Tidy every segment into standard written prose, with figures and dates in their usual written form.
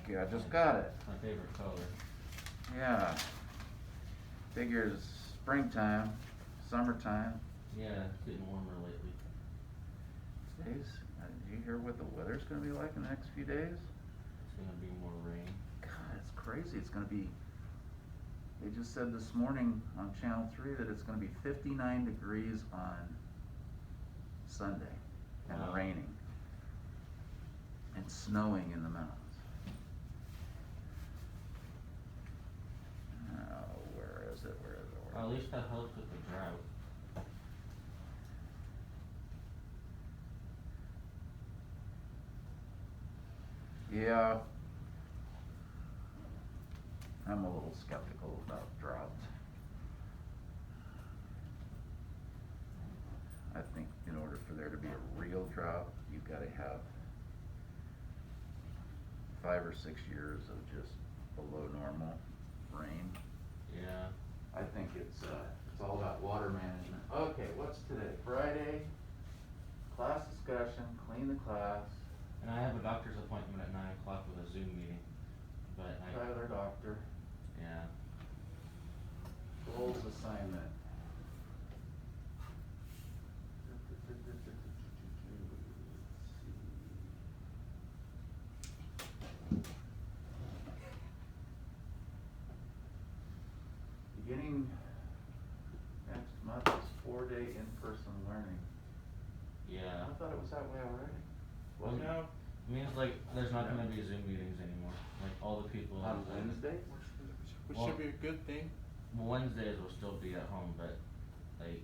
Thank you, I just got it. It's my favorite color. Yeah. Figures springtime, summertime. Yeah, it's getting warmer lately. Days, did you hear what the weather's gonna be like in the next few days? It's gonna be more rain. God, it's crazy, it's gonna be, they just said this morning on Channel 3 that it's gonna be 59 degrees on Sunday, and Wow. raining, and snowing in the mountains. Oh, where is it, where is it, Well, where at is it? least that helps with the drought. Yeah. I'm a little skeptical about drought. I think in order for there to be a real drought, you've gotta have 5 or 6 years of just below normal rain. Yeah. I think it's all about water management. Okay, what's today? Friday? Class discussion, clean the class. And I have a doctor's appointment at 9 o'clock with a Zoom meeting, but Tyler Doctor. yeah. Goals assignment. Beginning next month is 4-day in-person learning. Yeah. I thought it was that way already. Well, Wasn't it? No, It means like, there's not gonna be Zoom meetings anymore, like all the people. On Wednesday? which Well- should be a good thing. Well, Wednesdays will still be at home, but like,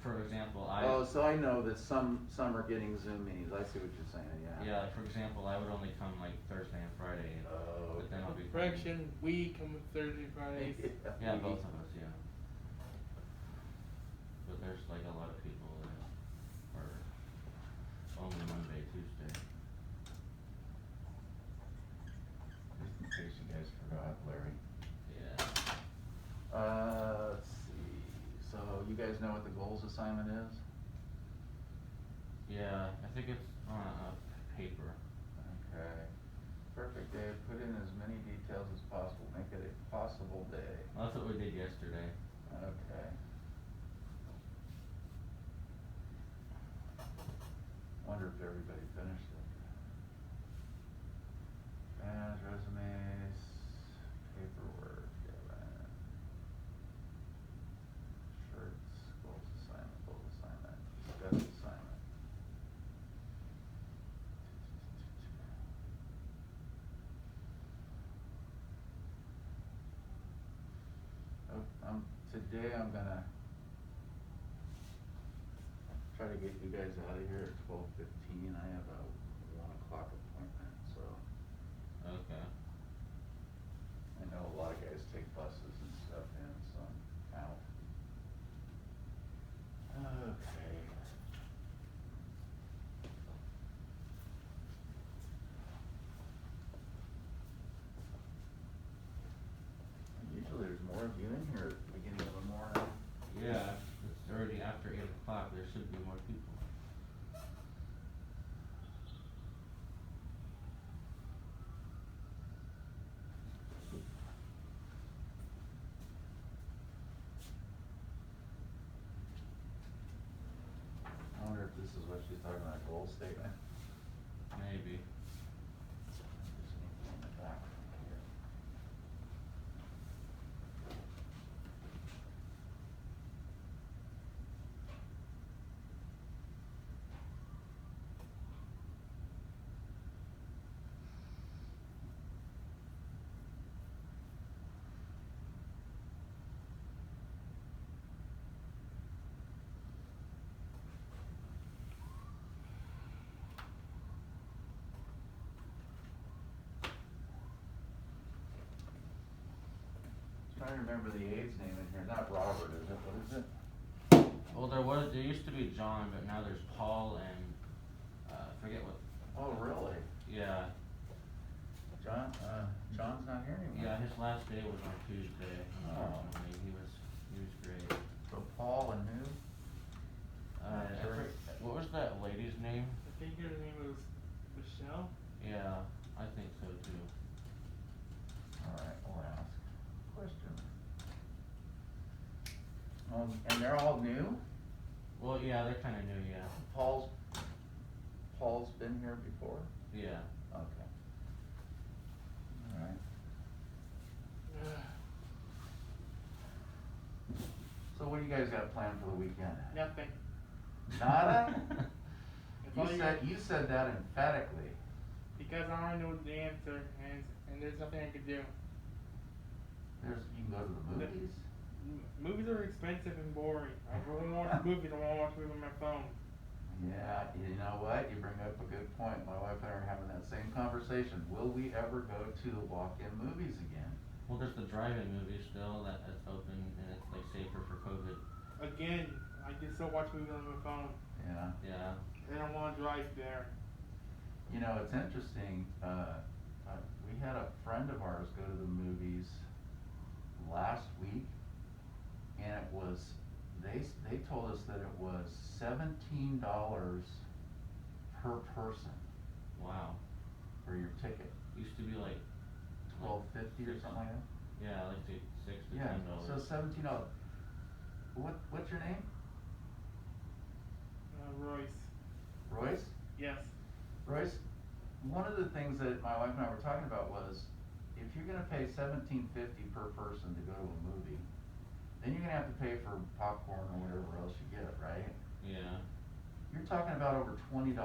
for example, Oh, so I know that some are getting Zoom meetings, I see what you're saying, yeah. Yeah, for example, I would only come like Thursday and Friday, Oh. but then I'll be. Correction, we come with Thursday, Fridays. Yeah, both of us, yeah. But there's like a lot of people that are only Monday, Tuesday. Just in case you guys forgot, Larry. Yeah. Let's see, so you guys know what the goals assignment is? Yeah, I think it's on a paper. Okay. Perfect day, put in as many details as possible, make it a possible day. Well, that's what we did yesterday. Okay. Wonder if everybody finished it. Banners, resumes, paperwork, yeah, shirts, goals assignment, discuss assignment. Today I'm gonna try to get you guys out of here at 12:15, I have a 1 o'clock appointment, so. Okay. I know a lot of guys take buses and stuff in, so I'm out. Okay. Usually there's more of you in here at the beginning of the morning. Yeah, it's already after 8 o'clock, there should be more people. I wonder if this is what she's talking about, goal statement? Maybe. Just anything in the back here. Trying to remember the aide's name in here, not Robert, is it, what is it? Well, there used to be John, but now there's Paul and, forget what, Oh, really? yeah. John's not here anymore. Yeah, his last day was on Tuesday, Oh. unfortunately, he was great. So Paul and who? Sure. What was that lady's name? I think her name was Michelle. Yeah, I think so too. and they're all new? Well, yeah, they're kinda new, yeah. Paul's been here before? Yeah. Okay. Alright. So what do you guys got planned for the weekend? Nothing. Nada? That's all You said that emphatically. Because I already know the answer, and there's nothing I can do. You can go to the movies? Movies are expensive and boring. I really want to watch movies. I want to watch movies on my phone. Yeah, you know what? You bring up a good point. My wife and I are having that same conversation. Will we ever go to the walk-in movies again? Well, there's the drive-in movie still that's open and it's like safer for COVID. Again, I can still watch movies on my phone. Yeah. Yeah. I don't want to drive there. You know, it's interesting, we had a friend of ours go to the movies last week, and it was, they told us that it was $17 per person Wow. for your ticket. Used to be like $12.50 or something like that? yeah, like $6 to Yeah, $10. so $17. What's your name? Royce. Royce? Yes. Royce, one of the things that my wife and I were talking about was, if you're gonna pay $17.50 per person to go to a movie, then you're gonna have to pay for popcorn or whatever else you get, right? Yeah. You're talking about over $20.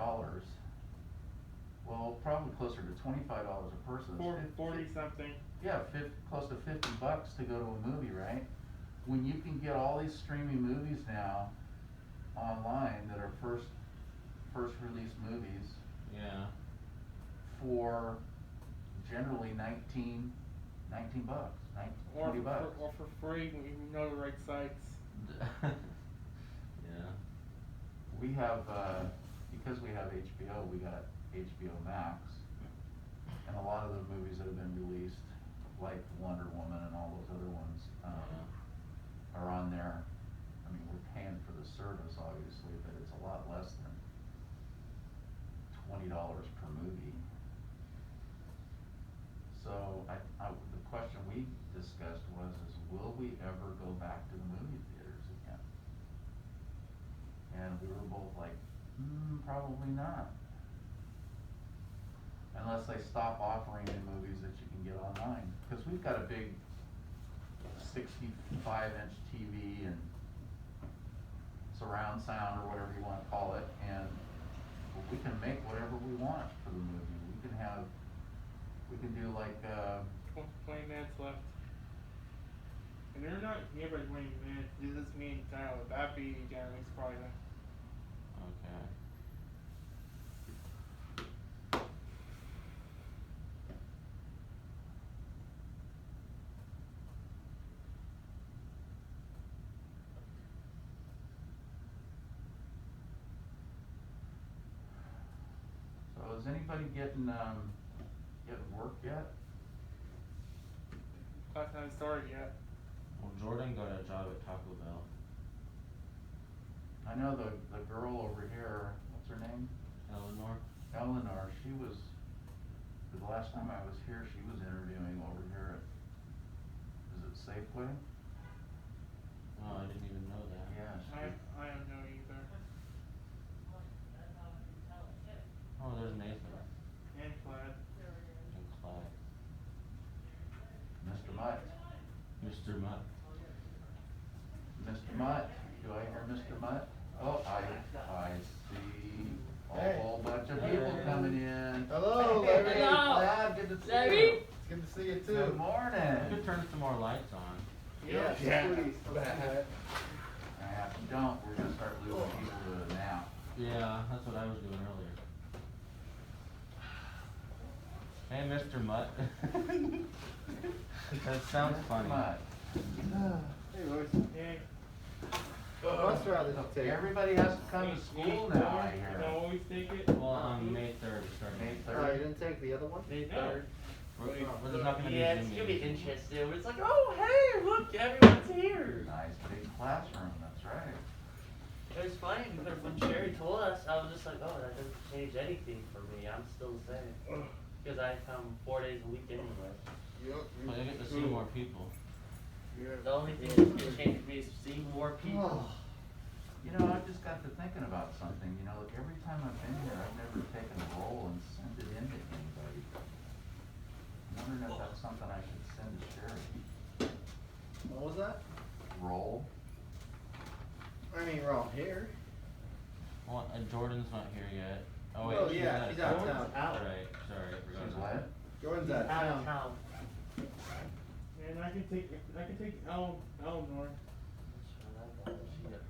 Well, probably closer to $25 a person. It's 40 something. Yeah, close to $50 to go to a movie, right? When you can get all these streaming movies now online that are first release movies Yeah. for generally $19, $20. Or for free when you know the right sites. Yeah. We have, because we have HBO, we got HBO Max, and a lot of the movies that have been released, like Wonder Woman and all those other ones, are on there. I mean, we're paying for the service, obviously, but it's a lot less than $20 per movie. So the question we discussed is will we ever go back to the movie theaters again? And we were both like, probably not. Unless they stop offering the movies that you can get online. Cause we've got a big 65-inch TV and surround sound or whatever you wanna call it, and we can make whatever we want for the movie. We can do like, 20 minutes left. And they're not here by 20 minutes. This is me and Tyler. That'd be Jeremy's probably then. Okay. so is anybody getting work yet? Class hasn't started yet. Well, Jordan got a job at Taco Bell. I know the girl over here, what's her name? Eleanor. Eleanor, the last time I was here, she was interviewing over here at, is it Safeway? Oh, I didn't even know that. Yeah, I don't know either. Oh, there's Nathan And Plaid. and Clyde. Mr. Mutt. Mr. Mutt. Mr. Mutt, do I hear Mr. Mutt? Oh, I see a Hey. whole bunch of people coming in. Hello, Hey, Larry. Glad, good to see Larry? you. It's good to see you too. Good We morning. could turn some more lights on. Yes, Yeah. please. If you don't, we're gonna start losing people to the nap. Yeah, that's what I was doing earlier. Hey, Mr. Mutt. That sounds Mr. funny. Mutt. Hey, Royce. Hey. Bus route did you take? Everybody has to come to school now, I You hear. always take it? Well, on May 3rd, we're starting. May Oh, you 3rd. didn't take the other one? May No. 3rd. We're just not gonna be Yeah, it's Zooming. gonna be interesting. It's like, oh hey, look, everyone's here. Nice big classroom, that's right. It was funny because when Sherry told us, I was just like, oh, that doesn't change anything for me. I'm still the same. Because I come 4 days a week anyway. Yep. But you get to see more people. The only thing that can change me is seeing more people. You know, I just got to thinking about something, you know, every time I've been here, I've never taken a roll and sent it in to anybody. I'm wondering if that's something I should send to Sherry. What was that? Roll? I mean, we're all here. Well, Jordan's not here yet. Oh wait, Oh, yeah, she's out of Jordan's town. out. Right, sorry, I forgot. She's about what? Jordan's Out out of of town. town. And I can take Eleanor.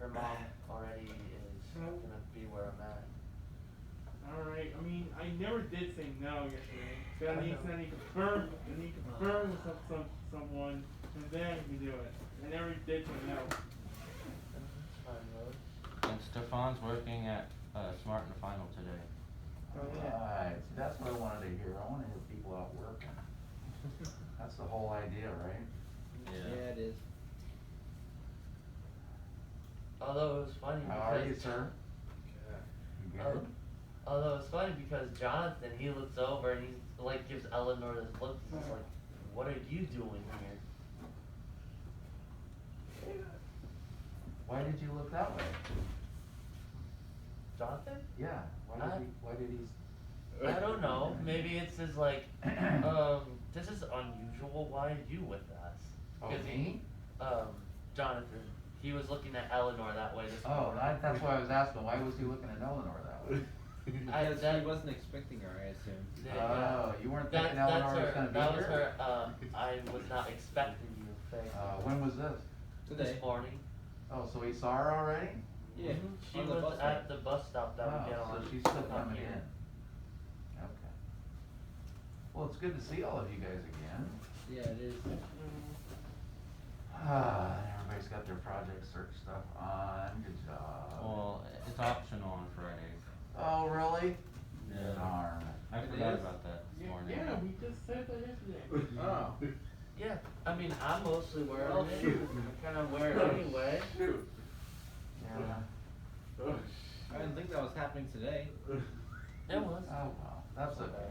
Her mom already is gonna be where I'm at. Alright, I mean, I never did say no yesterday. So I need confirm with someone, and then we do it. I never did say no. That's fine, Rose. And Stefan's working at Smart and Final today. Oh, yeah. Right, see, that's what I wanted to hear, I wanna hear people out working. That's the whole idea, right? Yeah, it is. Although it was funny How are you, because sir? You Oh. good? although it's funny because Jonathan, he looks over and he's like gives Eleanor this look. He's like, "What are you doing here?" Why did you look that way? Jonathan? Yeah, why did he? I don't know. Maybe it's his like, this is unusual. Why are you with us? Oh, Because me? Jonathan, he was looking at Eleanor that way this Oh, morning. that's why I was asking, why was he looking at Eleanor that way? Because that- he wasn't expecting her, I assume. Oh, you weren't thinking That's Eleanor was her. gonna be That was here? her. I was not expecting you. Face. When was this? Today. This morning. Oh, so he saw her already? Yeah. She on the was bus at ride. the bus stop that we get Oh, on. so she's still to come coming here. in. Okay. Well, it's good to see all of you guys again. Yeah, it is. Everybody's got their project search stuff on, good job. Well, it's optional on Fridays. Oh, really? Yeah. Darn. I It forgot is? about that this morning. Yeah, we just said that yesterday. Oh. Yeah, I mean, I'm mostly wearing Well, it. shoot. I kind of wear it anyway. Yeah. I didn't think that was happening today. It was. Oh, well, that's okay.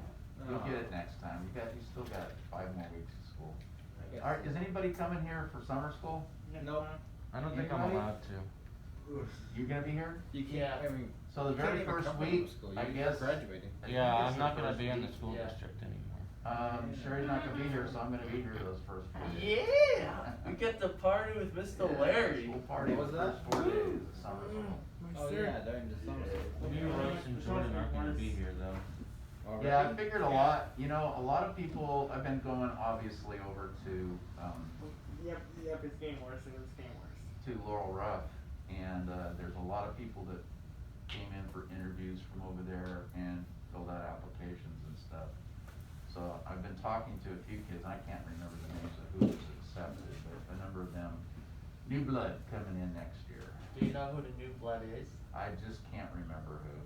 You'll get it next time. You still got 5 more weeks of school. I guess. Alright, is anybody coming here for summer school? Nope. I don't think I'm Anybody? allowed to. You gonna be here? You can't, Yeah. I mean. So the you can't very even first come from week, school. I You're guess. graduating. I think Yeah, it's I'm not gonna first be in the week. school Yeah. district anymore. Sherry's not gonna be here, so I'm gonna be here those first 4 days. Yeah, we get to party with Mr. Larry. We'll party What the was first that? 4 days of summer school. Oh, yeah, during the summer school. You, Rose, and Jordan aren't gonna be here though. Already? Yeah, I figured a lot, you know, a lot of people, I've been going obviously over to, Yep, it's getting worse, and it's getting worse. to Laurel Ruff, and there's a lot of people that came in for interviews from over there and filled out applications and stuff. So I've been talking to a few kids, I can't remember the names of who was accepted, but a number of them, new blood coming in next year. Do you know who the new blood is? I just can't remember who.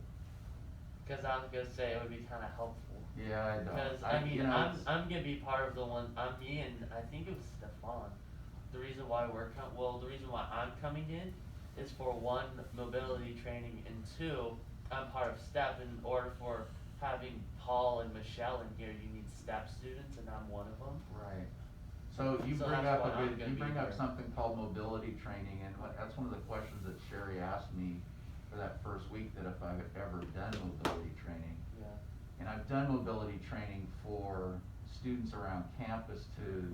Because I was gonna say it would be kind of helpful. Yeah, I don't. Because I mean, you know, I'm it's- gonna be part of the one. I'm me and I think it was Stefan. The reason why the reason why I'm coming in is for 1, mobility training, and 2, I'm part of STEP. In order for having Paul and Michelle in here, you need STEP students, and I'm one of them. Right. So you So bring that's up why a I'm good, gonna you be bring up here. something called mobility training, and that's one of the questions that Sherry asked me for that first week, that if I've ever done mobility training. Yeah. And I've done mobility training for students around campus to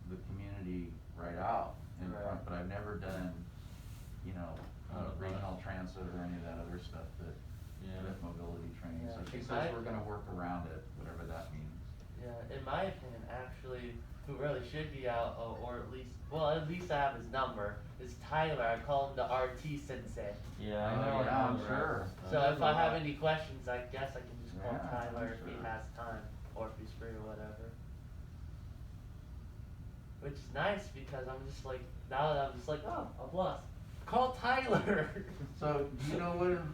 the community right out in Right. front, but I've never done, you know, On the bus. regional transit or any of that other stuff that, Yeah. that mobility training. So Yeah. she In says my- we're gonna work around it, whatever that means. Yeah, in my opinion, actually, who really should be out, or at least I have his number, is Tyler. I call him the RT sensei. Yeah, I Oh, know. yeah, I'm sure. So if I have any questions, I guess I can just call Yeah, Tyler I'm if he sure. has time, or if he's free or whatever. Which is nice because I'm just like, now that I'm just like, oh, I'm lost. Call Tyler! So, do you know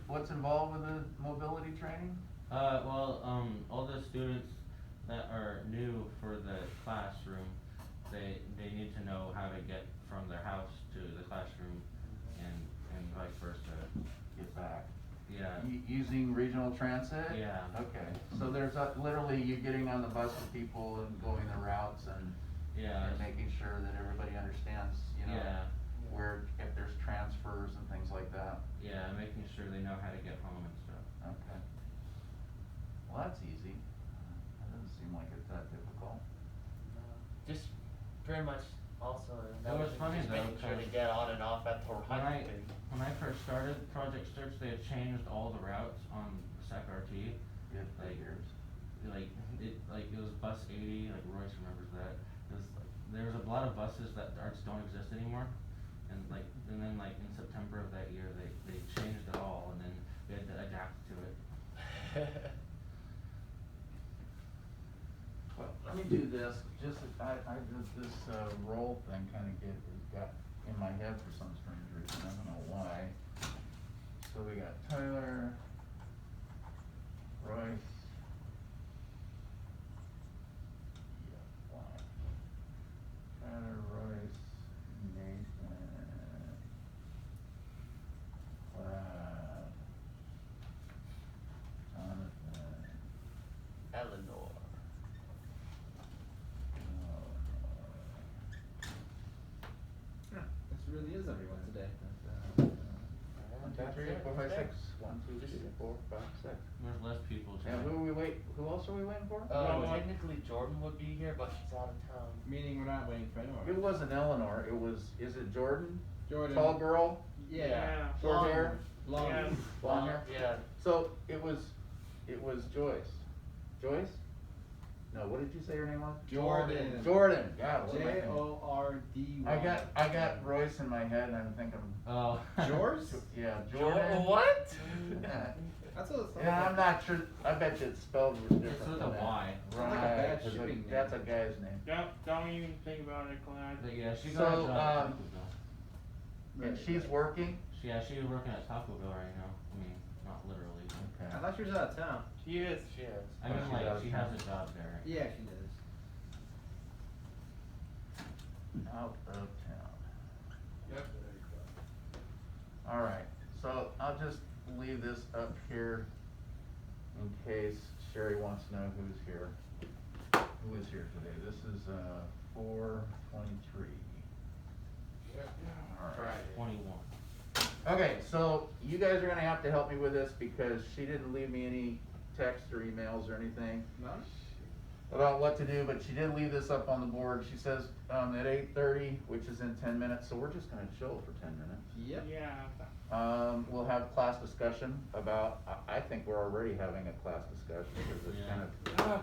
what's involved with the mobility training? All the students that are new for the classroom, they need to know how to get from their house to the classroom and vice versa. Get back. Yeah. Using regional transit? Yeah. Okay, so there's literally you getting on the bus with people and going the routes and Yeah. And making sure that everybody understands, you know, Yeah, where, if there's transfers and things like that. yeah, making sure they know how to get home and stuff. Okay. Well, that's easy. That doesn't seem like it's that difficult. No. Just pretty much also It was funny just though, making sure to 'cause get on and off at the right thing. When I first started Project Search, they had changed all the routes on SAC-RT. Good Like, figures. it was bus 80, like Royce remembers that. It was like, there was a lot of buses that just don't exist anymore. And then like in September of that year, they changed it all, and then we had to adapt to it. Well, let me do this, just, I did this, roll thing got in my head for some strange reason, I don't know why. So we got Tyler, Royce. Yeah, why? Tyler, Royce, Nathan, Cloud, Jonathan. Eleanor. This really is everyone today. One, two, three, four, five, six. One, two, three, four, five, six. There's less people today. And who else are we waiting for? No, Technically Jordan would be here, but she's out of town. Meaning we're not waiting for anyone. It wasn't Eleanor, is it Jordan? Jordan. Tall girl, Yeah. short Long. hair, Long. Yes. blonde hair? Yeah. So it was Joyce. Joyce? No, what did you say her name was? Jordan. Jordan, God, what am I thinking? Jordy. I got Royce in my head and I'm thinking, Oh. George? yeah, Jordan. What? That's what it sounds Yeah, I'm like. not sure, I bet you it's spelled different It's with than a that. Y. Sounds like a Right, bad 'cause shipping that's a name. guy's name. Don't even think about it, Clyde. But yeah, she So, got a job at Taco Bell. And she's working? She's working at Taco Bell right now. I mean, not literally. Okay. I thought she was out of town. She is. She is. I Oh, mean, she like, does she now. has a job there. Yeah, she does. Out of town. Yep. Alright, so I'll just leave this up here in case Sherry wants to know who's here. Who is here today? This is, 4/23. Alright. 21. Okay, so you guys are gonna have to help me with this because she didn't leave me any text or emails or anything None? about what to do, but she did leave this up on the board. She says, at 8:30, which is in 10 minutes, so we're just gonna chill for 10 minutes. Yep. Yeah. We'll have class discussion about, I think we're already having a class discussion, because Yeah.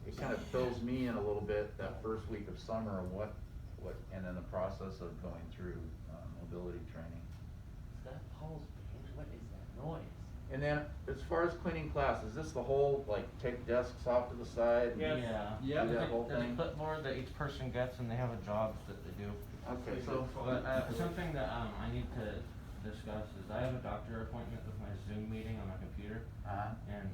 it kind of fills me in a little bit that first week of summer of what, and then the process of going through, mobility training. Is that Paul's band? What is that noise? And then, as far as cleaning class, is this the whole, like, take desks off to the side? Yes. Yeah. Yep. Do that whole There's a thing? clipboard that each person gets, and they have a job that they do. Okay, so, But something that I need to discuss is I have a doctor appointment with my Zoom meeting on my computer, and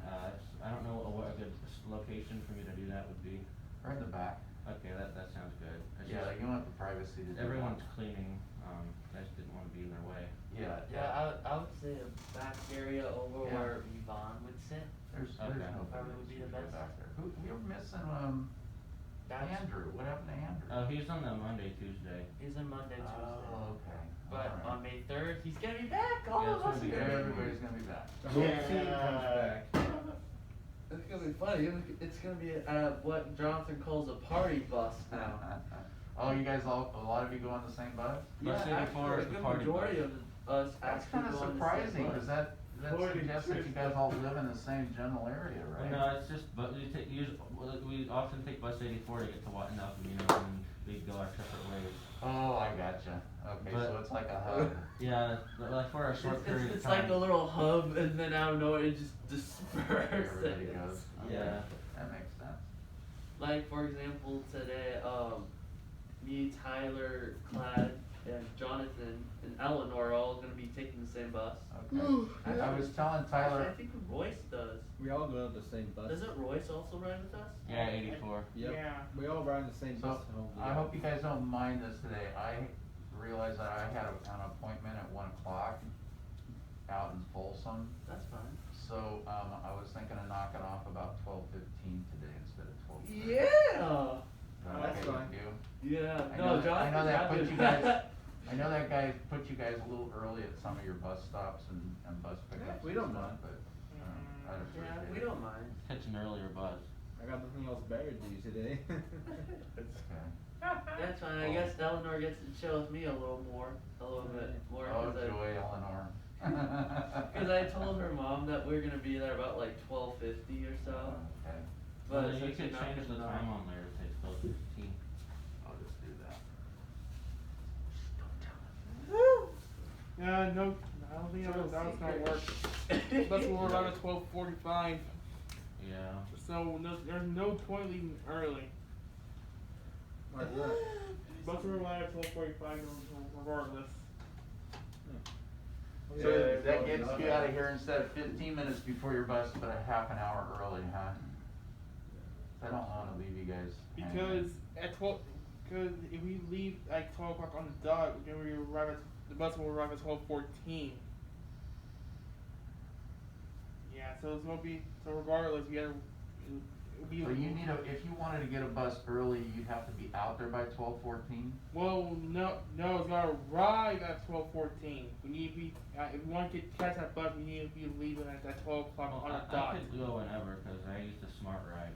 I don't know what a good location for me to do that would be. right in the back. Okay, that sounds good. It's Yeah, just you want the privacy to do that. everyone's cleaning. I just didn't want to be in their way. Yeah, Yeah, I would say a back area over Yeah. where Yvonne would sit. There's Okay. no Probably would be the best. back there. Who, we were missing, That's, Andrew, what happened to Andrew? Oh, he's on the Monday, Tuesday. He's in Monday, Tuesday. Oh, okay. But Alright. on May 3rd, he's gonna be back. All Yeah, of it's us gonna be are gonna be Everybody's gonna be back. The whole team comes back. It's gonna be funny. It's gonna be what Jonathan calls a party bus now. Oh, you guys all, a lot of you go on the same bus? Bus 84 is a the good party majority bus. of us That's actually kinda go on the same surprising, bus. cause that suggests that you guys all live in the same general area, right? No, it's just, but we often take bus 84 to get to Wattenelk, you know, and we go our separate ways. Oh, I gotcha. Okay, so But- it's like a hub. Yeah, like for a short period It's of time. like a little hub, and then out of nowhere it just disperses. Everybody goes. Okay, Yeah. that makes sense. Like for example, today, me, Tyler, Clyde, and Jonathan and Eleanor are all gonna be taking the same bus. Okay. I was telling Actually, Tyler, I think Royce does. We all go to the same bus. Doesn't Royce also ride with us? Yeah, 84. Yep. Yeah. We all ride the same so, bus home. I hope you guys don't mind this today. I realized that I had an appointment at 1 o'clock out in Folsom. That's fine. So, I was thinking of knocking off about 12:15 today instead of 12:30. Yeah. Is that That's okay with fine. you? Yeah, I no, know that- John. I know that John put did you guys, I know that guy put you guys a little early at some of your bus stops and bus pickups we and don't stuff, mind. but, I'd appreciate Yeah, it. we don't mind. Catch an earlier bus. I got nothing else better to do today. Okay. That's fine. I guess Eleanor gets to chill with me a little bit more. Oh, 'cause I- joy, Eleanor. Cause I told her mom that we're gonna be there about like 12:50 or so. Okay, But Well, you since could you're not change the gonna know- time on there to say 12:15. I'll just do that. Yeah, no, I don't think that was gonna work. Bus will arrive at 12:45, Yeah. so no, there's no point leaving early. Why is that? Bus will arrive at 12:45 regardless. So that gets you out of here instead of 15 minutes before your bus, but a half an hour early, huh? I don't wanna leave you guys hanging. Because because if we leave at 12 o'clock on the dot, the bus will arrive at 12:14. Yeah, so it's gonna be, so regardless, it'll be. So you need if you wanted to get a bus early, you'd have to be out there by 12:14? Well, no, it's gonna arrive at 12:14. We need to be, if we want to catch that bus, we need to be leaving at that 12 o'clock Well, on the I dot. could go whenever, cause I use the Smart Ride.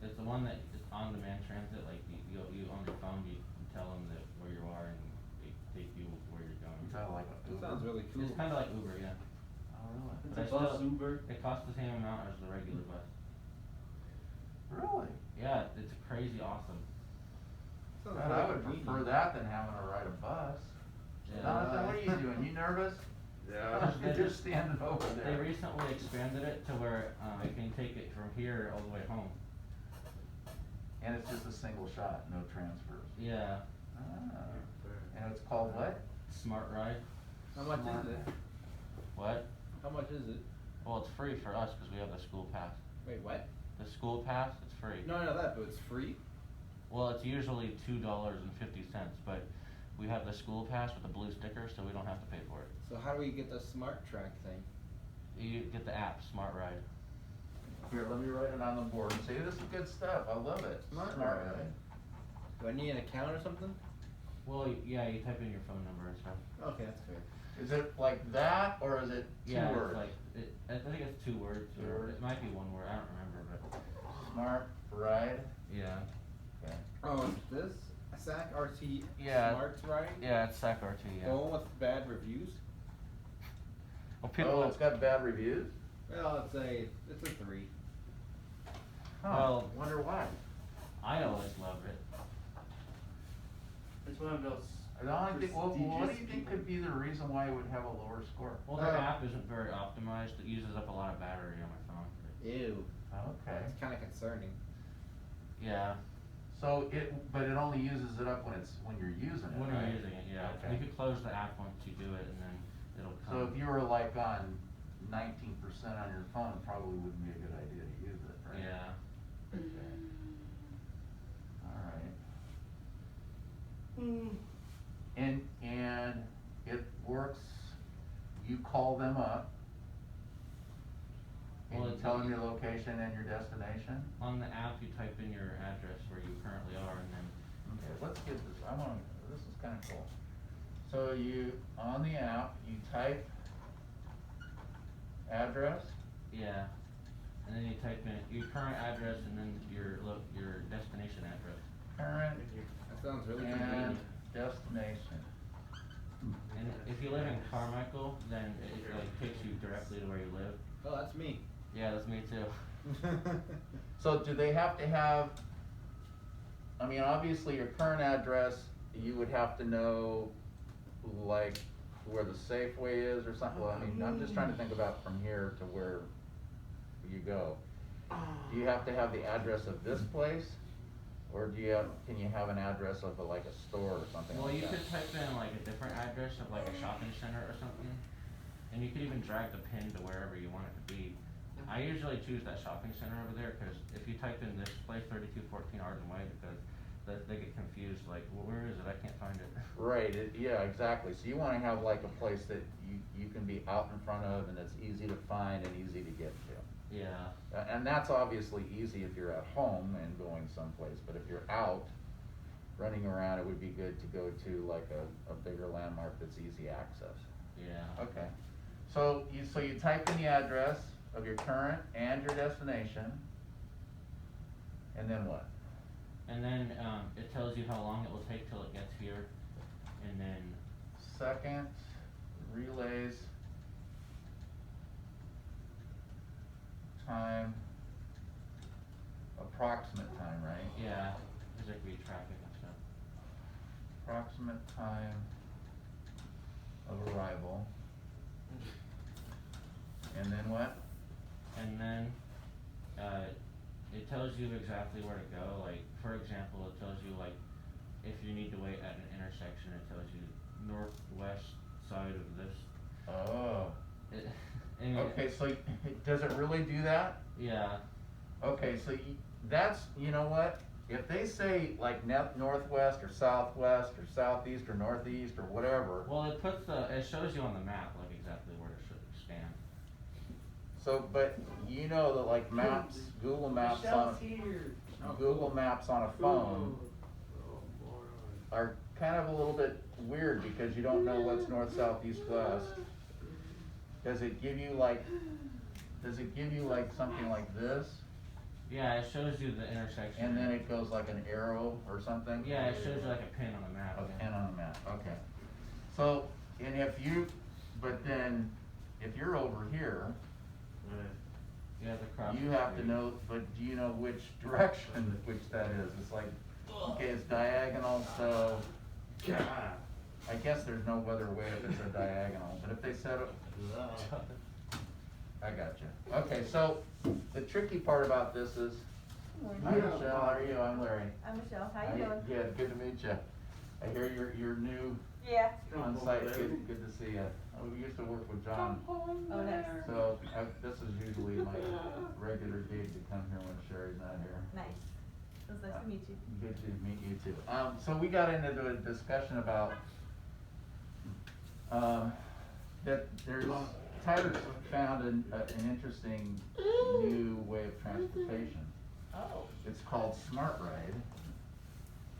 It's the one that is on-demand transit, like you on your phone, you tell them that where you are and they take you where you're going. You kinda like a That Uber. sounds really cool. It's kinda like Uber, yeah. Oh, really? It's But a I bus still- Uber. It costs the same amount as the regular bus. Really? Yeah, it's crazy awesome. Sounds God, really I would convenient. prefer that than having to ride a bus. Yeah. Jonathan, what are you doing? You nervous? Yeah. You're just standing over They there. recently expanded it to where, you can take it from here all the way home. And it's just a single shot, no transfers. Yeah, Ah. And it's called what? Smart Ride. How much Smart. is it? What? How much is it? Well, it's free for us because we have the school pass. Wait, what? The school pass, it's free. No, I know that, but it's free? Well, it's usually $2.50, but we have the school pass with the blue sticker, so we don't have to pay for it. So how do we get the smart track thing? You get the app, Smart Ride. Here, let me write it on the board and say, this is good stuff, I love it. Smart Ride. Ride. Do I need an account or something? Well, yeah, you type in your phone number and stuff. Okay, that's fair. Is it like that, or is it two Yeah, words? it's like, I think it's 2 words, Two or words. it might be 1 word, I don't remember, but, Smart Ride? yeah. Okay. Oh, it's this? SAC RT Yeah. Smart Ride? Yeah, it's SAC-RT, yeah. The one with bad reviews? Well, Oh, it's got bad reviews? Well, it's a 3. Huh, Well- wonder why. I always loved it. It's one of those. I don't think, what do you prestigious think people. could be the reason why it would have a lower score? Well, the app isn't very optimized, it uses up a lot of battery on my phone. Ew. Okay. It's kinda concerning. Yeah, So but it only uses it up when you're using it, when right? you're using it, yeah. Okay. You could close the app once you do it and then it'll come. So if you were like on 19% on your phone, it probably wouldn't be a good idea to use it, right? Yeah. Okay. Alright. And it works, you call them up, and Well, you it's tell them easy. your location and your destination? On the app, you type in your address where you currently are and then, Okay, let's get this, this is kinda cool. So on the app, you type address, yeah. And then you type in your current address and then your destination address. current That sounds really and convenient. destination. And if you live in Carmichael, then it like takes you directly to where you live. Oh, that's me. Yeah, that's me too. So do they have to have, I mean, obviously your current address, you would have to know, like, where the Safeway is or something, well, I mean, I'm just trying to think about from here to where you go. Do you have to have the address of this place, or can you have an address of like a store or something Well, like you that? could type in like a different address of like a shopping center or something, and you could even drag the pin to wherever you want it to be. I usually choose that shopping center over there, cause if you type in this place, 3214 Arden Way, because that they get confused, like, where is it? I can't find it. Right, yeah, exactly. So you wanna have like a place that you can be out in front of and that's easy to find and easy to get to. Yeah, And that's obviously easy if you're at home and going someplace, but if you're out, running around, it would be good to go to like a bigger landmark that's easy access. yeah. Okay, so you type in the address of your current and your destination, and then what? And then, it tells you how long it will take till it gets here, and then, Second, relays, time, approximate time, right? yeah, cause there could be traffic and stuff. Approximate time of arrival. And then what? And then, it tells you exactly where to go, like, for example, it tells you, like, if you need to wait at an intersection, it tells you northwest side of this. Oh, I mean, okay, so does it really do that? yeah, Okay, so that's, you know what? If they say like northwest or southwest or southeast or northeast or whatever, well, it shows you on the map, like, exactly where to stand. so, but you know that like maps, Google Maps on, Google Maps on a phone are kind of a little bit weird because you don't know what's north, south, east, west. Does it give you like something like this? Yeah, it shows you the intersection. And then it goes like an arrow or something? Yeah, it shows you like a pin on the map. A yeah. pin on the map, okay. So, and but then, if you're over here, You have to cross. you the have to street. know, but do you know which direction, which that is? It's like, okay, it's diagonal, so, I guess there's no other way if it's a diagonal, but if they said, I gotcha. Okay, so, the tricky part about this is, hi Michelle, how are you? I'm Larry. I'm Michelle, how you doing? Yeah, good to meet you. I hear you're new Yeah. on site, good to see you. We used to work with John, Oh, nice. so this is usually my regular gig to come here when Sherry's not here. Nice. It was nice to meet you. Good to meet you too. So we got into a discussion about, that Tyler's found an interesting new way of transportation. Oh. It's called Smart Ride,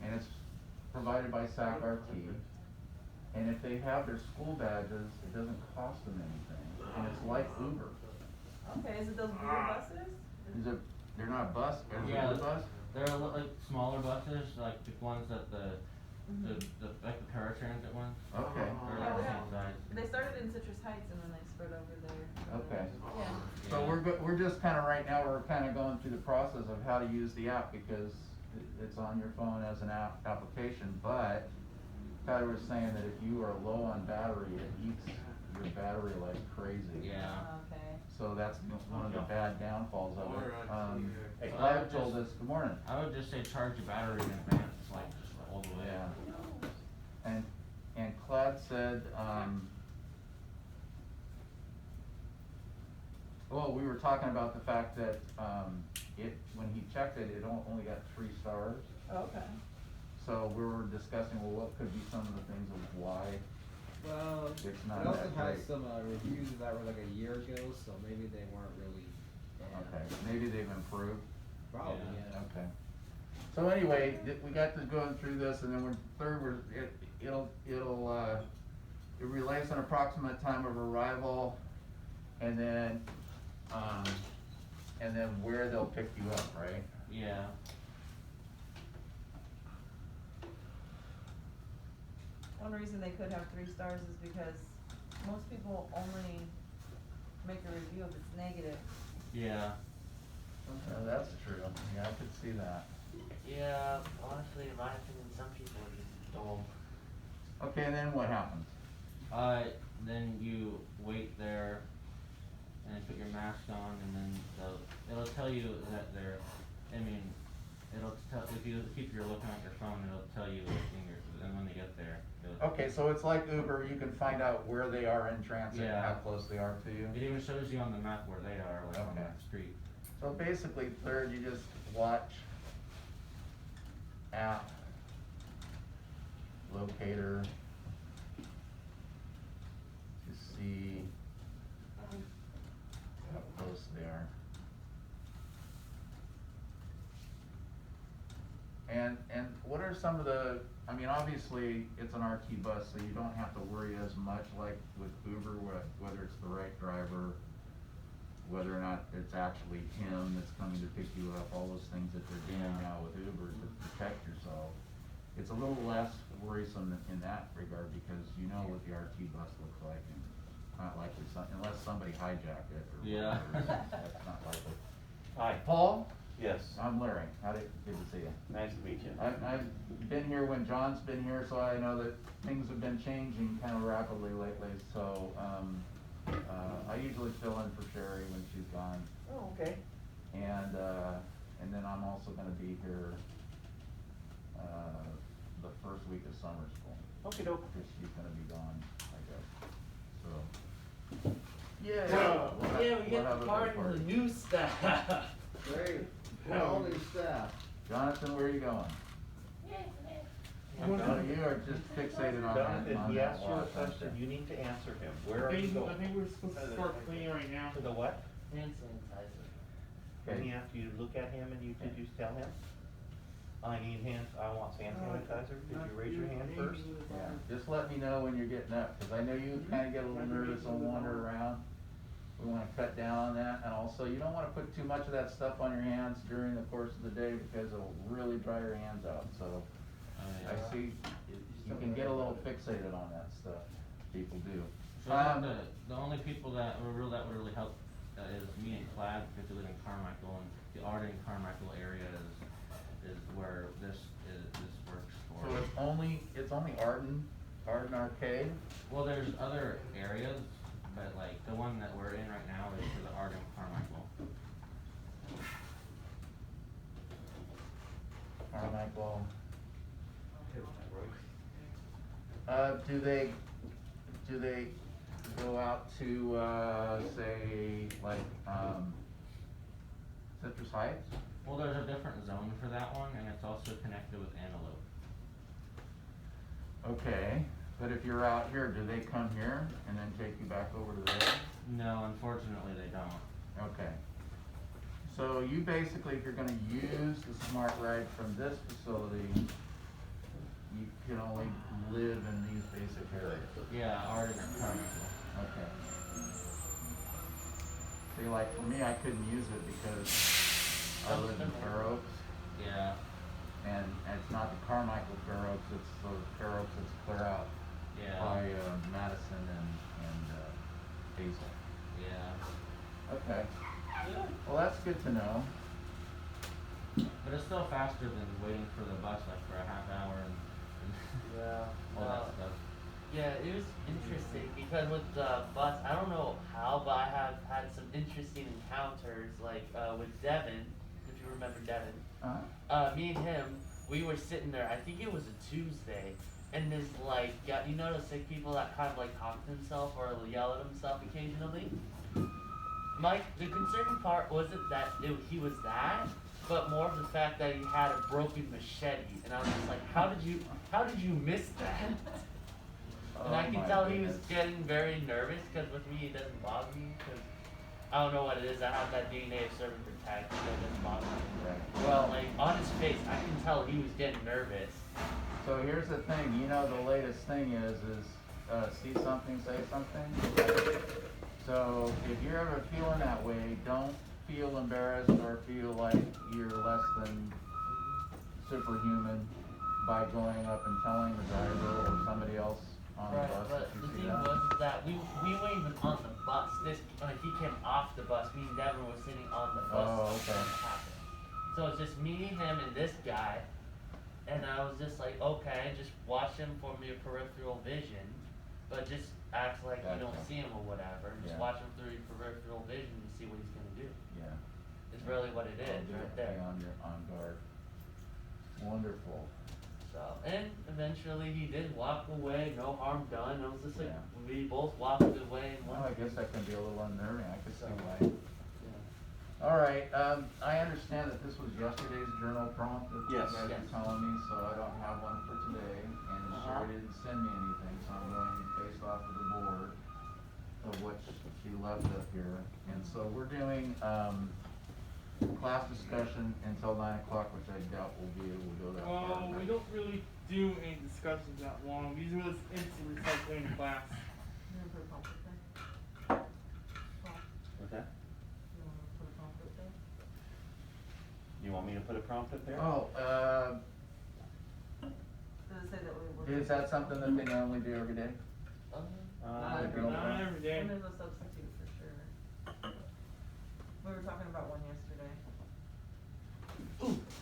and it's provided by SAC-RT. And if they have their school badges, it doesn't cost them anything, and it's like Uber. Okay, is it those blue buses? They're not a bus, is it Yeah, a bus? they're like smaller buses, like the ones that the like the paratransit ones. Okay, They're Yeah, like we the have- same size. They started in Citrus Heights and then they spread over there. okay. Yeah. So Yeah. we're just kinda right now, we're kinda going through the process of how to use the app because it's on your phone as an application, but Tyler was saying that if you are low on battery, it eats your battery like crazy. Yeah. Okay. So that's one of the bad downfalls of it. Hey, Clive told us, good morning. I would just say charge your battery in advance, like just all the way. Yeah. And Clad said, well, we were talking about the fact that, when he checked it, it only got 3 stars. Okay. So we were discussing, well, what could be some of the things of why, Well, It's not it also that has great. some reviews that were like a year ago, so maybe they weren't really. okay, maybe they've improved. Probably, Yeah. yeah. Okay. So anyway, we got to going through this, and then it relays an approximate time of arrival, and then where they'll pick you up, right? Yeah. One reason they could have 3 stars is because most people only make a review if it's negative. Yeah. That's true, yeah, I could see that. Yeah, honestly, in my opinion, some people are just dumb. Okay, and then what happens? Then you wait there and then put your mask on and then it'll tell you that if you keep your looking at your phone, it'll tell you when they get there. Okay, so it's like Uber, you can find out where they are in transit, Yeah. how close they are to you. It even shows you on the map where they are, like on Okay. the street. So basically, third, you just watch app locator to see how close they are. And what are some of the, I mean, obviously, it's an RT bus, so you don't have to worry as much like with Uber, whether it's the right driver, whether or not it's actually him that's coming to pick you up, all those things that they're doing now with Uber to protect yourself. It's a little less worrisome in that regard because you know what the RT bus looks like and it's not likely, unless somebody hijacked it or Yeah. whatever, that's not likely. Hi. Paul? Yes. I'm Larry. Good to see you. Nice to meet you. I've been here when John's been here, so I know that things have been changing kind of rapidly lately, so, I usually fill in for Sherry when she's gone. Oh, okay. And then I'm also gonna be here, the first week of summer school, Okay, doke. because she's gonna be gone, I guess, so. Yeah. Yeah, we get the card for the new staff. Great, all new staff. Jonathan, where are you going? No, you are just fixated on that, Jonathan, on he that asked you a watch, aren't question, you? you need to answer him. Where I are you think, I going? think we're supposed to start cleaning right now. To the what? Hand sanitizer. And he Okay, asked you to look at him and did you tell him? I need hand, I want hand sanitizer. Did you raise your hand first? yeah, just let me know when you're getting up, cause I know you kinda get a little nervous and wander around. We wanna cut down on that, and also, you don't wanna put too much of that stuff on your hands during the course of the day, because it'll really dry your hands out, so. I see, you can get a little fixated on that stuff, people do. So the only people that would really help is me and Clyde, because we live in Carmichael, and the Arden Carmichael area is where this works for. So it's only Arden Arcade? Well, there's other areas, but like the one that we're in right now is for the Arden Carmichael. Carmichael. Do they go out to, say, like, Citrus Heights? Well, there's a different zone for that one, and it's also connected with Antelope. Okay, but if you're out here, do they come here and then take you back over to there? No, unfortunately, they don't. Okay. So you basically, if you're gonna use the Smart Ride from this facility, you can only live in these basic areas. Yeah, Arden or Carmichael. Okay. See, like, for me, I couldn't use it because I live in Fair Oaks, Yeah, and it's not the Carmichael Fair Oaks, it's the Fair Oaks that's clear out yeah, by, Madison and Hazel. yeah. Okay. Well, that's good to know. But it's still faster than waiting for the bus like for a half hour and Yeah. all that stuff. Yeah, it was interesting because with the bus, I don't know how, but I have had some interesting encounters, like with Devin, if you remember Devin. Me and him, we were sitting there. I think it was a Tuesday, and this like, you know those sick people that kind of like talk to themselves or yell at themselves occasionally. Mike, the concerning part wasn't that he was that, but more of the fact that he had a broken machete, and I was just like, how did you miss that? And I Oh, can my tell he was goodness. getting very nervous, because with me it doesn't bother me, because I don't know what it is, I have that DNA of servant protect, so it doesn't bother me. Right. Well, like, on his face, I can tell he was getting nervous. So here's the thing, you know, the latest thing is see something, say something. So if you're ever feeling that way, don't feel embarrassed or feel like you're less than superhuman by going up and telling the driver or somebody else on the Right, bus but that the you see thing that. was that we weren't even on the bus. He came off the bus. Me and Devin were sitting on the bus Oh, when okay. it happened. So it's just me, him, and this guy. And I was just like, okay, just watch him for your peripheral vision, but just act like you don't Gotcha. see him or whatever. Just Yeah. watch him through your peripheral vision and see what he's gonna do. Yeah. It's really what it is, Be right there. on guard. Wonderful. So, and eventually he did walk away, no harm done. It was just like, Yeah. we both walked away in one Well, I guess piece. that can be a little unnerving, I could see So- why. Yeah. Alright, I understand that this was yesterday's journal prompt that you Yes. guys Yes. were telling me, so I don't have one for today. And Uh-huh. Sherry didn't send me anything, so I'm going based off of the board of what she left up here. And so we're doing, class discussion until 9 o'clock, which I doubt we'll be able to go that far. We don't really do any discussions that long. These are just instant recycling class. You wanna put a conflict there? Paul, What's that? you wanna put a conflict there? You want me to put a prompt up there? Oh, Does it say that we were? is that something that they normally do every day? Not every journal Not prompt? every day. When there's a substitute for sure. We were talking about one yesterday.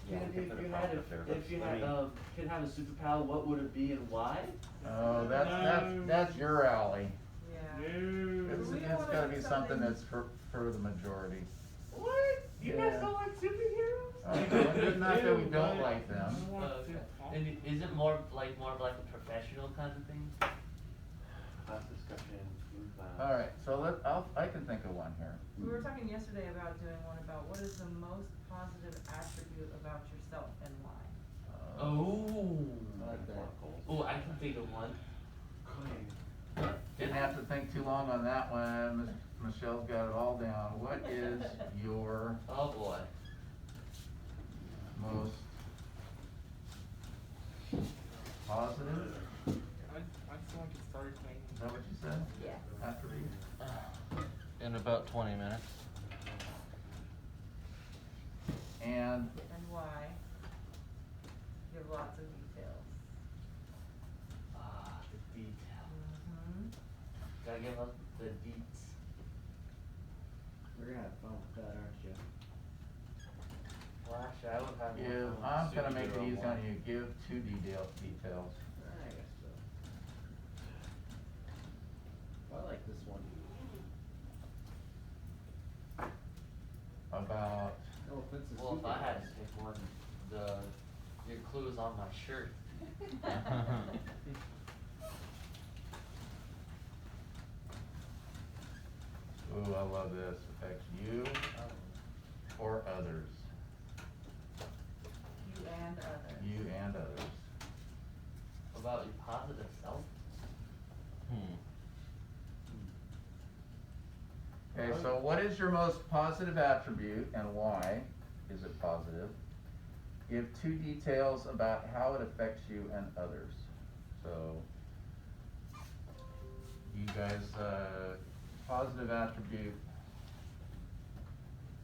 Yeah, we can If put a you prompt had, up there. if you Let had, me- could have a superpower, what would it be and why? Oh, No. that's your alley. Yeah. No. It's, We don't it's wanna gotta do be something something- that's for the majority. What? You Yeah. guys don't like superheroes? It's not that we Ew, don't but like them. I want Okay. to. And is it more of like a professional kind of thing? Class discussion, in class. Alright, so I can think of one here. We were talking yesterday about doing one about what is the most positive attribute about yourself and why. Oh. I like that. Oh, I can think of one. Didn't have to think too long on that one. Michelle's got it all down. What is your Oh boy. most positive? I still want to start Is thinking. that what you said? Yeah. Attribute? In about 20 minutes. And And why? Give lots of details. Ah, the detail. Mm-hmm. Gotta give us the deets. We're gonna have fun with that, aren't you? Well, actually, I would have one give, from I'm gonna make it superhero easy on one. you. Give two details. I guess so. I like this one. About, No offense to Well, if I had to superheroes. pick one, your clue is on my shirt. ooh, I love this. Affects you or others. You and others. You and others. About your positive self. Okay, so what is your most positive attribute and why is it positive? Give two details about how it affects you and others. So, you guys, positive attribute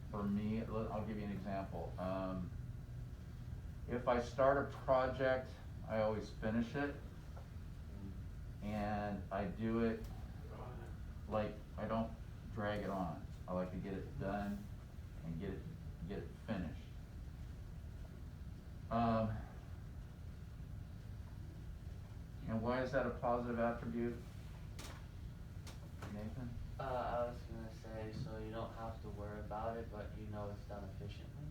for me, I'll give you an example. If I start a project, I always finish it. And I do it like, I don't drag it on. I like to get it done and get it finished. And why is that a positive attribute? Nathan? I was gonna say, so you don't have to worry about it, but you know it's done efficiently.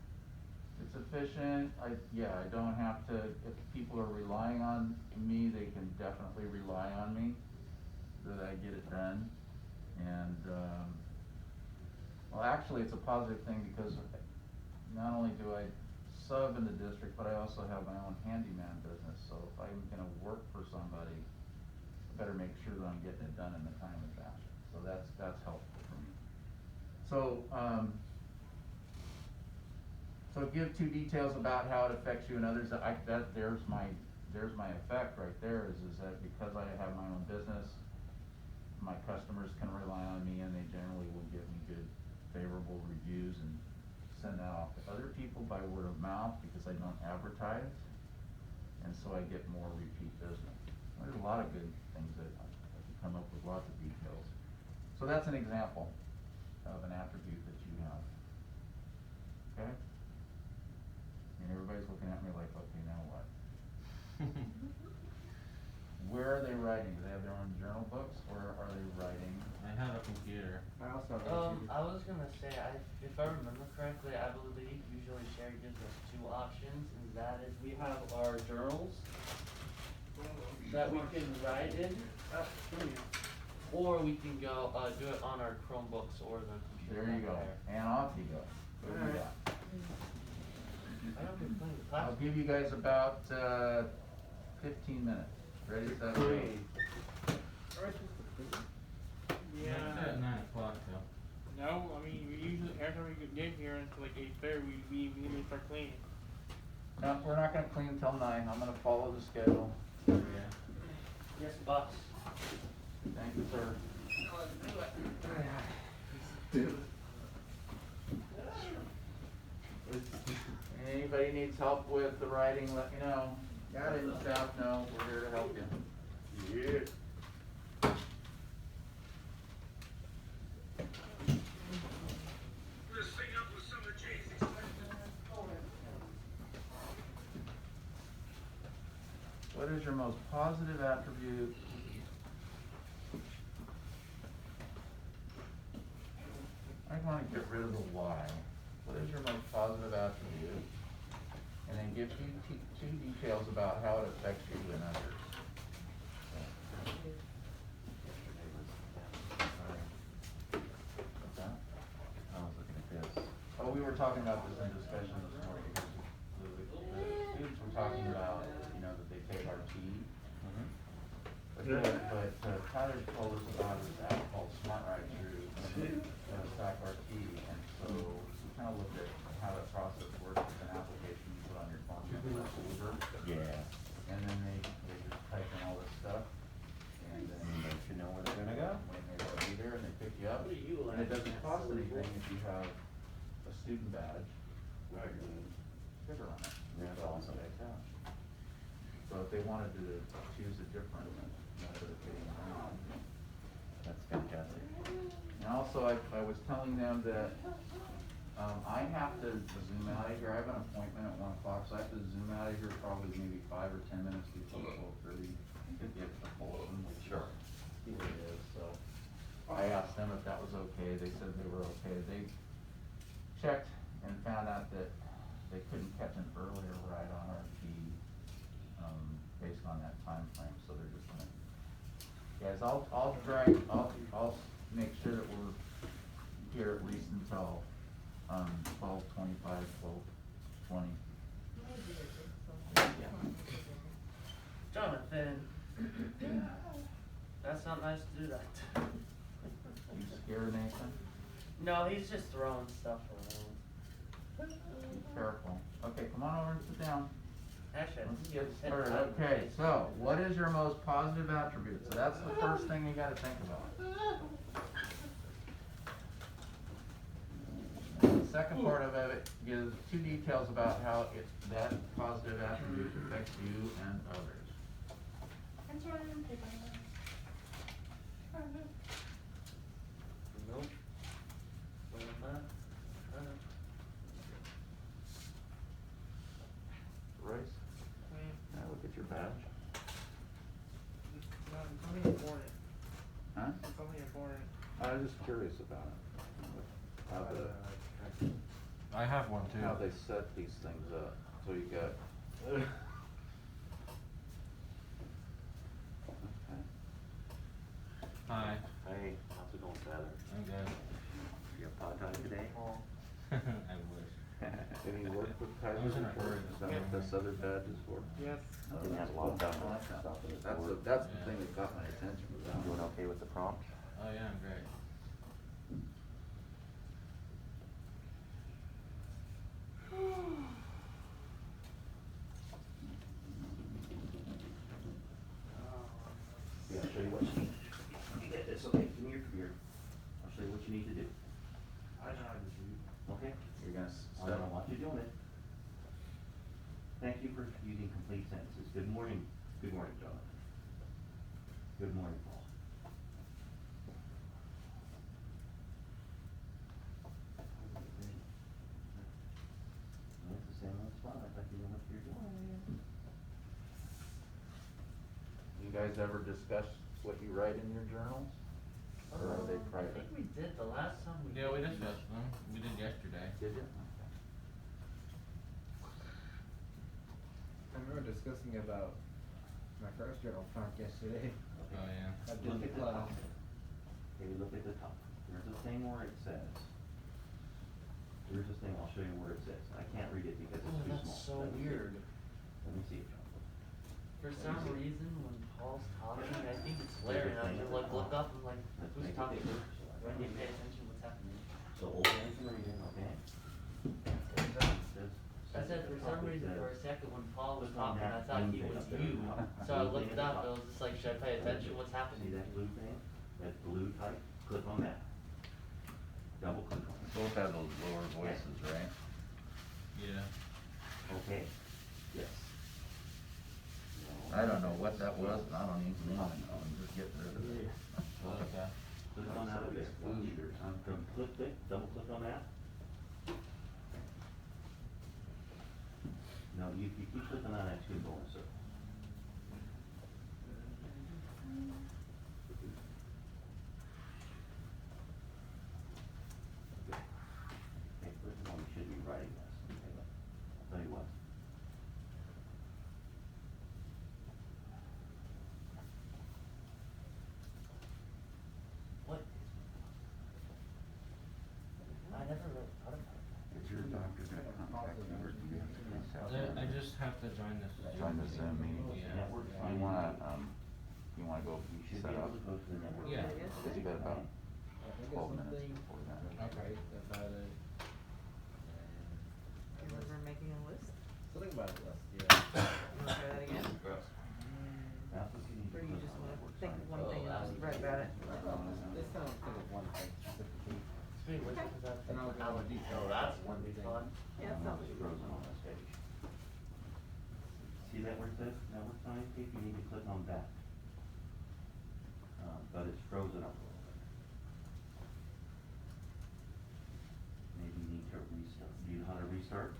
It's efficient, I don't have to, if people are relying on me, they can definitely rely on me, that I get it done. And, well, actually, it's a positive thing because not only do I sub in the district, but I also have my own handyman business, so if I'm gonna work for somebody, I better make sure that I'm getting it done in a timely fashion, so that's helpful for me. So, so give two details about how it affects you and others. There's my effect right there is that because I have my own business, my customers can rely on me and they generally will give me good, favorable reviews and send that off to other people by word of mouth because I don't advertise. And so I get more repeat business. There's a lot of good things that I can come up with lots of details. So that's an example of an attribute that you have. Okay? And everybody's looking at me like, okay, now what? Where are they writing? Do they have their own journal books or are they writing? I have a computer. I also have a I was gonna say, if I remember correctly, I believe usually Sherry gives us two options, and that is We have our journals that we can write in, or we can go, do it on our Chromebooks or the computer. There you go. there. And off you go. We'll do Alright. that. I don't be playing the I'll class. give you guys about, 15 minutes. Ready, set, go. Yeah. It's at 9 o'clock though. No, I mean, we usually, every time we get here until like 8:30, we immediately start cleaning. No, we're not gonna clean until 9. I'm gonna follow the schedule. Yeah. Yes, boss. Thank you, sir. Anybody needs help with the writing, let me know. Got it. Staff know, we're here to help you. Yeah. What is your most positive attribute? I wanna get rid of the why. What is your most positive attribute? And then give two details about how it affects you and others. What's that? I was looking at this. Oh, we were talking about this in discussion this morning. The students were talking about, that they take our tea. But Tyler told us about his app called Smart Ride Through, and they stack our tea, and so we kind of looked at how that process works with an application you put on your phone, you have to Uber, Yeah. and then they just type in all this stuff, and then And they should know where they're gonna go. when they'll be there and they pick you up, What are you and it doesn't laughing at, cost silly anything boy? if you have a student badge with your sticker on it. That's So awesome. it's like that. So if they wanted to choose a different method of getting around. That's fantastic. And also, I was telling them that, I have to zoom out of here, I have an appointment at 1 o'clock, so I have to zoom out of here probably maybe 5 or 10 minutes before 12:30 to get the Fulton, which Sure. here it is, so. I asked them if that was okay, they said they were okay, they checked and found out that they couldn't catch an earlier ride on RP, based on that time frame. So they're just gonna, guys, I'll make sure that we're here at least until, 12:25, 12:20. Jonathan. That's not nice to do that. You scared, Nathan? No, he's just throwing stuff around. Be careful. Okay, come on over and sit down. Actually, I Let's think get you said started. that. Okay, so what is your most positive attribute? So that's the first thing you gotta think about. The second part of it gives two details about how that positive attribute affects you and others. Nope. What am I? Royce? Now look at your badge. It's something important. Huh? It's something important. I was just curious about it. How I have one too. how they set these things up. So you got. Okay. Hi, Hey, how's it going, Tyler? I'm good. You have pot time today? I wish. Have you worked with I Kaiser was in a before? hurry Is this that what morning. this other badge is for? Yes. Didn't have a lot of time I like to that. stop at the That's store. that's the Yeah. thing that got my attention was that. Doing okay with the prompt? Oh yeah, I'm great. Yeah, I'll show you what you need. You get this, okay, give me your computer. I'll show you what you need to do. I know how to do it. Okay? You're gonna I don't want you doing it. Thank you for using complete sentences. Good morning. Good morning, Jonathan. Good morning, Paul. It's the same old spot. I thought you knew what you're doing. You guys ever discuss what you write in your journals? Or are they I private? think we did the last time we. Yeah, we did. discussed them. We did yesterday. Did you? I remember discussing about my first journal prompt yesterday. Oh yeah. I Look did at the class. top. Okay, look at the top. There's a thing where it says, here's this thing, I'll show you where it sits. I can't read it because Oh, it's too that's small. so Let me see it. weird. Let me see it, John. For some reason, when Paul's talking, I think it's Larry, and I just like look up and like, Let's who's make it talking? bigger, so I I can need to read pay it. attention what's happening. So old man can read it, okay? I said for some reason, for a second, when Paul was Click on talking, I that thought blue he thing was up there. you. So I Blue looked thing it at the up, and I top. was just like, should I pay attention? What's See happening? that blue thing? That blue type? Click on that. Double click on it. Both have those lower voices, right? Yeah. Okay? Yes. I don't know what that was, and I don't even know, I'm just getting rid of it. Okay. Click on that a bit. Double click on that. No, you keep clicking on that, it's gonna go in a circle. Okay. Okay, first of all, you should be writing this, okay, but I'll tell you what. What? I never really thought about that. Is your doctor gonna contact you, or do you have to contact I just have to join this. Join the Zoom meeting? Yeah. Network You finding. wanna go You should set be up? able to go to the network. Yeah. Cause you got about I think 12 it's minutes something before that. Okay. about it. You remember making a list? Something about it less, yeah. You wanna try that again? Gross. That's what you need to Or you click just on wanna network think of finding. one thing and just write about it? This sounds like it's one thing specifically. It's pretty weird because that's And I'll go into detail. Oh, that's one big fun. Yeah, that sounds It's frozen on this page. See that where it says network sign tape, you need to click on that. But it's frozen up a little bit. Maybe you need to restart. Do you know how to restart?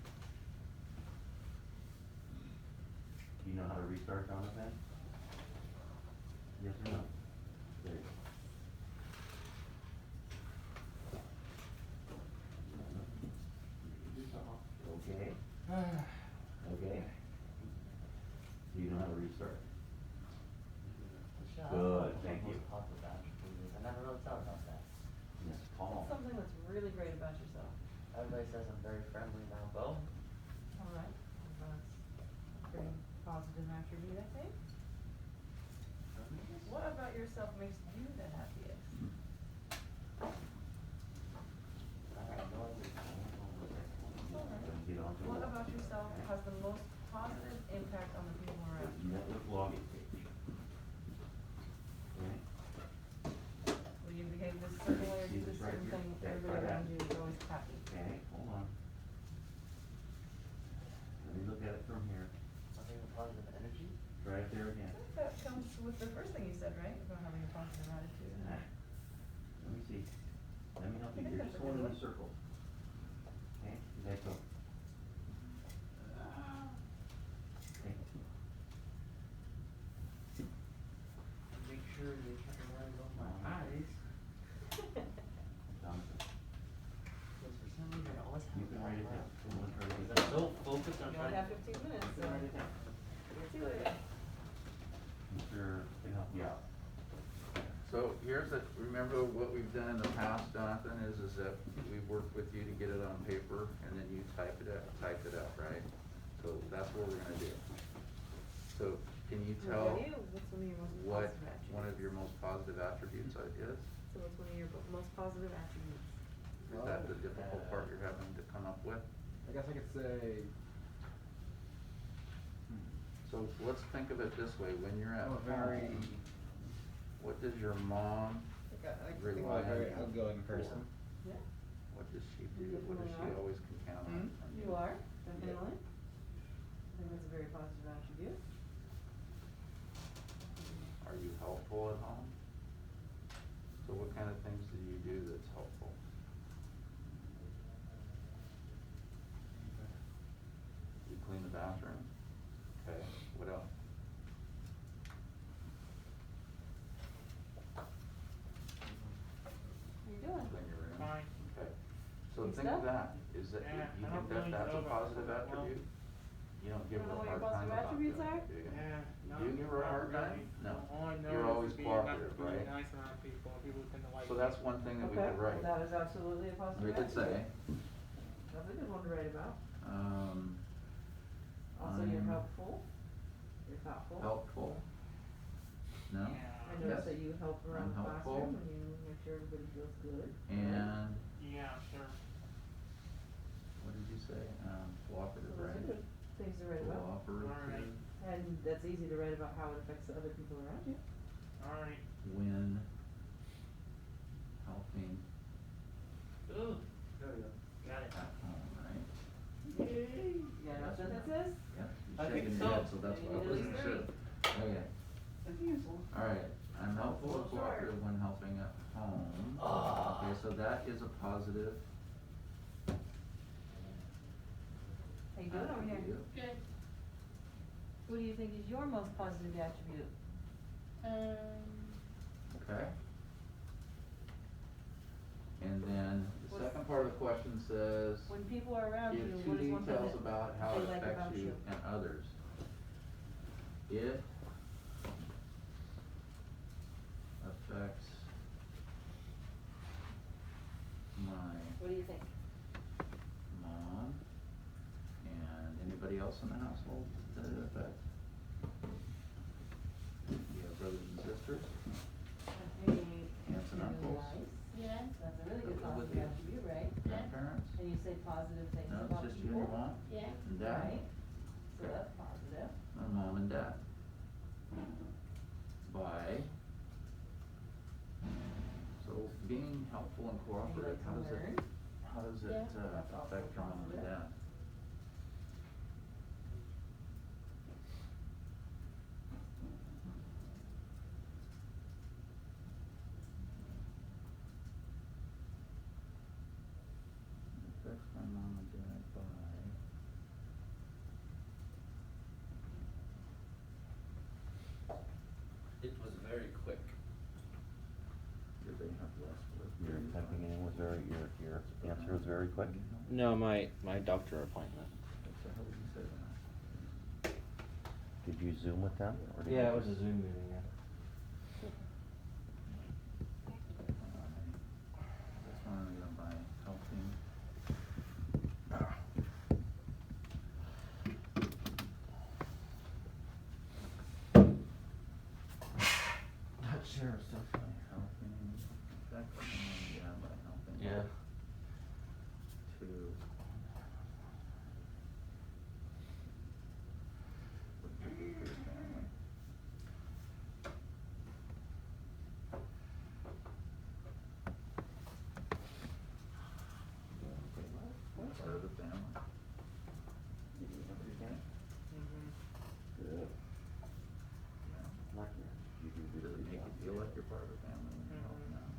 Do you know how to restart, Jonathan? Yes or no? There you go. Okay. Okay. Do you know how to restart? Michelle, I don't know Good, what thank the you. most positive attribute is. I never really thought about that. Yes, Paul. What's something that's really great about yourself? Everybody says I'm very friendly now, Bo. Alright, that's a pretty positive attribute, I think. What about yourself makes you the happiest? I have no idea. Get on to What it. about yourself has the most positive impact on the people around you? Network login page. Okay? Will you behave this certain way or See do this this right certain here? thing, Okay, everybody try around that. you is always happy? Okay, hold on. Let me look at it from here. Something with positive energy. Try it there again. I think that comes with the first thing you said, right, about having a positive attitude. Let me see. Let me help I you. think You're that's just a going in good a circle. Okay, let go. Okay. Make sure you can't rely on my eyes. Jonathan, Because for some reason I always have. you can write it down. I'm gonna try to Because get I'm so focused on You trying only have to. 15 minutes, You so. can write it down. See you later. Mr. can help you out. So here's the, remember what we've done in the past, Jonathan, is that we've worked with you to get it on paper, and then you type it up, right? So that's what we're gonna do. So can you tell What's one of your most what positive attributes? one of your most positive attributes is? So what's one of your most positive attributes? Is that the difficult part you're having to come up with? I guess I could say, So let's think of it this way, when you're at I'm a very, home, what does your mom, I think I'm a very outgoing person. Yeah, what does she You do, what does she definitely are. always can count on from you? you are, definitely. I think that's a very positive attribute. Are you helpful at home? So what kind of things do you do that's helpful? You clean the bathroom? Okay, what else? How you doing? Clean your room? Fine. Okay, so Good think of stuff? that, is that, Yeah, you I think don't that really that's know a about positive that well. attribute? You don't give You her don't a know hard what your time positive about attributes doing are? it, do you? Yeah, no. Do you give her a not hard time? really. No. All I know You're is always being not- cooperative, being right? nice around people, people tend to like So me. that's one thing that we Okay, could write. that is absolutely a positive We could say, attribute. That's a good one to write about. Um, Also, you're I'm helpful, you're thoughtful. helpful. No? Yeah. I Yes. noticed that you help around the I'm helpful. classroom and you make sure everybody feels good. And Yeah, sure. what did you say? So Cooperative, those are right? good things to write about. Cooperative And that's easy to write about how it affects the other people around you. Alright. when helping Ooh, There we go. got it. at home, right? Yay. Yeah, that's what that says? Yep. I You're think shaking so. your head, so that's You why I need at least wasn't three. sure. Okay. I think it's one. Alright, I'm helpful or Little short. cooperative when helping at home. Ah. Okay, so that is a positive How you doing over here? attribute. Okay. What do you think is your most positive attribute? Okay. And then the What's- second part of the question says, When people are around you, give what two is one thing details that about how they it like affects about you you? and others. It affects my What do you think? mom and anybody else in the household that it affects. You have brothers and sisters, aunts and uncles, Yeah. That's a really good With positive you. attribute, right? grandparents. And you say positive things No, about it's just people. you and your mom Yeah. and dad. Right? So that's positive. My mom and dad. By, so being helpful and cooperative, like to learn. how does it, Yeah. That's also affect your mom and positive. dad? It affects my mom and dad by. It was very quick. Did they have less work? Your typing in was very, your answer was very quick. No, my doctor appointment. So how would you say that? Did you Zoom with them? Or did Yeah, you it was a just- Zoom meeting, yeah. This one, by helping. Not sure, so. By helping, affect my mom and dad by helping. Yeah. To. What to do for the family. Part of the family. Mm-hmm. Good. Yeah. Like, you do Does it make you feel like you're part of the family when you help them out?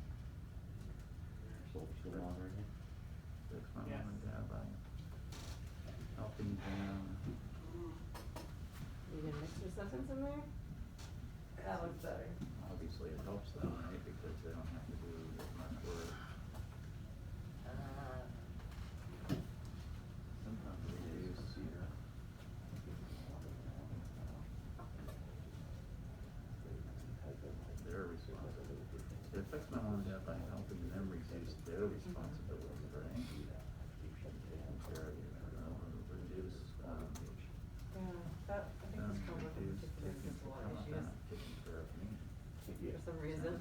Still on right here? Fix my Yes. mom and dad by helping them. You gonna mix your sentence in there? That looks better. Obviously, it helps them, right, because they don't have to do as much work. Sometimes reduce your. Their responsibility. It affects my mom and dad by helping them reduce their responsibility, right? Taking care of you, reduce, Yeah, that, I think this one with reduce particular taking, has a lot how of about issues that, taking care of me. for some reason.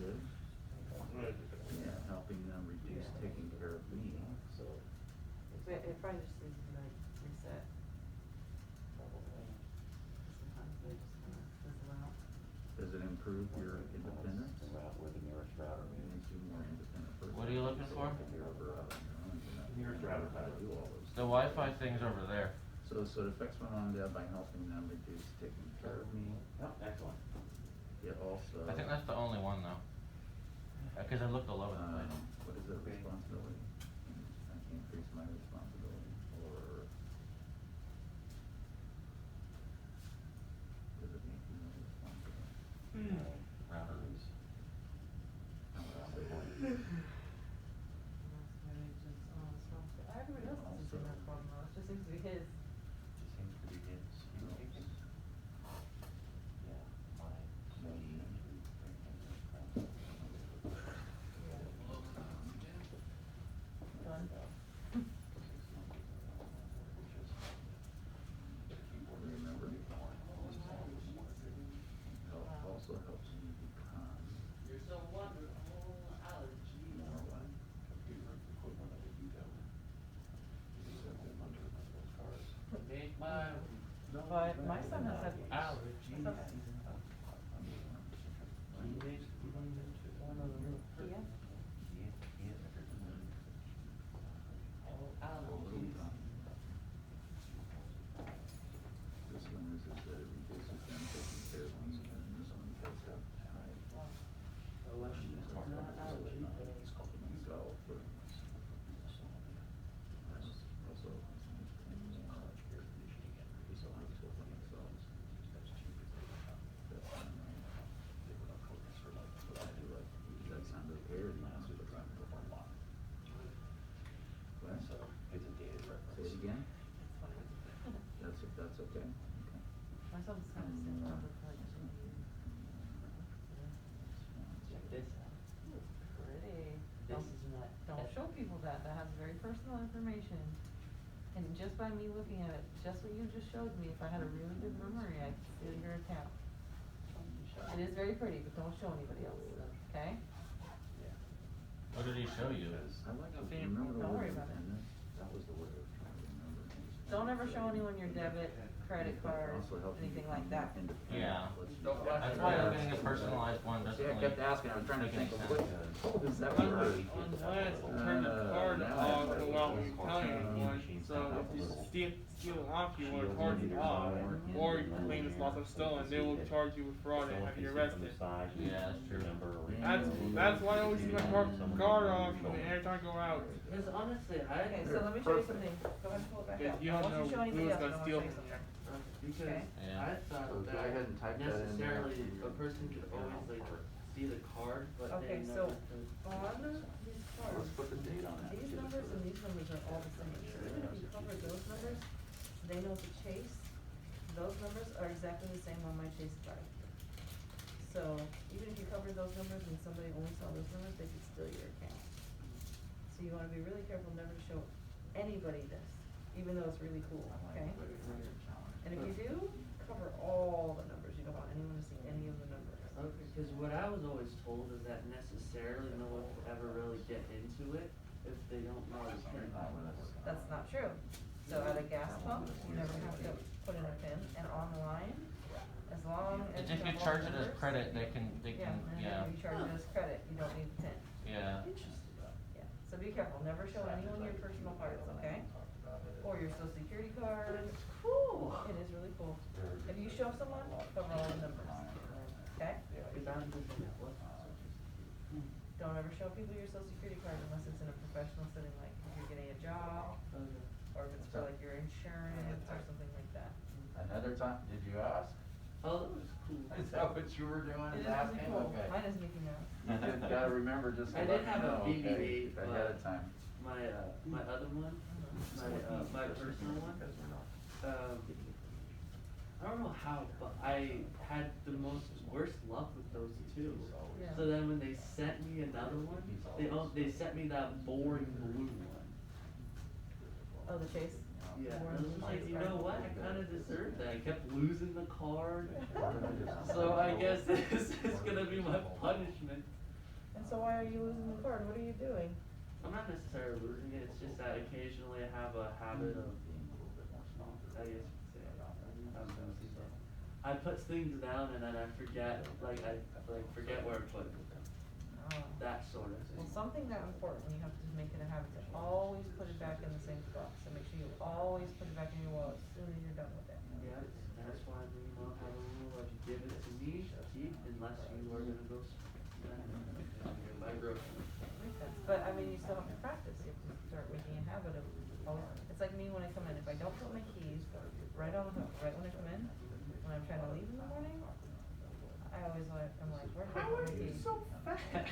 Sound good? Yeah, helping them reduce taking care of me, so. It probably just needs to be like reset. Sometimes they just kinda fizzle out. Does it improve your independence? Where the nearest router It is. makes you more independent person. What are you looking for? If you're ever out on your own, you're not- Nearest you don't router. know how to do all those The things. Wi-Fi thing's over there. So it affects my mom and dad by helping them reduce taking care of me. Oh, excellent. It also. I think that's the only one though. Cause I looked all over the place. What is it, responsibility? I can increase my responsibility, or does it make you more responsible? Routers. How would I say that? And that's why they just, everybody else doesn't seem to have a problem though, it just seems to be his. Just seems to be his. Yeah, my. Done. again? It's funny. That's okay? Okay. My son's kind of similar, but like, Check this out. pretty. This Don't, is my. don't show people that, that has very personal information. And just by me looking at it, just what you just showed me, if I had a really good memory, I could steal your account. It is very pretty, but don't show anybody else, okay? What did he show you? I like to Don't remember the worry word, about it. and that was the word I was trying to remember. Don't ever show anyone your debit, credit card, Also helps you anything like become that. independent. Yeah. Don't flash That's it. why I'm getting a personalized one, doesn't See, I kept asking, I was trying to think of what is that Unless, word? unless you turn the card now off I without know. you telling anyone, so if you steal it off, you want to charge it off, or you claim it's lost or stolen, they will charge you with fraud and have you arrested. Yeah, that's true. That's why I always keep my card off every time I go out. Because honestly, Okay, I, so let me show you something, go ahead and pull it back Because up. you I don't want you know to show anybody who's else, gonna I steal wanna show from you there. because Okay. Yeah. I thought So go that ahead and type that in there. necessarily a person could always like see the card, but Okay, they so never could. on these cards, Let's put the date on that. these numbers and these numbers are all the same, so even if you cover those numbers, they know to Chase, those numbers are exactly the same on my Chase card. So, even if you cover those numbers and somebody only saw those numbers, they could steal your account. So you wanna be really careful never to show anybody this, even though it's really cool, okay? And if you do, cover all the numbers, you don't want anyone to see any of the numbers. Okay, because what I was always told is that necessarily no one could ever really get into it if they don't know the pin. That's not true. So at a gas pump, you never have to put in a PIN, and online, as long as If you you have all charge the it as numbers. credit, they can, Yeah, and yeah, if you charge it as credit, you don't need the PIN. yeah. Yeah, so be careful, never show anyone your personal cards, okay? Or your social security card. Cool. It is really cool. If you show someone, cover all the numbers, okay? Because I'm just like, what? Don't ever show people your social security card unless it's in a professional setting, like if you're getting a job, or if it's for like your insurance or something like that. Another time, did you ask? Oh, that was cool. Is that what you were doing, It is asking? really cool. Okay. Mine is Mickey Mouse. You did, gotta remember just to I let did me have a know, okay, BB-8, ahead of but- time. My other one, my personal one, I don't know how, but I had the most worst luck with those two. Yeah. So then when they sent me another one, they sent me that boring blue one. Oh, the Chase? Yeah, The I orange was like, Chase you card? know what, I kinda deserved that, I kept losing the card. So I guess this is gonna be my punishment. And so why are you losing the card? What are you doing? I'm not necessarily losing it, it's just that occasionally I have a habit of, I guess you could say, I'm losing it. I put things down and then I forget, I forget where I put it. Oh. That sort of Well, thing. something that important, you have to make it a habit to always put it back in the same spot. So make sure you always put it back in your wallet as soon as you're done with it. Yeah, that's why we have a rule of give it to me, keep, unless you are gonna go buy groceries. Makes sense. But I mean, you still have to practice. You have to start making a habit of, it's like me when I come in. If I don't put my keys right on the hook, right when I come in, when I'm trying to leave in the morning, I always like, I'm like, where did I How put are my you keys? so fat?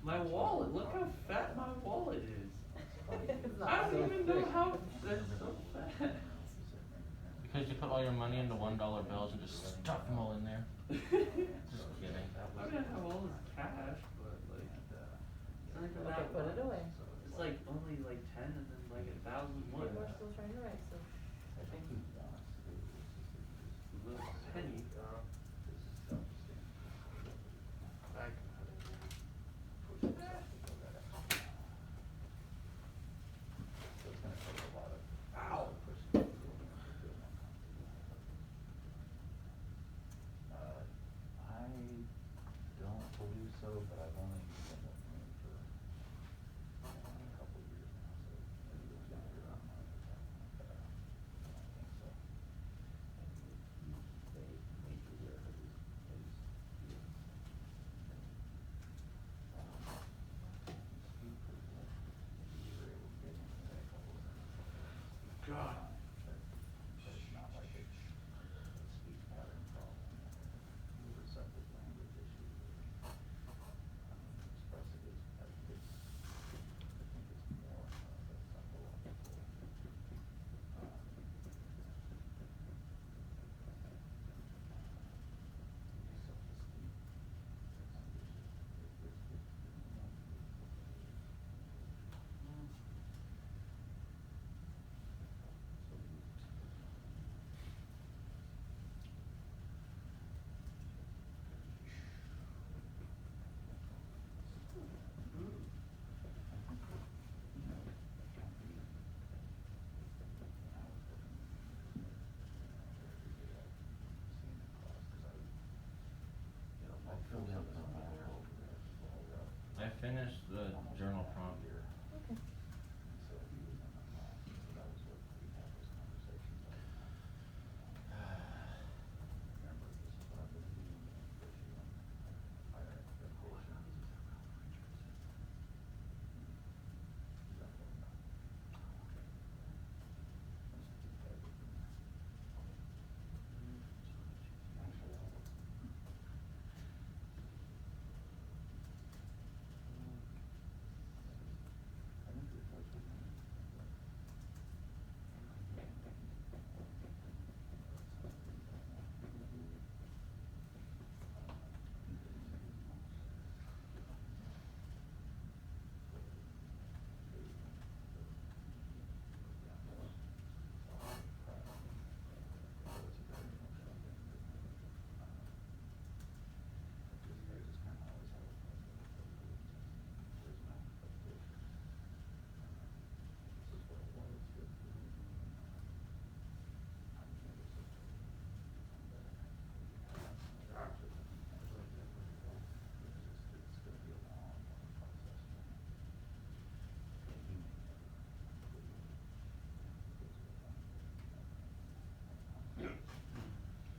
My wallet, look how fat my wallet is. It's I not. don't even know how that's so fat. Because you put all your money into $1 bills and just stuff them all in there. Just kidding. I mean, I have all this cash, but like, it's not even Okay, that put it much. away. It's like only like 10 and then like 1,001. People are still trying to write, so. I think the penny. Back. So it's gonna take a lot of. Ow. I don't believe so, but I've only been with him for a couple of years now, so I finished the journal prompt. Okay.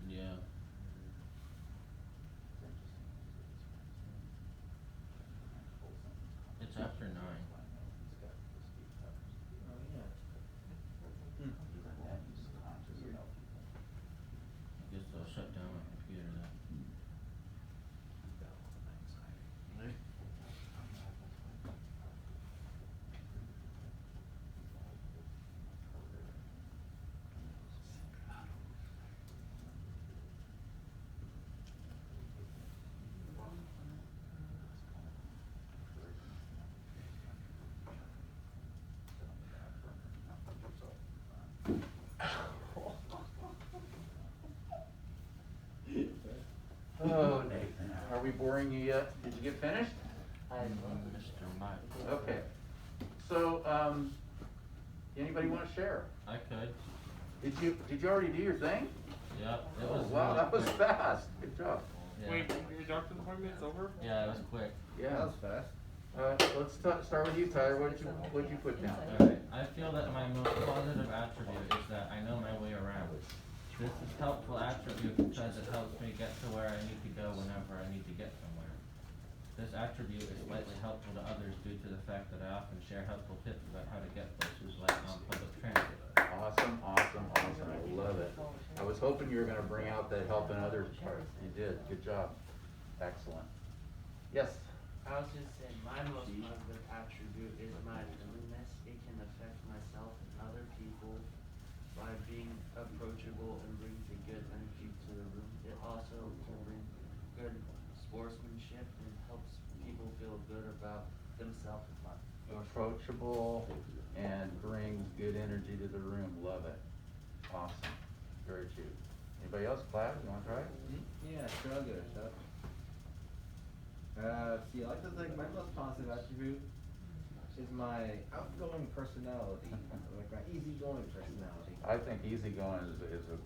Yeah. It's after 9. Oh, yeah. I guess I'll shut down my computer then. Oh, Nathan, are we boring you yet? Did you get finished? I love it. Mr. Mike. Okay. So, anybody wanna share? I could. Did you already do your thing? Yep, it Oh, was. wow, really that was quick. fast. Good job. Yeah. Wait, your doctor's appointment's over? Yeah, it was quick. That Yeah. was fast. Let's start with you, Tyler. What'd you put down? Alright, I feel that my most positive attribute is that I know my way around. This is helpful attribute because it helps me get to where I need to go whenever I need to get somewhere. This attribute is slightly helpful to others due to the fact that I often share helpful tips about how to get places like on public transit. Awesome, awesome, awesome. I love it. I was hoping you were gonna bring out the helping others part. You did. Good job. Excellent. Yes. I was just saying, my most positive attribute is my willingness. It can affect myself and other people by being approachable and brings a good energy to the room. It also can bring good sportsmanship and helps people feel good about themselves and life. Approachable and brings good energy to the room. Love it. Awesome. Very true. Anybody else? Clive, you wanna try? Yeah, sure, I'll give it a shot. See, I like to think my most positive attribute is my outgoing personality, like my easygoing personality. I think easygoing is a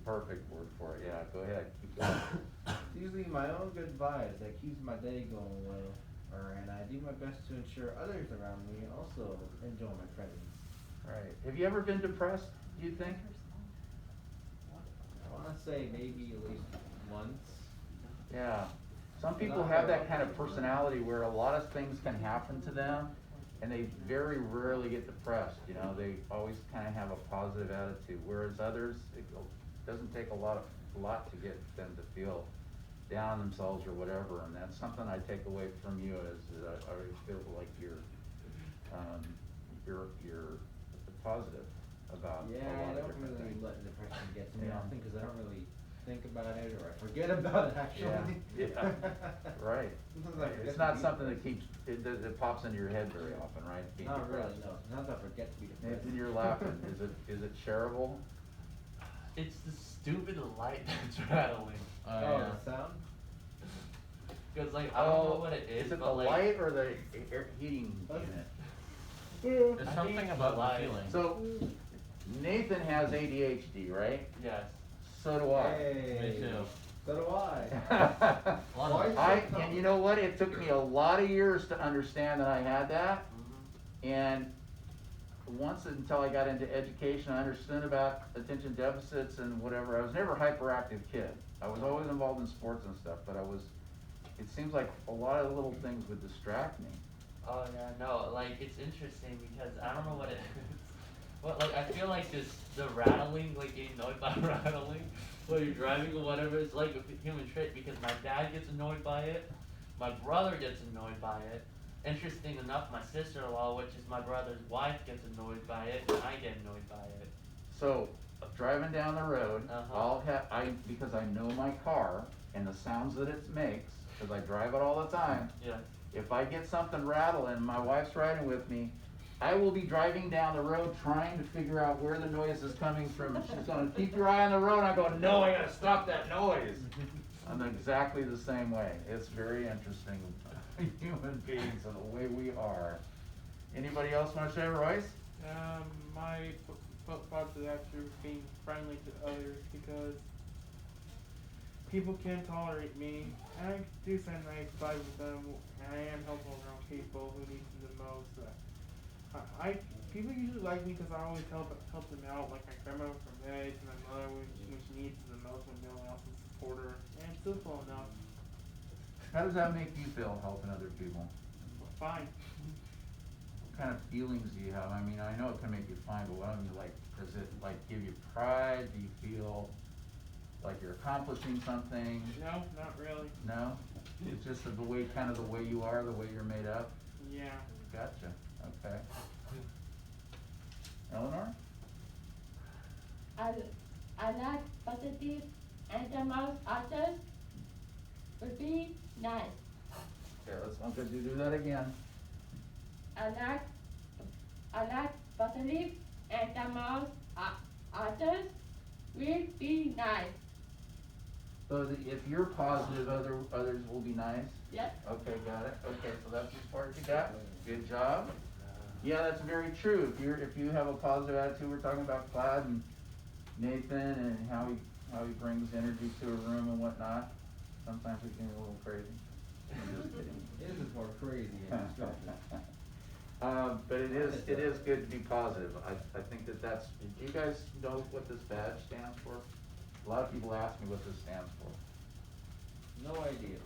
perfect word for it. Yeah, go ahead. Keep going. It's usually my own good vibes that keeps my day going well, and I do my best to ensure others around me also enjoy my presence. Right. Have you ever been depressed, do you think? I wanna say maybe at least once. Yeah. Some people have that kind of personality where a lot of things can happen to them and they very rarely get depressed, you know, they always kind of have a positive attitude, whereas others, doesn't take a lot to get them to feel down on themselves or whatever, and that's something I take away from you is that I always feel like you're positive about a Yeah, lot I of don't different really things. let depression get to me Yeah. often because I don't really think about it or I forget about it actually. Yeah, right. Sometimes I forget It's to not be something that depressed. that pops into your head very often, right? Being Not really, depressed. no. Sometimes I forget to be depressed. Nathan, you're laughing. Is it shareable? It's the stupid light that's rattling. Oh, Oh, yeah. the sound? Cause like, I don't know what it is, Is it the but like. light or the air heating That's- unit? There's I think something it's about the light. feeling. So Nathan has ADHD, right? Yes. So do I. Hey. Me too. So do I. Lot of- And you know what, it took me a lot of years to understand that I had that, Mhm. and once until I got into education, I understood about attention deficits and whatever. I was never a hyperactive kid. I was always involved in sports and stuff, but it seems like a lot of little things would distract me. Oh yeah, no, like it's interesting because I don't know what it is. But like I feel like just the rattling, like getting annoyed by rattling while you're driving or whatever, it's like a human trait because my dad gets annoyed by it, my brother gets annoyed by it. Interesting enough, my sister-in-law, which is my brother's wife, gets annoyed by it, and I get annoyed by it. So, driving down the road, Uh-huh. because I know my car and the sounds that it makes, cause I drive it all the time. Yeah. If I get something rattling, my wife's riding with me, I will be driving down the road trying to figure out where the noise is coming from. She's gonna keep your eye on the road, and I go, no, I gotta stop that noise. I'm exactly the same way. It's very interesting, human beings and the way we are. Anybody else wanna share, Royce? My thoughts to that through being friendly to others because people can tolerate me, and I do spend nice vibes with them, and I am helpful around people who need them the most. People usually like me because I always help them out, like my grandma from Edge, and my mother when she needs them the most when no one else will support her, and it's simple enough. How does that make you feel, helping other people? Fine. What kind of feelings do you have? I mean, I know it can make you fine, but what do you like, does it like give you pride? Do you feel like you're accomplishing something? No, not really. No? It's just the way, kind of the way you are, the way you're made up? Yeah. Gotcha, okay. Eleanor? I like positive and the most others would be nice. Okay, let's do that again. I like positive and the most others will be nice. So if you're positive, others will be nice? Yep. Okay, got it. Okay, so that's the part you got. Good job. Yeah, that's very true. If you have a positive attitude, we're talking about Clyde and Nathan and how he brings energy to a room and whatnot. Sometimes it can be a little crazy. I'm just kidding. His is more crazy and destructive. But it is good to be positive. I think that's, do you guys know what this badge stands for? A lot of people ask me what this stands for. No idea.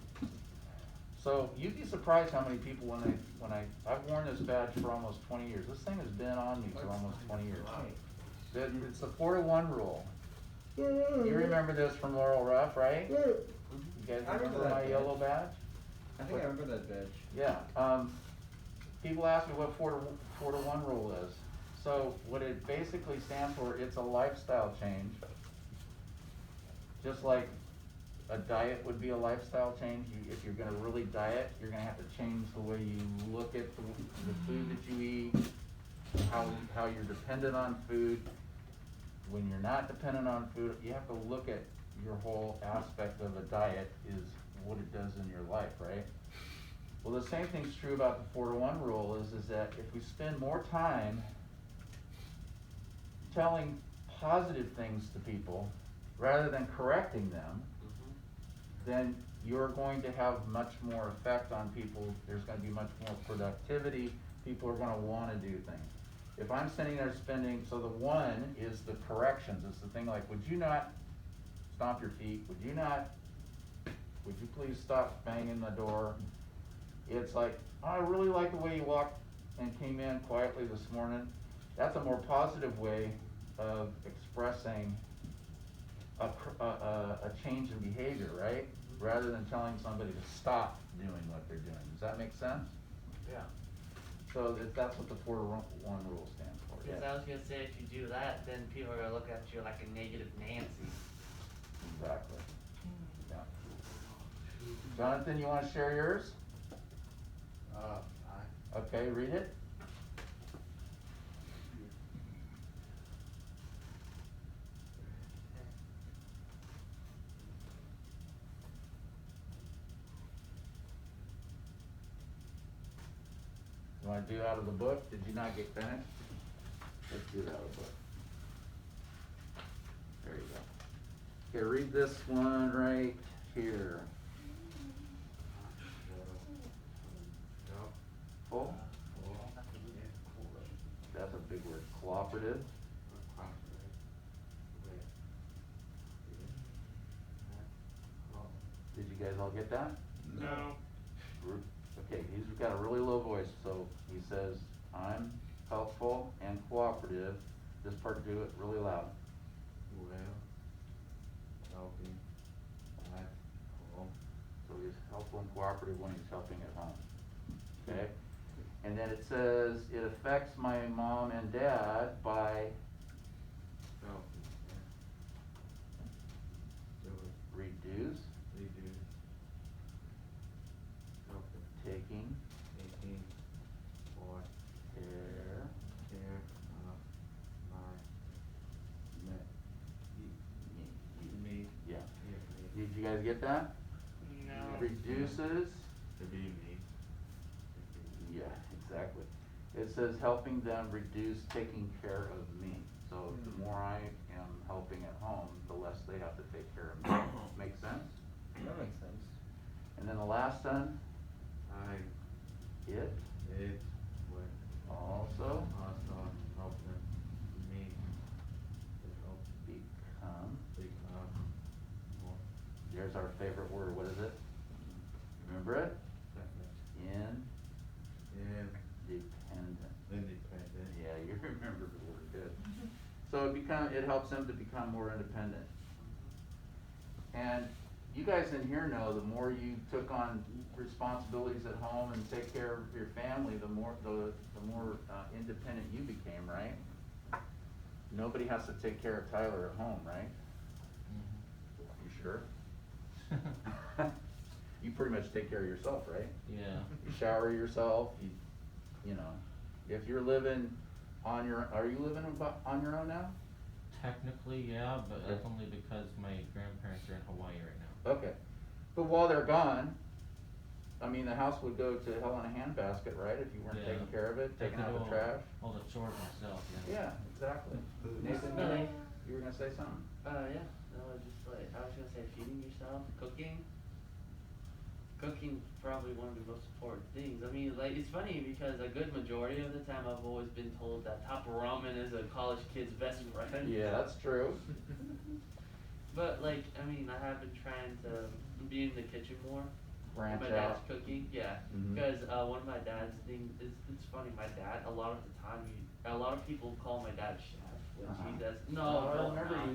So you'd be surprised how many people I've worn this badge for almost 20 years. This thing has been on me for almost 20 years. It's the 4-to-1 rule. You remember this from Laurel Ruff, right? You guys I remember remember that my badge. yellow badge? I think I remember that badge. Yeah, people ask me what 4-to-1 rule is. So what it basically stands for, it's a lifestyle change. Just like a diet would be a lifestyle change. If you're gonna really diet, you're gonna have to change the way you look at the food that you eat, how you're dependent on food. When you're not dependent on food, you have to look at your whole aspect of a diet is what it does in your life, right? Well, the same thing's true about the 4-to-1 rule is that if we spend more time telling positive things to people rather than correcting them, then you're going to have much more effect on people. There's gonna be much more productivity. People are gonna wanna do things. If I'm sitting there spending, so the 1 is the corrections. It's the thing like, would you not stomp your feet? Would you please stop banging the door? It's like, oh, I really like the way you walked and came in quietly this morning. That's a more positive way of expressing a change in behavior, right? Rather than telling somebody to stop doing what they're doing. Does that make sense? Yeah. So that's what the 4-to-1 rule stands for. Because I was gonna say, if you do that, then people are gonna look at you like a negative Nancy. Exactly. Yeah. Jonathan, you wanna share yours? Okay, read it. You wanna do out of the book? Did you not get finished? Let's do it out of the book. There you go. Okay, read this one right here. Full? That's a big word. Cooperative. Did you guys all get that? No. Okay, he's got a really low voice, so he says, I'm helpful and cooperative. This part, do it really loud. So he's helpful and cooperative when he's helping at home. Okay? And then it says, it affects my mom and dad by reduce, taking care, me. Yeah. Did you guys get that? No. Reduces. Yeah, exactly. It says helping them reduce taking care of me. So the more I am helping at home, the less they have to take care of me. Make sense? That makes sense. And then the last one, it also become, there's our favorite word, what is it? Remember it? Independent. Yeah, you remember the word, good. So it helps them to become more independent. And you guys in here know the more you took on responsibilities at home and take care of your family, the more independent you became, right? Nobody has to take care of Tyler at home, right? You sure? You pretty much take care of yourself, right? Yeah. You shower yourself, you know, if you're living on are you living on your own now? Technically, yeah, but that's only because my grandparents are in Hawaii right now. Okay, but while they're gone, I mean, the house would go to hell in a handbasket, right, if you weren't Yeah. taking care of it, I taking have to out do the trash? all the chores myself, yeah. Yeah, exactly. Nathan, Really? you were gonna say something? Yeah, no, just like, I was gonna say feeding yourself, cooking. Cooking's probably one of the most important things. I mean, like, it's funny because a good majority of the time I've always been told that Papa Ramen is a college kid's best friend. Yeah, that's true. But like, I mean, I have been trying to be in the kitchen more. Branch when my dad's out. cooking, yeah. Mhm. Because one of my dad's things is, it's funny. My dad, a lot of the time, a lot of people call my dad chef, which he Uh-huh. does. Oh, No,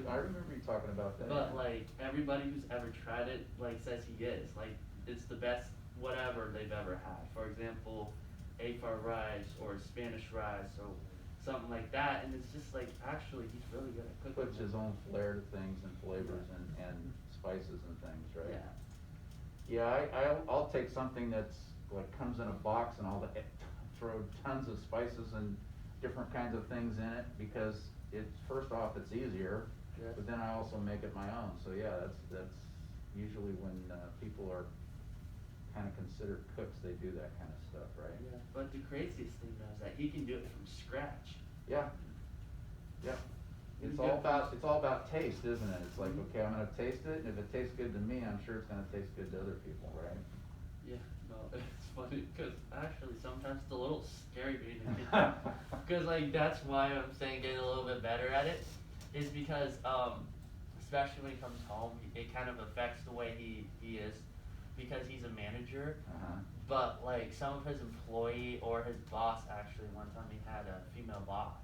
I remember you talking about that. But yeah. like everybody who's ever tried it, like says he is like it's the best whatever they've ever had. For example, A-far rice or Spanish rice or something like that, and it's just like actually he's really good at cooking. Puts his own flair to things and flavors and spices and things, right? Yeah. Yeah, I'll take something that's like comes in a box and I'll throw tons of spices and different kinds of things in it because it's first off it's easier, Yeah. but then I also make it my own. So yeah, that's usually when people are kind of considered cooks, they do that kind of stuff, right? Yeah. But the craziest thing though is that he can do it from scratch. Yeah. Yeah. It's Yeah. all about taste, isn't it? It's like, Mhm. okay, I'm gonna taste it, and if it tastes good to me, I'm sure it's gonna taste good to other people, right? Yeah, no, it's funny because actually sometimes it's a little scary being in the kitchen. Because like that's why I'm saying getting a little bit better at it is because especially when he comes home, it kind of affects the way he is because he's a manager. Uh-huh. But like some of his employee or his boss actually one time he had a female boss,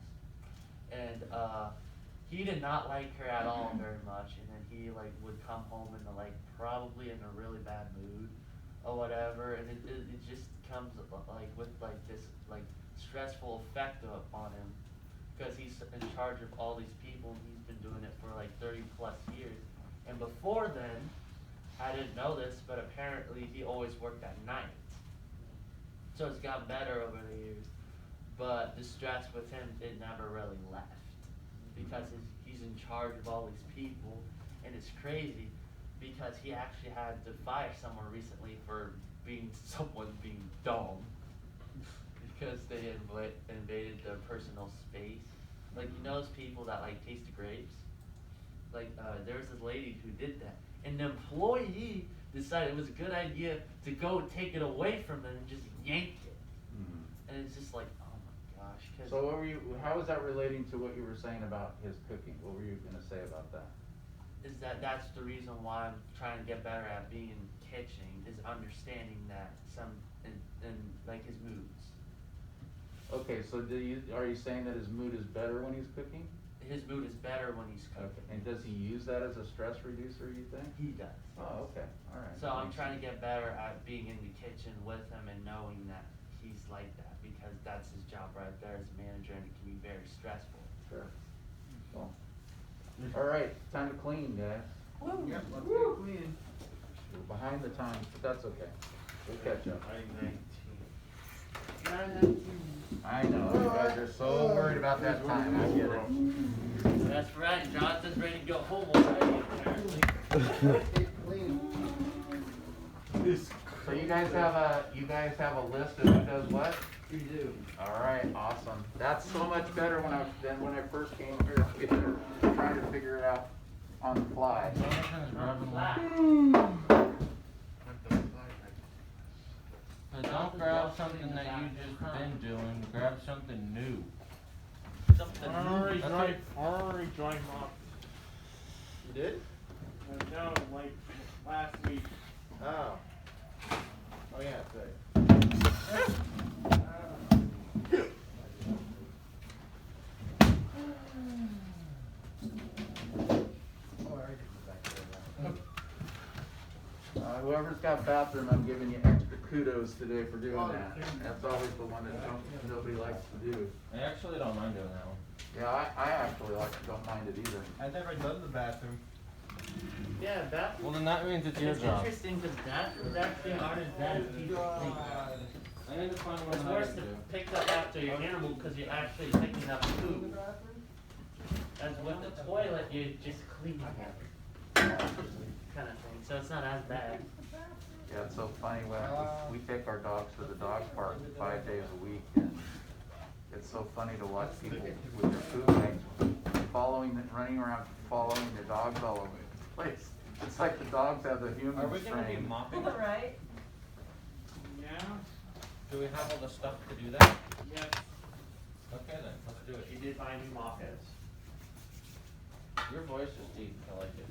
and he did not like her at all very much, and then he like would come home in like probably in a really bad mood or whatever, and it just comes like with like this like stressful effect on him because he's in charge of all these people and he's been doing it for like 30 plus years, and before then I didn't know this, but apparently he always worked at night. So it's gotten better over the years, but the stress with him, it never really left because he's in charge of all these people, and it's crazy because he actually had to fire someone recently for someone being dumb because they invaded their personal space. Like, you know those people that like taste the grapes? there was this lady who did that, and the employee decided it was a good idea to go take it away from them and just yank it. And it's just like, oh my gosh. 'Cause So how is that relating to what you were saying about his cooking? What were you gonna say about that? is that's the reason why I'm trying to get better at being in kitchen, is understanding that and like his moods. Okay, so are you saying that his mood is better when he's cooking? His mood is better when he's cooking. And does he use that as a stress reducer, you think? He does. Oh, okay, alright. So I'm trying to get better at being in the kitchen with him and knowing that he's like that, because that's his job right there as a manager, and it can be very stressful. Sure. Cool. Alright, time to clean, guys. Yep, let's get clean. We're behind the times, but that's okay. We'll catch up. I know, you guys are so worried about that time, I get it. That's right, Jonathan's ready to go home already, apparently. So you guys have a list of who does what? We do. Alright, awesome. That's so much better than when I first came here, trying to figure it out on the fly. Jonathan's grabbing one. But don't grab something that you just been doing, grab something new. Something I already dry mopped. You did? No, like last week. Oh. Oh, yeah, good. Whoever's got bathroom, I'm giving you extra kudos today for doing that. That's always the one that nobody likes to do. I actually don't mind doing that one. Yeah, I actually don't mind it either. I never go to the bathroom. Yeah, bathroom. Well, then that means it's your It's job. interesting because bathrooms actually aren't as bad as people think. I need to find one It's that I worse can to do. pick up after your animal because you're actually picking up food. As with the toilet, you're just cleaning it. Kind of thing. So it's not as bad. Yeah, it's so funny when we take our dogs to the dog park 5 days a week, and it's so funny to watch people with their food bags running around following the dogs all over the place. It's like the dogs have the human Are we gonna be strain. mopping? Right? Yeah? Do we have all the stuff to do that? Yes. Okay then, let's do He it. did find new mop heads. Your voice is deep, I like it.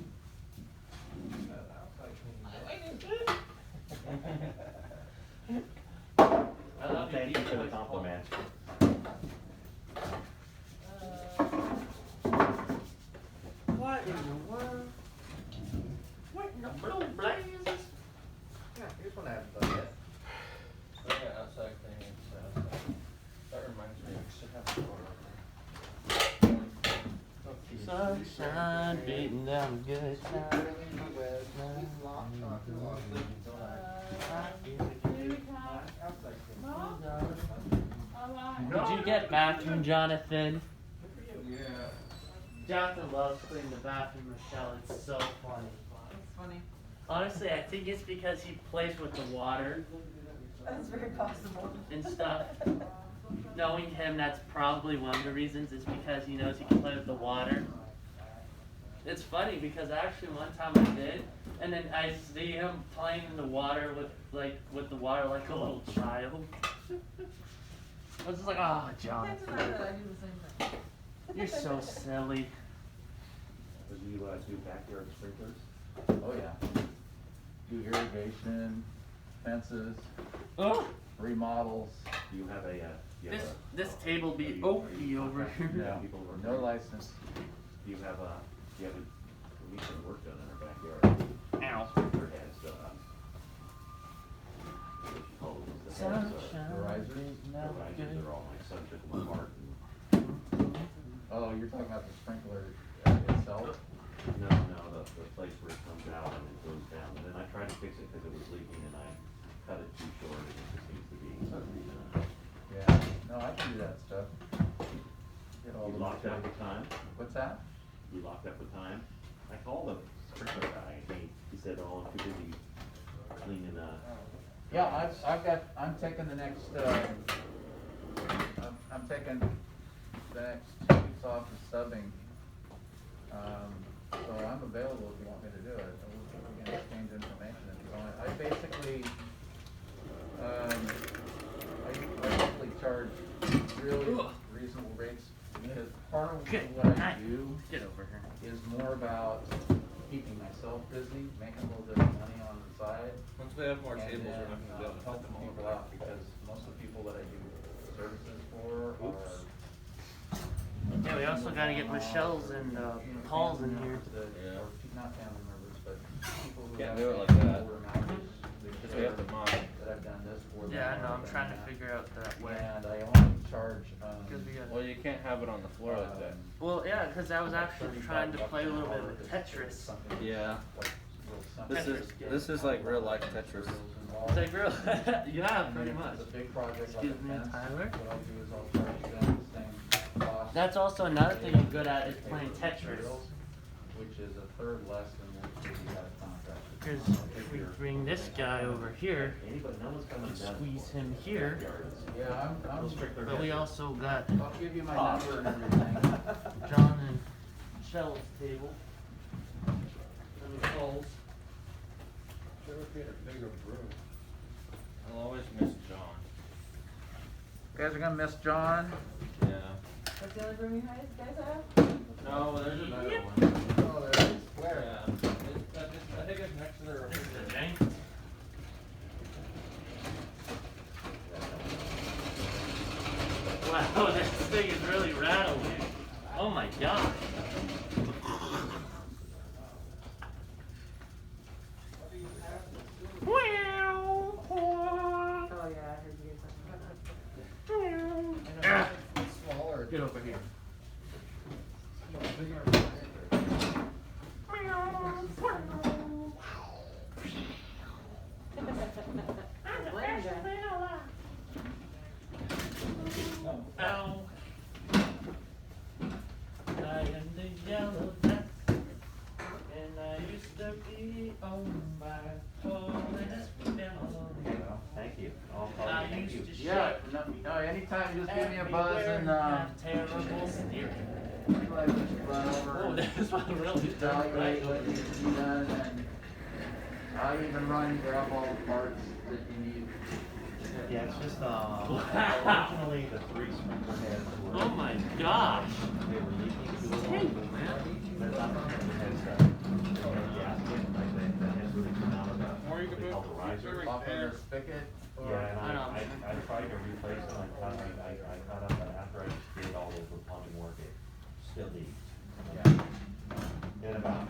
I love your Thank you deep for the voice. compliment. What in the world? What in the blue blazes? Yeah, here's one I haven't done yet. Oh yeah, outside cleaning, so that reminds me, we should have a door Sunshine beating down good time. Did you get bathroom, Jonathan? Yeah. Jonathan loves cleaning the bathroom, Michelle. It's so funny. It's funny. Honestly, I think it's because he plays with the water That's very possible. and stuff. Knowing him, that's probably one of the reasons, is because he knows he can play with the water. It's funny because actually one time I did, and then I see him playing in the water with the water like a little child. I was just like, oh, I Jonathan, do the same thing. you're so silly. Do you do backyard sprinklers? Oh, yeah. Do irrigation, fences, Oh, remodels. Do you have a, this table be oaky over here. No license. Do you have recent work done in our backyard? Ow. Sprinkler heads, what you call them, the heads, The risers? the risers are all, my son took them apart and, Oh, you're talking about the sprinkler itself? no, the place where it comes out and it goes down. And then I tried to fix it because it was leaking and I cut it too short and it just seems to be, Yeah, no, I can do that stuff. Get all you the locked up material. with time? What's that? You locked up with time? I called the sprinkler guy, he said, oh, I'm too busy cleaning, Yeah, I'm taking the next, I'm taking the next 2 weeks off of subbing. So I'm available if you want me to do it, and we can exchange information if you want. I basically, I basically charge really reasonable rates, because part of what I do Get over here. is more about keeping myself busy, making a little bit of money on the side. Once we have more And tables, then, we're not gonna be able to put helping them all people over. out, because most of the people that I do services for Oops. are. Yeah, we also gotta get Michelle's and Paul's in here. Yeah. Or not family members, but people who Can't have. do it like that. older mountains, they Because we have to care mod. That I've done this for them. Yeah, I know, or I'm done trying to that. figure out that way. And I only charge, Cause we Well, got, you can't have it on the floor like that. well, yeah, cause I was actually trying to play a little bit of Tetris. Yeah. This Tetris is, game. this is like real life Tetris. It's like real, yeah, pretty much. It's a big project like a Excuse me, fence. Tyler. What I'll do is I'll charge them the same cost. That's also another thing I'm good at is playing Tetris. Which is a third less than what you got a contract. Cause if we bring this guy over here, Anybody, no one's coming and down. squeeze him here, Yeah, I'm, but we also got I'll give you my number and everything. John and Michelle's table. And Nicole's. There would be a bigger room. I'll always miss John. You guys are gonna miss John? Yeah. That's the only room you guys have? No, there's another Yep. one. Oh, there it is. Yeah. Where? I think it's next to the This is refrigerator. the jank. Wow, this thing is really rattling. Oh my god. Oh, yeah, I heard you guys talking about Smaller. Get over here. that. Blame guy. Ow. I am the yellow cat, and I used to be owned by Police family. Thank you. I'll call I you, thank used you. to Yeah, shop no, anytime, just give me a everywhere buzz and, have terrible steering. like, just run over. Oh, and this one really is Evaluate right. what needs to be done, and I'll even run and grab all the parts that you need. Yeah, it's just, Wow. originally the 3 sprinkler heads were. Oh my gosh. They were leaking to It's a terrible, man. But not the heads, the gasket, like the heads really come out of the, Or you could they put- call the riser. Off of the spigot. or- Yeah, and I know. I tried to replace them, I cut up, and after I did all of the plumbing work, it still leaked. Yeah. Then about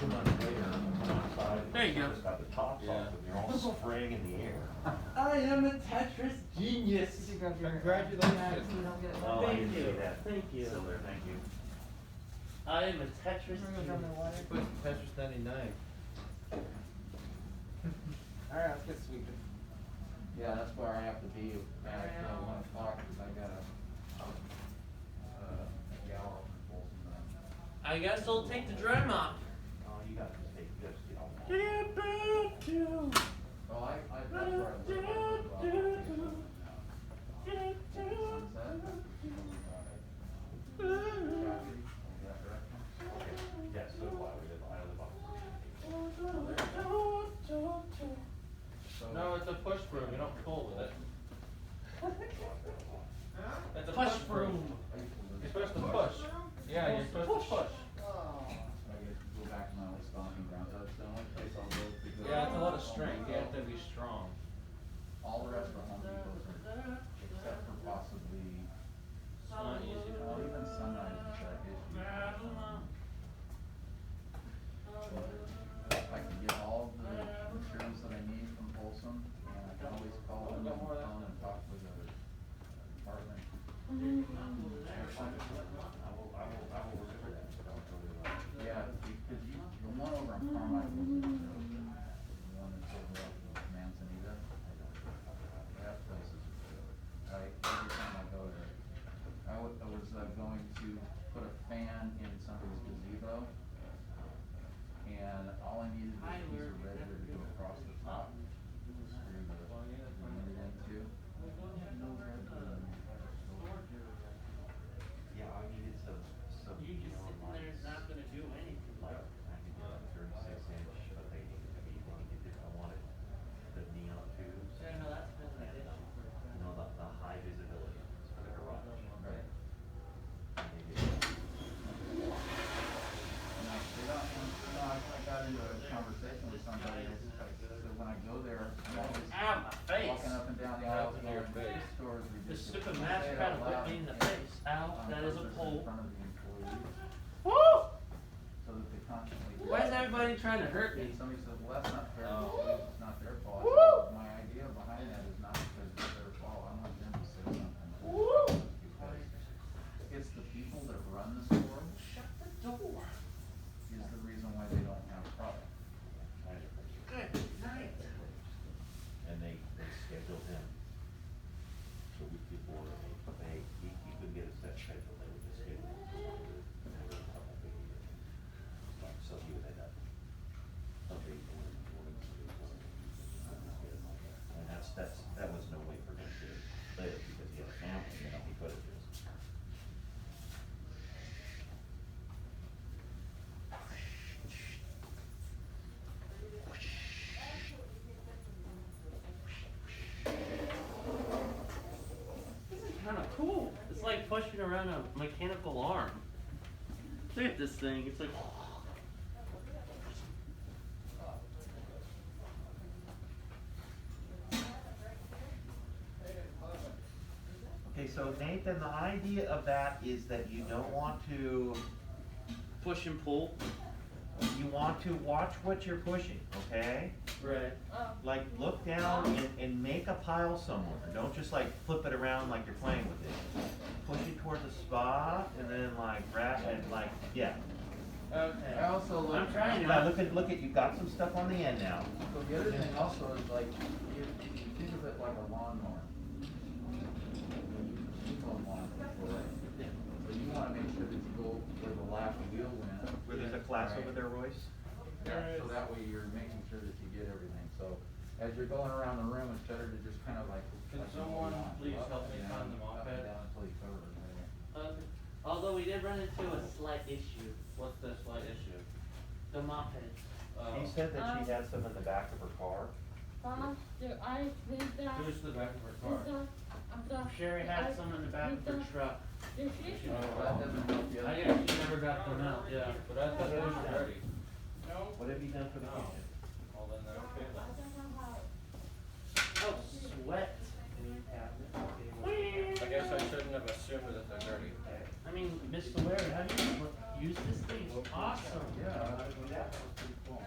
2 months later, I went outside. There you go. Just got the tops Yeah. off, and they're all spraying in the air. I am a Tetris genius. You should grab your. Congratulations. Yeah, so you don't get it. Oh, I Thank didn't see you. that. Thank you. Still there, thank you. I am a Tetris I'm gonna grab my genius. water. Put Tetris 99. Alright, let's get sweeping. Yeah, that's where I have to be at 1 o'clock, cause I got a gal from Folsom. I guess I'll take the drum off. Oh, you got to take, you got to get all that. Get back to. Well, that's where I live. I live about 15 minutes now. Sunset. That direction. Yes, so do I live off. So- No, it's a push broom, you don't pull with it. It's a Push push broom. broom. You're supposed to push. Yeah, you're supposed to push. I get to go back to my old stomping grounds, that's the only place I'll go to go. Yeah, it's a lot of strength, you have to be strong. All the rest are Home Depots, except for possibly, It's not easy to well, do. even Sunrise is that issue. I can get all the materials that I need from Folsom, and I can always call them on the phone and talk with the department. I will remember that, but I'll tell you about it. Yeah, because the one over on Carmichael, the one that's over at Manzanita, that place is good. Every time I go there, I was going to put a fan in somebody's gazebo, and all I needed was a piece of regular to go across the top. Screw the unit into. Yeah, I needed some, You just neon sitting there lights. not gonna do anything. Lights on That is a purpose in pole. front of the employees, Woo! so that they constantly. Why is everybody trying to hurt me? Somebody says, well, that's not fair, it's not their fault. I Woo! said, "Well, my idea behind that is not because it's their fault, I want them to say something. Woo! Because it's the people that run the store Shut the door. is the reason why they don't have product. Good night. And they scheduled him the week before, he couldn't get a set schedule, they would just schedule him. And they were a couple of years. So he would end up, something, and that was no way for him to live, because he had a family, you know, he could have just. This is kinda cool. It's like pushing around a mechanical arm. Look at this thing, it's like. Okay, so Nathan, the idea of that is that you don't want to, Push and pull. you want to watch what you're pushing, okay? Right. Like, look down and make a pile somewhere, don't just like flip it around like you're playing with it. Push it towards a spot, and then like wrap it, like, yeah. Okay. I also look. I'm trying Now, to. look at, you've got some stuff on the end now. So the other thing also is like, you think of it like a lawnmower. You own lawnmower, right? So you wanna make sure that you go where the last wheel went. Where there's a class over there, Royce? Yeah, so that way you're making sure that you get everything, so as you're going around the room, it's better to just kind of like. Can like someone you want, please up help me and find the down, mop up and pad? down until you cover it, right? Although we did run into a slight issue. What's the slight issue? The mop head. She said that she had some in the back of her car. Mom, do I need that? Who's the back of her car? Sherry had some in the back of her truck. Did she? That doesn't help you. I guess she never got them out, yeah. But I thought those were dirty. What have you done for the Oh. kitchen? Well, then they're okay then. Oh, sweat. I guess I shouldn't have assumed that they're dirty. I mean, Mr. Ware, how do you use this thing? It's awesome. Yeah, that was pretty cool.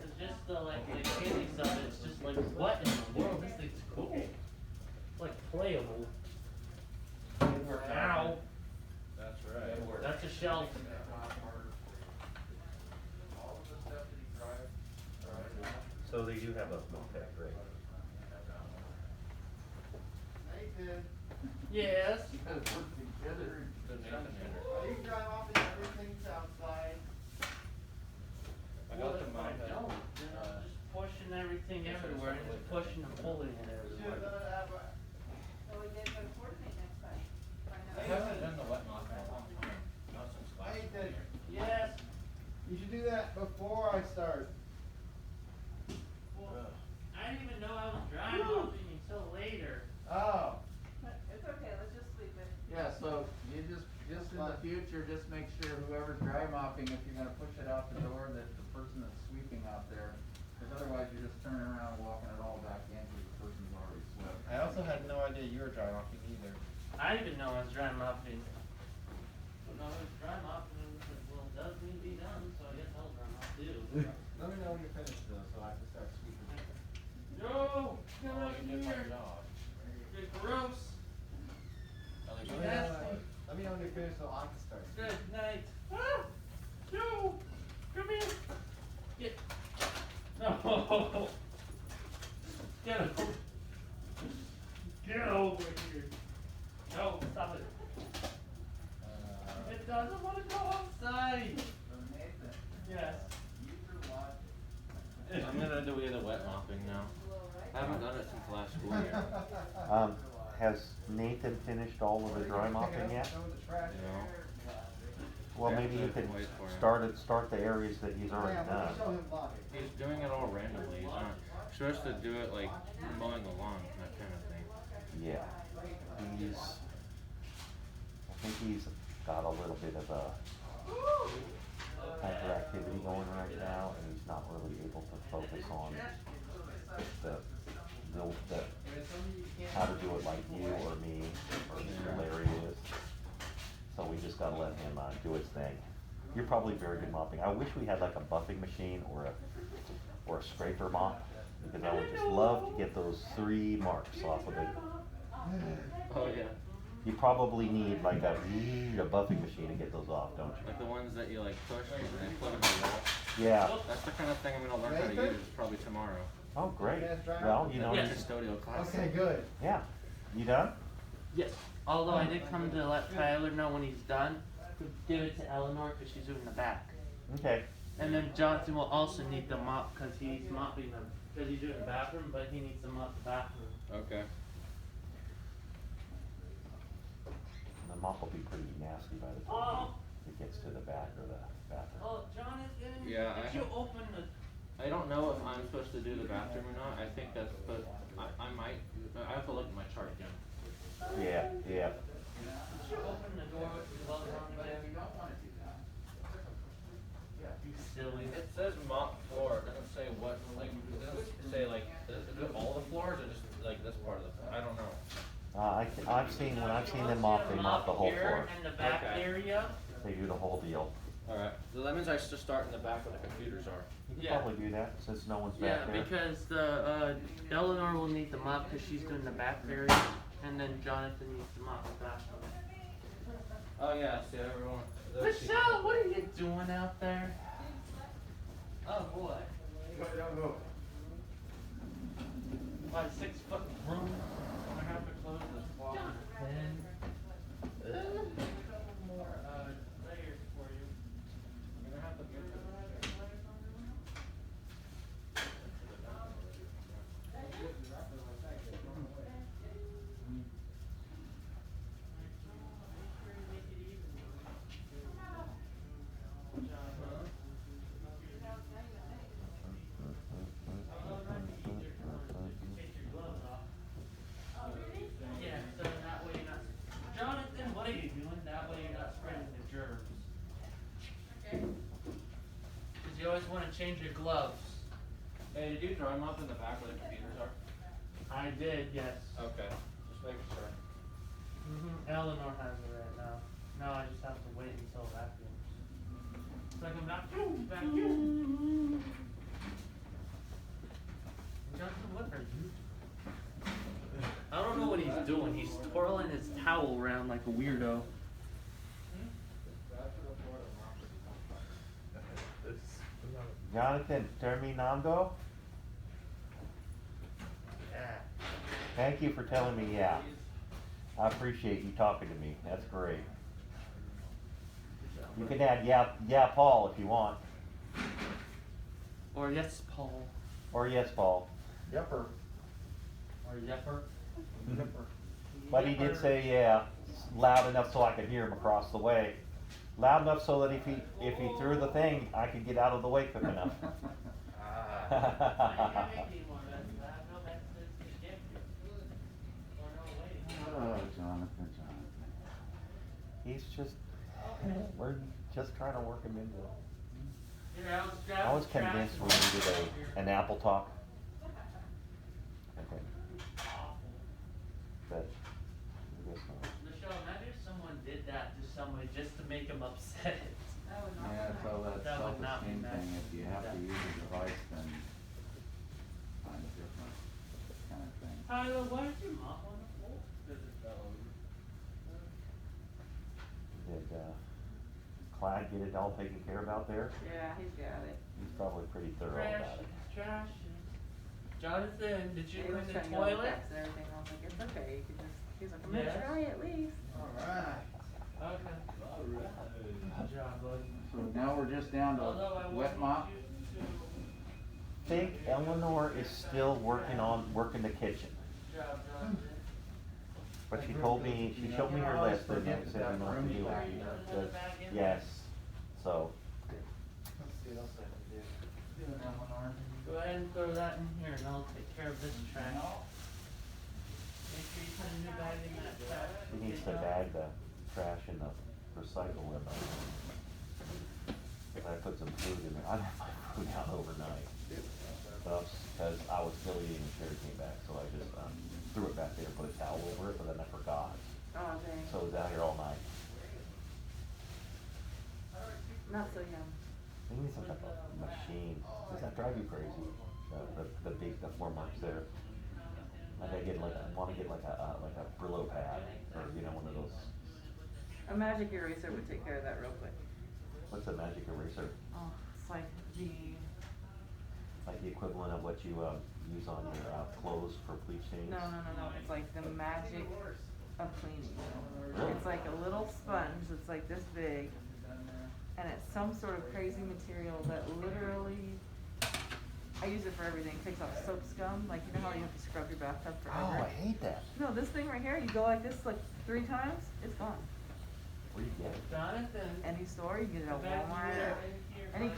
It's just the like the candy stuff. It's just like what in the world? This thing's cool. It's like playable. Ow. That's right. That's a shelf. All of the stuff that he drives. So they do have a moped, right? Nathan, Yes. You guys work together. Good Nathan here. you drive off and everything's outside. I got the mop I pad. don't. You know, just pushing everything everywhere and just pushing and pulling it everywhere. I haven't done the wet mop in a long time. Not since last Nathan, year. Yes. you should do that before I start. Well, I didn't even know I was dry mopping until later. Oh. It's okay, let's just sleep it. Yeah, so you just in the future, just make sure whoever's dry mopping, if you're gonna push it out the door, that the person that's sweeping out there, cause otherwise you're just turning around and walking it all back in, cause the person's already swept. I also had no idea you were dry mopping either. I didn't even know I was dry mopping. But no, I was dry mopping and I was like, well, it does need to be done, so I guess I'll dry mop too. Let me know when you're finished though, so I can start sweeping. No, get Oh, out you did my here. job. Get gross. At least Let I me know did. when- let me know when you're finished so I can start. Good night. Ah, no, come here. Get. No. Get over. Get over here. No, stop it. It doesn't want to go outside. So Nathan, Yes. use your logic. I'm gonna do the wet mopping now. I haven't done it since last school year. Has Nathan finished all of the dry mopping yet? Throw the trash. No. Well, maybe you could start the areas that he's already Yeah, let me done. show him logic. He's doing it all randomly. He's not supposed to do it like mowing the lawn, that kind of thing. Yeah, I think he's got a little bit of a hyperactivity going right now, and he's not really able to focus on the how to do it like you or me or Mr. Larry is. just gotta let him, do his thing. You're probably very good mopping. I wish we had like a buffing machine or a scraper mop, because I would just love to get those 3 marks off of it. Oh, yeah. You probably need like a buffing machine to get those off, don't you? Like the ones that you like push and they put in the wall. Yeah. That's the kind of thing I'm gonna learn how to use probably tomorrow. Oh, great. Yes, right. Well, you know, Yes. Custodial class. Okay, good. yeah. You done? Yes. Although I did come to let Tyler know when he's done, to give it to Eleanor because she's doing the back. Okay. And then Jonathan will also need the mop because he's mopping them. Because he's doing the bathroom, but he needs to mop the bathroom. Okay. The mop will be pretty nasty by the time it gets to the back or the bathroom. Oh, Jonathan, Yeah, did you open the... I don't know if I'm supposed to do the bathroom or not. I think that's, but I might, I have to look at my chart again. Yeah, yeah. Did you open the door with the glove on again? You don't wanna do that. You silly. It says mop floor, it doesn't say what, like, it doesn't say like, is it all the floors or just like this part of the floor? I don't know. I've seen, when I've seen them mop, they mop the whole floor. Here in the back Okay. area. They do the whole deal. Alright, so that means I should start in the back where the computers are. You can Yeah. probably do that since no one's Yeah, back there. because the Eleanor will need the mop because she's doing the back area, and then Jonathan needs to mop the bathroom. Oh yeah, see everyone. Michelle, what are you doing out there? Oh boy. My 6-foot room. I have to close this wall. More layers for you. I'm gonna have to get to Yeah, so that way you're not. Jonathan, what are you doing? That way you're not spreading the germs. Because you always want to change your gloves. Hey, did you dry mop in the back where the computers are? I did, yes. Okay, just making sure. Eleanor has it right now. Now I just have to wait until vacuums. It's like I'm vacuum, vacuum. Jonathan, what are you doing? I don't know what he's doing. He's twirling his towel around like a weirdo. Jonathan, Terminando? Yeah. Thank you for telling me yeah. I appreciate you talking to me. That's great. You can add yeah, Paul if you want. Or yes, Paul. Or yes, Paul. Yepper. Or Yepper. But he did say yeah, loud enough so I could hear him across the way. Loud enough so that if he threw the thing, I could get out of the way quick enough. Oh, Jonathan. He's just, we're just trying to work him into it. Here, Alex, grab I was the trash convinced we and needed an Apple Talk. Okay, but I guess not. Michelle, imagine if someone did that to somebody just to make them upset. Yeah, so that That would not be self-esteem nice. thing, if you have to use a device, then find a different kind of thing. Tyler, why did you mop on the floor? Because it fell over. Did Clyde get it all taken care of out there? Yeah, he's got it. He's probably pretty thorough Trash, about it. trash. Jonathan, did you He was clean the trying to go with toilet? facts and everything. I was like, it's okay. You can just, he's like, I'm gonna Yes. try at least. Alright. Okay. Good job, bud. So now we're just down Although I to will wet need mop. you I think Eleanor is still working the kitchen. Good job, Jonathan. But she told me, she showed me her list and it said we know what to do. Are you gonna put it back in? Yes, so, Go ahead and throw that in here and I'll take care of this trash. Make sure you put a new bag in that trash. she needs to okay, John? bag the trash in the recycle bin. Cause I put some food in there, I left my food out overnight. Cause I was still eating when Sherry came back, so I just, threw it back there, put a towel over it, but then I forgot. Oh, dang. So it was out here all night. not so young. They need some type of machine. Does that drive you crazy? The big, the 4 marks there. Like I get like, I wanna get like a Brillo pad, or you know, one of those, A magic eraser would take care of that real quick. what's a magic eraser? Oh, it's like the, Like the equivalent of what you, use on your, clothes for bleach stains? no, it's like the magic of cleaning. Really? It's like a little sponge that's like this big, and it's some sort of crazy material that literally, I use it for everything. It takes off soap scum, like you know how you have to scrub your bathtub forever? Oh, I hate that. No, this thing right here, you go like this like 3 times, it's gone. Where do you get it? Jonathan. Any store, you get it at Back Walmart, here. any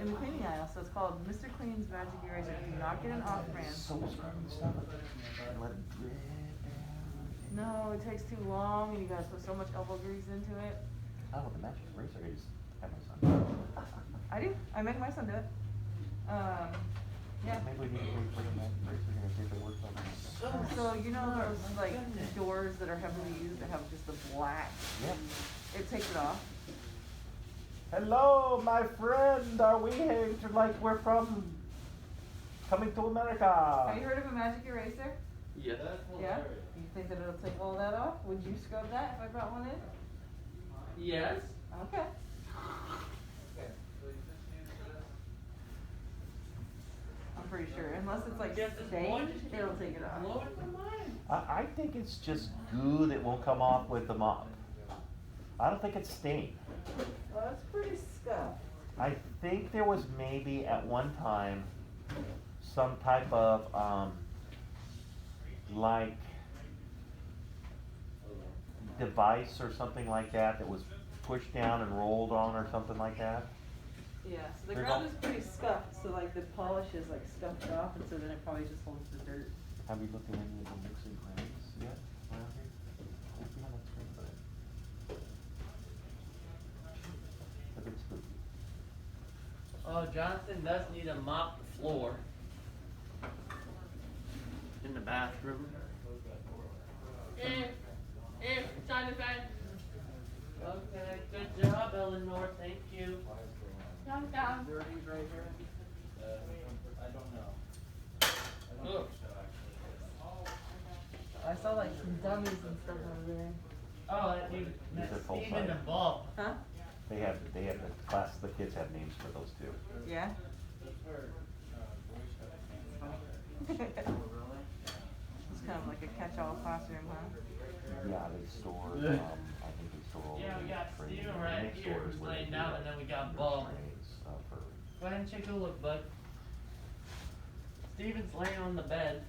in the cleaning aisle. So it's called Mr. Clean's Magic Eraser. Do not get an off-brand. Soap scrubbing stuff, and let it drip down. No, it takes too long, and you gotta put so much elbow grease into it. I want the magic eraser, I just have my son. I do. I make my son do it. Yeah. Maybe we need to bring a magic eraser here and see if it works on that. So you know those like doors that are heavily used that have just the black? Yep. It takes it off. Hello, my friend, are we here to, like, we're from Coming to America? Have you heard of a magic eraser? Yeah. Yeah? You think that it'll take all that off? Would you scrub that if I brought one in? Yes. Okay. I'm pretty sure, unless it's like Guess it's stained, one. it'll take it off. Blowing my mind. I think it's just goo that won't come off with the mop. I don't think it's stained. Well, that's pretty scuffed. I think there was maybe at one time some type of, like, device or something like that was pushed down and rolled on or something like that. Yeah, so the There's ground al- is pretty scuffed, so like the polish is like scuffed off, and so then it probably just holds the dirt. Have you looked at any of the mixing grains yet around here? Yeah, that's pretty good. A bit spooky. Oh, Jonathan does need to mop the floor in the bathroom. Jonathan. Okay, good job, Eleanor. Thank you. Down. Look. I saw like some dummies and stuff over there. Oh, that you, These that's are full Stephen size. and Bob. Huh? They have the kids have names for those two. Yeah? It's kind of like a catch-all classroom, huh? Yeah, they store, I think they store all Yeah, the we got training. Steven and right next here door is who's where they laying do, down, like, and then we got nurse Bob. trainings, for, Go ahead and take a look, bud. Steven's laying on the bed,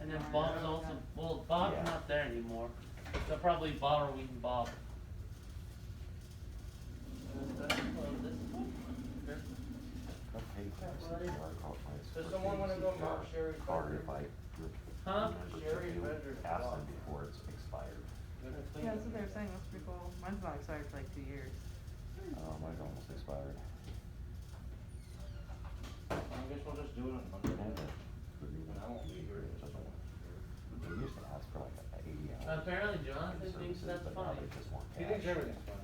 and then Bob's also, well, Bob's Yeah. not there anymore. So probably borrowing Bob. okay, Does someone wanna go mark Sherry's Card bedroom? if I Huh? remember to Sherry's do, bedroom is ask them locked. before it's expired. Yeah, that's what they were saying. That's pretty cool. Mine's not expired for like 2 years. Mine's almost expired. I guess we'll just do it on Monday. And the new one, I won't be here. They used to ask for like a 80 hours. Apparently Jonathan thinks services, that's but now funny. they just want He thinks cash. everything's fun.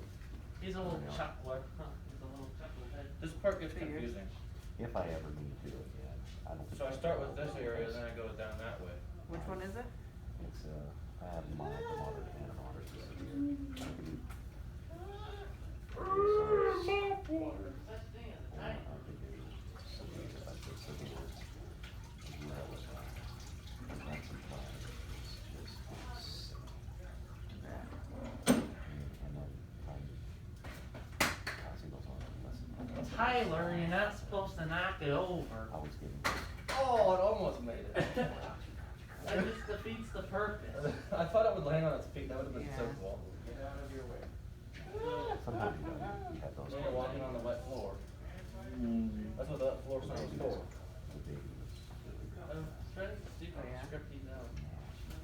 He's a little Yeah. chuckler, huh? He's a little chucklehead. This part gets 2 years. confusing. If I ever need to again, I don't think. So I start with this area, then I go down that way. Which one is it? It's, I have moderate and a moderate to severe. I could do- Such thing as a I tight. think it was severe, if I say severe. That was, that's some fun. It's just, and then, passing those on, listen, Tyler, you're not supposed to knock it over. I was getting. Oh, it almost made it. That just defeats the purpose. I thought it would land on its feet, that would've been so Yeah. cool. Get out of your way. Sometimes you have those. When you're walking on the wet floor. That's what that floor sign is for. The baby was really good. I'm trying to see if I Oh, yeah? can script these out.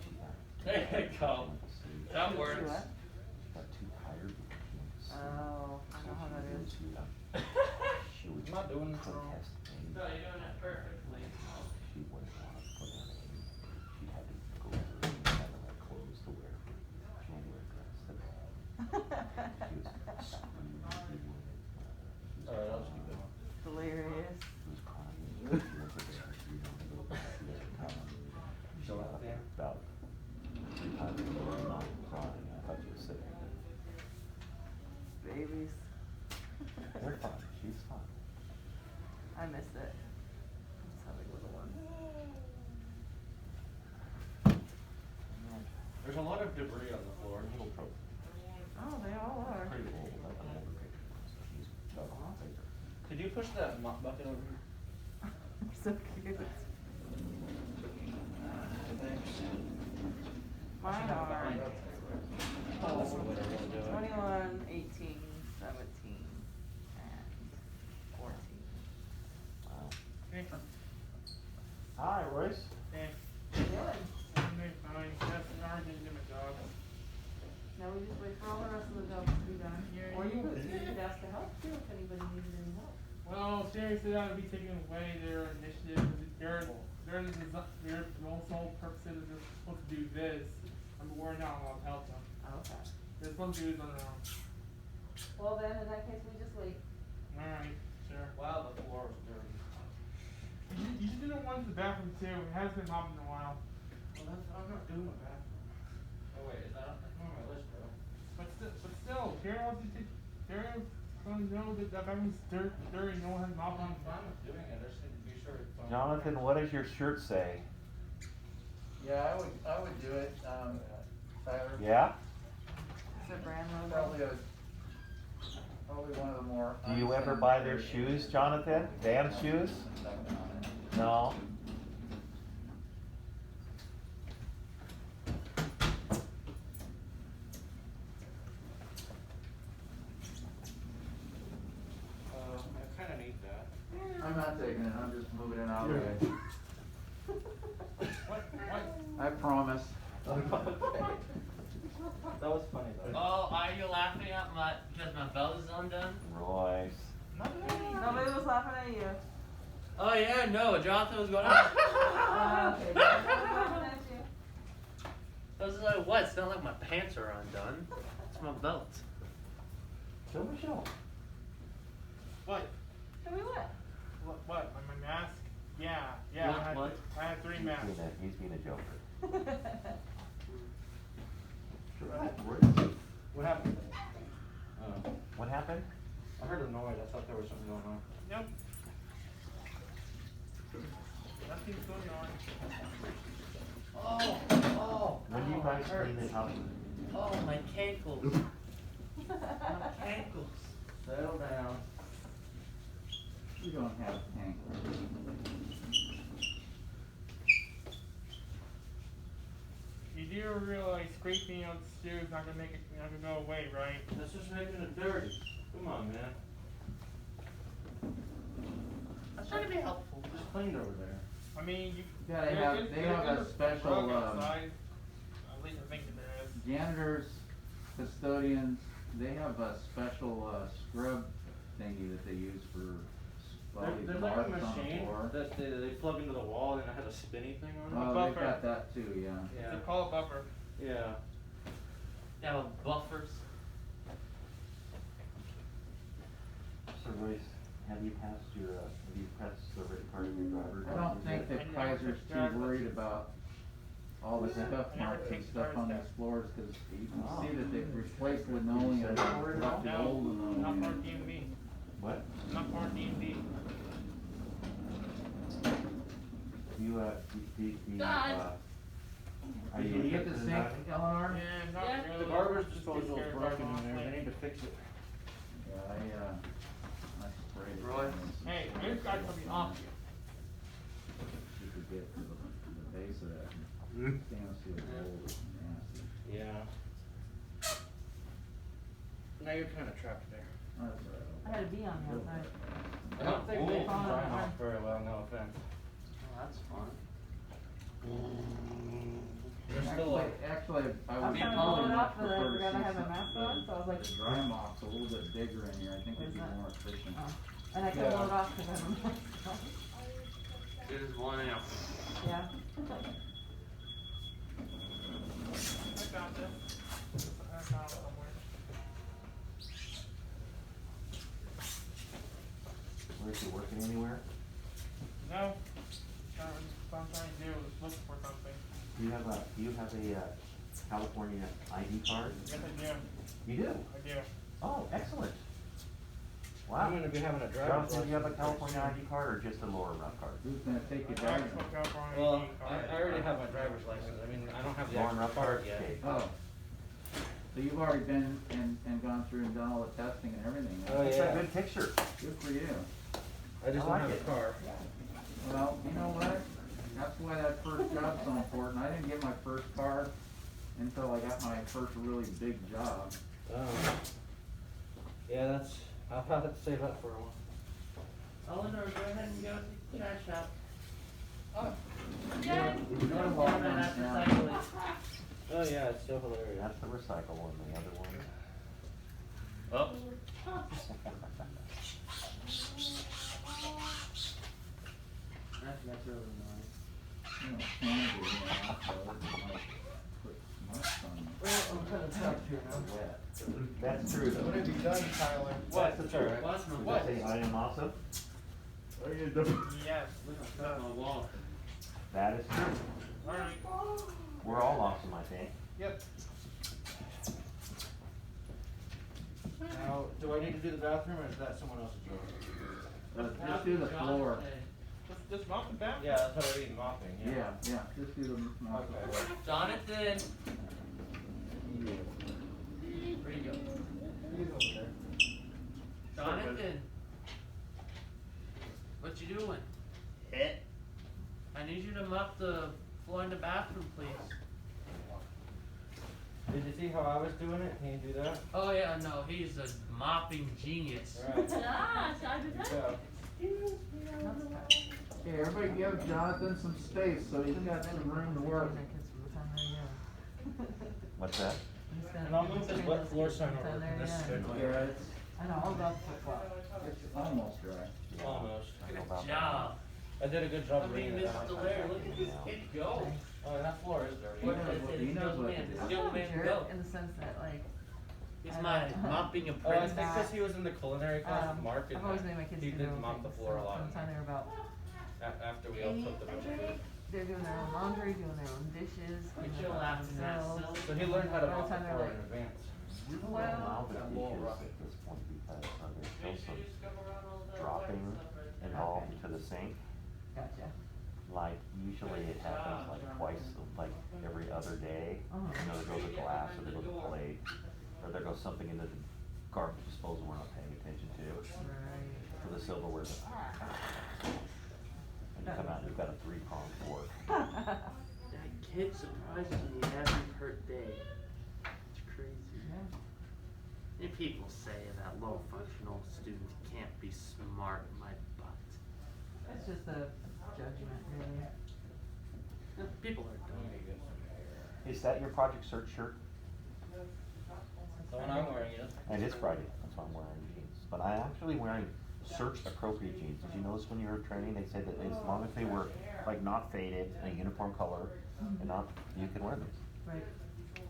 She There you go. That She works. what? got too tired because she went to sleep. Oh, I know how that is. She would I'm not doing this wrong. protest No, anything. you're doing it perfectly. She wouldn't want to put on any, she had to go through and have the right clothes to wear. She won't wear a dress to bed. She was screaming, babies. They're fun, she's fun. I miss it. Just having little ones. There's a lot of debris on the floor. Little trophy. Oh, they all are. Pretty old, like an older picture. She's got a lot bigger. Could you push that mop bucket over here? So cute. Mine are Oh, that's the way I wanna do it. 21, 18, 17, and 14. Wow. Hey, Hi, Royce. hey, Good. I'm doing fine. That's an origin to my job. Now we just wait for all the rest of the jobs to be done. Yeah, Or you yeah. could ask to help too if anybody needed any help. Well, seriously, that would be taking away their initiative, because their sole purpose is they're supposed to do this, and we're not allowed to help them. Okay. They're supposed to do this on their own. Well then, in that case, we just wait. Alright, sure. Wow, the floor is dirty. You should do the ones in the bathroom too, it hasn't been mopped in a while. Well, I'm not doing my bathroom. Oh wait, is that that's not on my list, bro? But still, Karen wants you to, Karen's gonna know that that bathroom's dirty, no one has mopped on I'm it. fine with doing it, I just need to be sure it's on. Jonathan, what does your shirt say? Yeah, I would do it, Tyler. Yeah? Is it brand logo? Probably one of the more. Do you ever buy their shoes, Jonathan? Vans shoes? No? I kinda need that. I'm not taking it, I'm just moving it out of the way. What? I promise. That was funny though. Oh, are you laughing at my, because my belt is undone? Royce. Nobody was laughing at you. Oh yeah, no, Jonathan was going, Okay, nobody was laughing at you. I was like, what? It's not like my pants are undone. It's my belt. Show Michelle. What? Show me what? What? My mask? Yeah, What? I had 3 masks. He's being a joker. Royce. What happened? What happened? I heard a noise, I thought there was something going on. Nope. Nothing's going on. Oh, When do you guys clean it up? oh, my cankles. My cankles. Settle down. You don't have tank. You do realize scraping out the stew is not gonna make it, not gonna go away, right? That's just making it dirty. Come on, man. I was trying to be helpful. Just cleaned over there. I mean, you. Yeah, they have a special, rug outside. At least I think that there is. Janitors, custodians, they have a special, scrub thingy that they use for all these There's like a marks on the machine floor. that they plug into the wall and it has a spinny thing on it. Oh, they've buffer. got that too, yeah. It's a call buffer. Yeah. Yeah, buffers. So Royce, have you passed your, have you pressed the red card of your driver's I don't license think yet? that Kaiser's too worried about all the scuff marks and stuff on these floors, cause you can see that they've replaced linoleum and left the No, old not for linoleum. DMV. What? Not for DMV. You, God. Are Did you you get the fixing sink, that? Eleanor? Yeah, not Yeah. really. The garbage Just disposal take is care of broken it in there, off. they need to fix it. Yeah, I sprayed it. Roy? Hey, it's got something off you. You could get to the base of that stainless steel bowl, it's nasty. Yeah. Now you're kinda trapped there. That's all I right. had a bee on the outside. I don't think Ooh. they can Falling dry apart. mop very well, no offense. Oh, that's fun. There's still a. Actually, I I would was trying to probably pull it much off, but I prefer to forgot I see had my some- mask on, so I was like. The dry mop's a little bit bigger in here, I think it'd be Where's that? more efficient. Oh. And I couldn't Yeah. pull it off because I have a mask on. It is 1 amp. Yeah. I got this. I found it somewhere. Royce, you working anywhere? No. What I'm trying to do is look for something. Do you have a California ID card? Yes, I do. You do? I do. Oh, excellent. Wow. I'm gonna be having a driver's Jonathan, do you have a license California pretty ID card or just a Lower Rock card? Who's gonna take you down? Actual California Well, ID card. I already have my driver's license, I mean, I don't have the Lauren actual Rupp card card? yet. Okay. Oh. So you've already been and gone through and done all the testing and everything. huh? Oh, That's yeah. a good picture. Good for you. I just I don't like have it. a car. Well, you know what? That's why that first job's so important. I didn't get my first car until I got my first really big job. Yeah, that's, I'll have to save up for a while. Eleanor, go ahead and go to the trash out. Yeah. Go down and after cycling. Oh, yeah, it's so hilarious. That's the recycle one, the other one. Oh. That's really annoying. You know, Sandy, you know, so it might put smuts on you. Well, I'm kinda tough here now. Wet. That's true though. What have you done, Tyler? What? That's alright. What's Did my I say I am awesome? Yes. Got my wall. That is true. Alright. We're all awesome, I think. Yep. Now, do I need to do the bathroom or is that someone else's job? Just do the floor. Just mop the bathroom. Yeah, that's what I mean, mopping, Yeah, yeah, just do the mop the Okay. floor. Jonathan. Where you go? He's over there. Jonathan. What you doing? Hit. I need you to mop the floor in the bathroom, please. Did you see how I was doing it? Can you do that? Oh yeah, no, he's a mopping genius. Alright. Gosh, I did Good that. job. Okay, everybody give Jonathan some space so he's got some room to work. What's that? And I'll move this wet floor sign over to this schedule. Yeah, it's, I know, all about flip-flop. it's almost dry. Almost. I know Good about job. I did a good job I mean, reading it. Mr. Lair, look at this kid go. Oh, that floor is dirty. What knows is what- it? he This knows young what man, to this do. young man Jerk go. in the sense that like, He's I my don't- mopping Oh, I apprentice. think because he was in the culinary class with Mark and I've always made my kids he do did their own mop the things, floor a so lot. From the time they were about After we all 8, cooked a bunch of I food. think, they're doing their own laundry, doing their own dishes, But cleaning you're up laughing at themselves. Sil. So he learned how to By the mop the time they're floor like, in advance. You don't Well- allow the That little dishes rough. at this point because there's Make still sure you some scrub around all the dropping white stuff right there. involved into the sink. Gotcha. Like usually it happens like twice, like every other day. Uh-huh. You know, there goes a glass or there goes a plate, or there goes something into the garbage disposal we're not paying attention to. Right. For the silverware. And you come out and you've got a 3-pronged fork. That kid surprises me every day. It's crazy. Yeah. And people say that low functional students can't be smart in my butt. It's just a judgment, really. People are dumb. Is that your Project Search shirt? The one I'm wearing is. And it's Friday, that's why I'm wearing jeans. But I'm actually wearing search appropriate jeans. Did you notice when you were training, they said that as long as they were like not faded, a uniform color, and not, you can wear them. Right.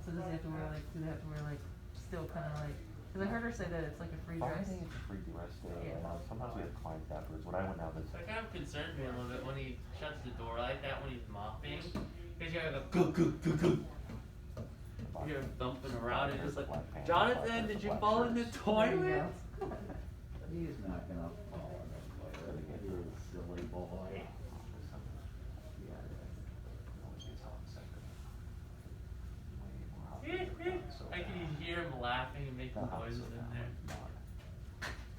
So does he have to wear like, do they have to wear like, still kinda like, cause I heard her say that it's like a free dress. Friday is a free dress day, Yeah. and sometimes we have clients afterwards. When I went down this, That kind of concerns me a little bit when he shuts the door like that when he's mopping. Cause you gotta go, go. You're bumping around and just like, Jonathan, did you fall in the toilet? He's not gonna fall in the toilet, you silly boy. I can hear him laughing and making noises in there.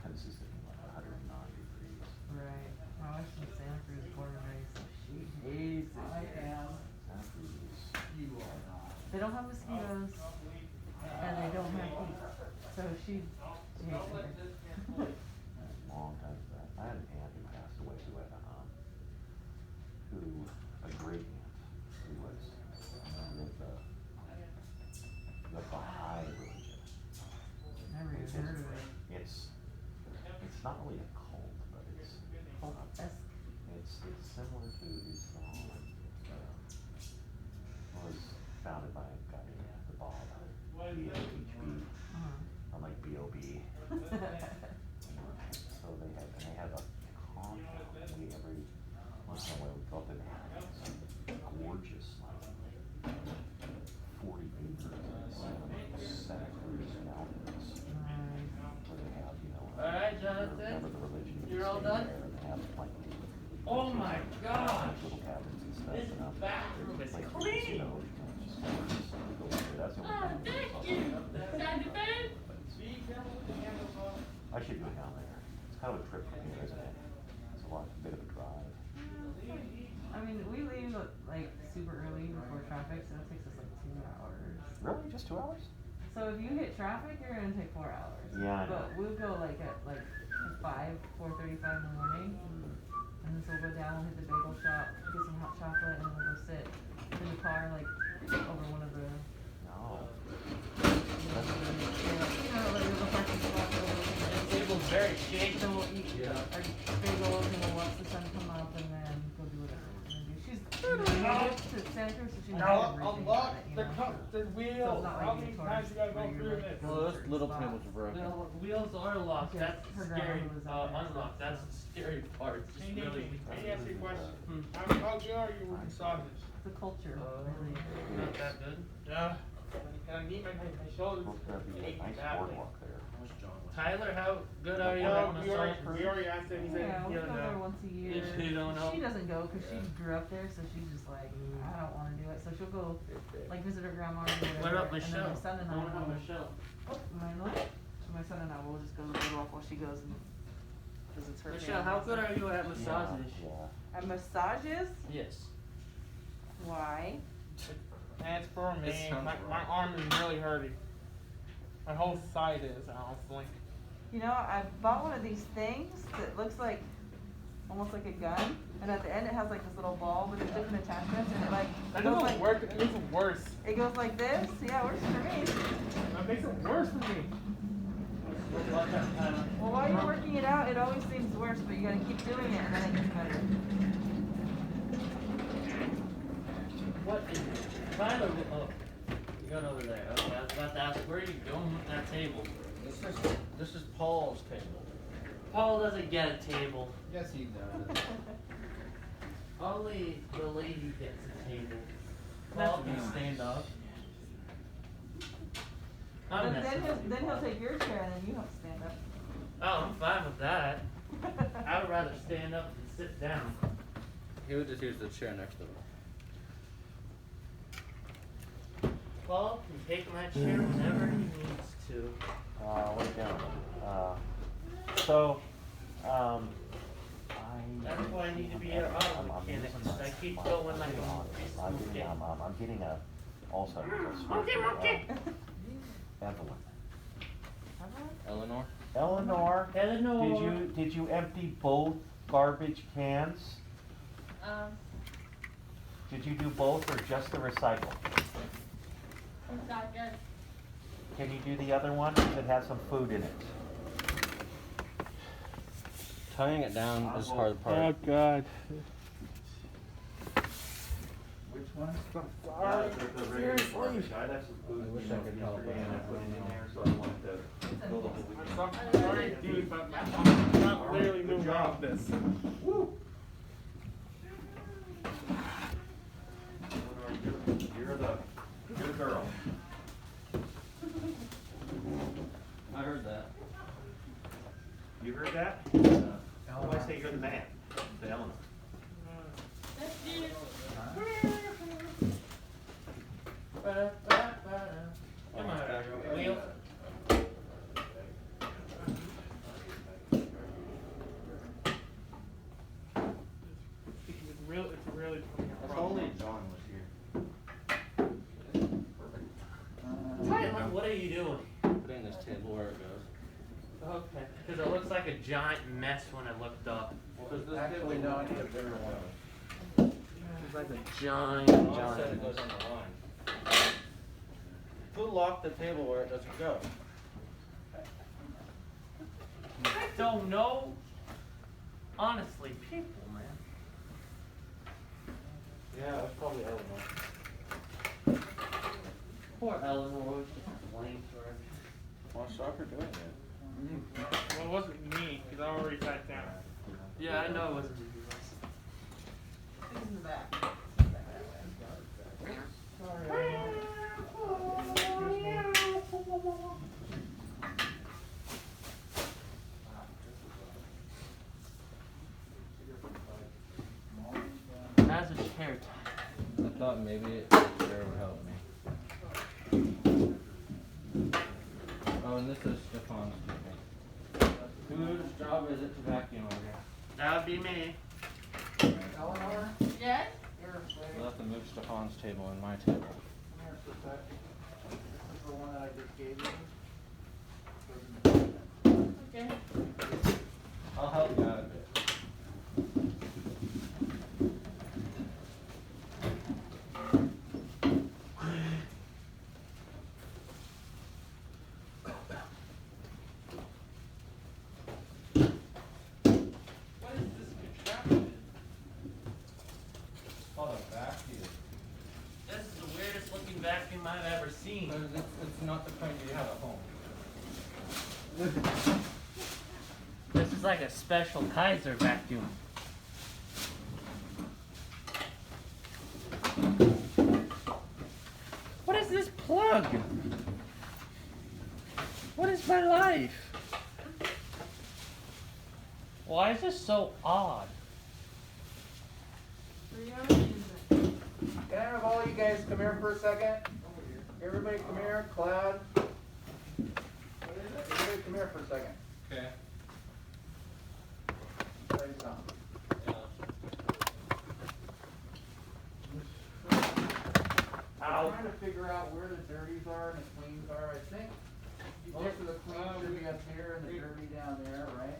Consistently like 109 degrees. Right. My wife's from Santa Cruz, born and raised, so she hates it. I am. You are not. They don't have mosquitoes, and they don't have heat, so she hates it. Long time for that. I had an aunt who passed away who had a great aunt who was with the Baha'i religion. Never even heard of it. It's not really a cult, but it's similar to Islam. Was founded by a guy named the Bob, B-O-H-B, Uh-huh. unlike B-O-B. You're all done? Oh my gosh! This bathroom is clean! Oh, thank you! Time to bed? I should go down there. It's kind of a trip for me, isn't it? It's a bit of a drive. I mean, we leave like super early before traffic, so it takes us like 2 hours. Really? Just 2 hours? So if you hit traffic, you're gonna take 4 hours. Yeah, I know. But we'll go like at 4:35 in the morning. And then so we'll go down, we'll hit the bagel shop, get some hot chocolate, and then we'll go sit in the car like over one of the, No. like the parking spots over This there. table's very shaky. So we'll eat our bagels and we'll watch the sun come up and then go do whatever we're gonna do. She's native to Santa Cruz, so she knows everything about it, you know. the So wheel. it's not How like many a times you gotta go tourist where through you're this? like, Well, those little tables are broken. The wheels are locked, Okay, that's her scary, grandma was out there, unlocked, that's the scary part, it's Hey, just really. Nathan, let me ask you a question. Hmm. How good are you with massages? It's a culture, really. Not that good. Yeah. I need my shoulders. Supposed to be a ache nice badly. boardwalk there. Tyler, how good are you No, at we already massage? asked him, he said Yeah, he we go don't there know. once a year. If you don't know. She doesn't go because she grew up there, so she's just like, I don't wanna do it, so she'll go, like, visit her grandma or whatever. What up, And then Michelle? my son and I Going on, will, Michelle? my son and I will just go to the boardwalk while she goes and visits her family. Michelle, how good are you at massages? Yeah. At massages? Yes. Why? That's for me. This sounds My wrong. arm is really hurting. My whole side is, honestly. You know, I bought one of these things that looks like, almost like a gun, and at the end it has like this little ball with different attachments, and it like, That goes doesn't like, work, it makes it worse. it goes like this, yeah, it works for me. That makes it worse for me. Well, while you're working it out, it always seems worse, but you gotta keep doing it, and then it gets better. What is it? Tyler, oh, you're going over there, okay, I was about to ask, where are you going with that table? This is Paul's table. Paul doesn't get a table, Yes, he does. only the lady gets a table. That's Paul can nice. stand up. I'm But messing with you, then he'll Paul. take your chair, and then you have to stand up. Oh, I'm fine with that. I would rather stand up than sit down. He would just use the chair next to him. Paul can take my chair whenever he needs to. Wait down. So, I. That's why I need to be an auto mechanic, using 'cause I this. keep My- going like I'm a getting, game. I'm getting a, also. Evelyn. Eleanor? Eleanor, Eleanor. did you empty both garbage cans? Did you do both or just the recycle? Can you do the other one? Because it has some food in it. Tying it down is the hard part. Oh, God. Which one? Sorry. The regular garbage. I had some food, I wish you know, I could help, yesterday, and I but put it in I there, so I wanted to build a whole weekend. I'm sorry, dude, but I'm not literally moving off this. You're the girl. I heard that. You heard that? How do I say you're the man? The Eleanor. Come on, wheel. It's really becoming a If problem. only John was here. Tyler, what are you doing? Putting this table where it goes. Okay, because it looks like a giant mess when I looked up. Actually, no, I need a bigger one. It's like a giant, John said it goes giant. on the line. Who locked the table where it doesn't go? I don't know. Honestly, people, man. Yeah, that's probably Eleanor. Poor Eleanor was just blamed for it. Why soccer doing it? Well, it wasn't me, because I already sat down. Yeah, I know it wasn't you. It's in the back. Sorry. thought maybe it would help me. Oh, and this is Stefan's table. Whose job is it to vacuum over here? That would be me. Eleanor, Yes? here, babe. We'll have to move Stefan's table and my table. Come here for a sec. This is the one that I just gave you. Okay. I'll help you out a bit. What is this contraption? Called a vacuum. This is the weirdest looking vacuum I've ever seen. It's not the kind you have at home. This is like a special Kaiser vacuum. What is this plug? What is my life? Why is this so odd? Can I have all you guys come here for a second? Everybody come here, Cloud. Everybody come here for a second. Okay. Tell you something. I'm trying to figure out where the dirties are and the cleans are. I think most of the cleans should be up here and the dirty down there, right?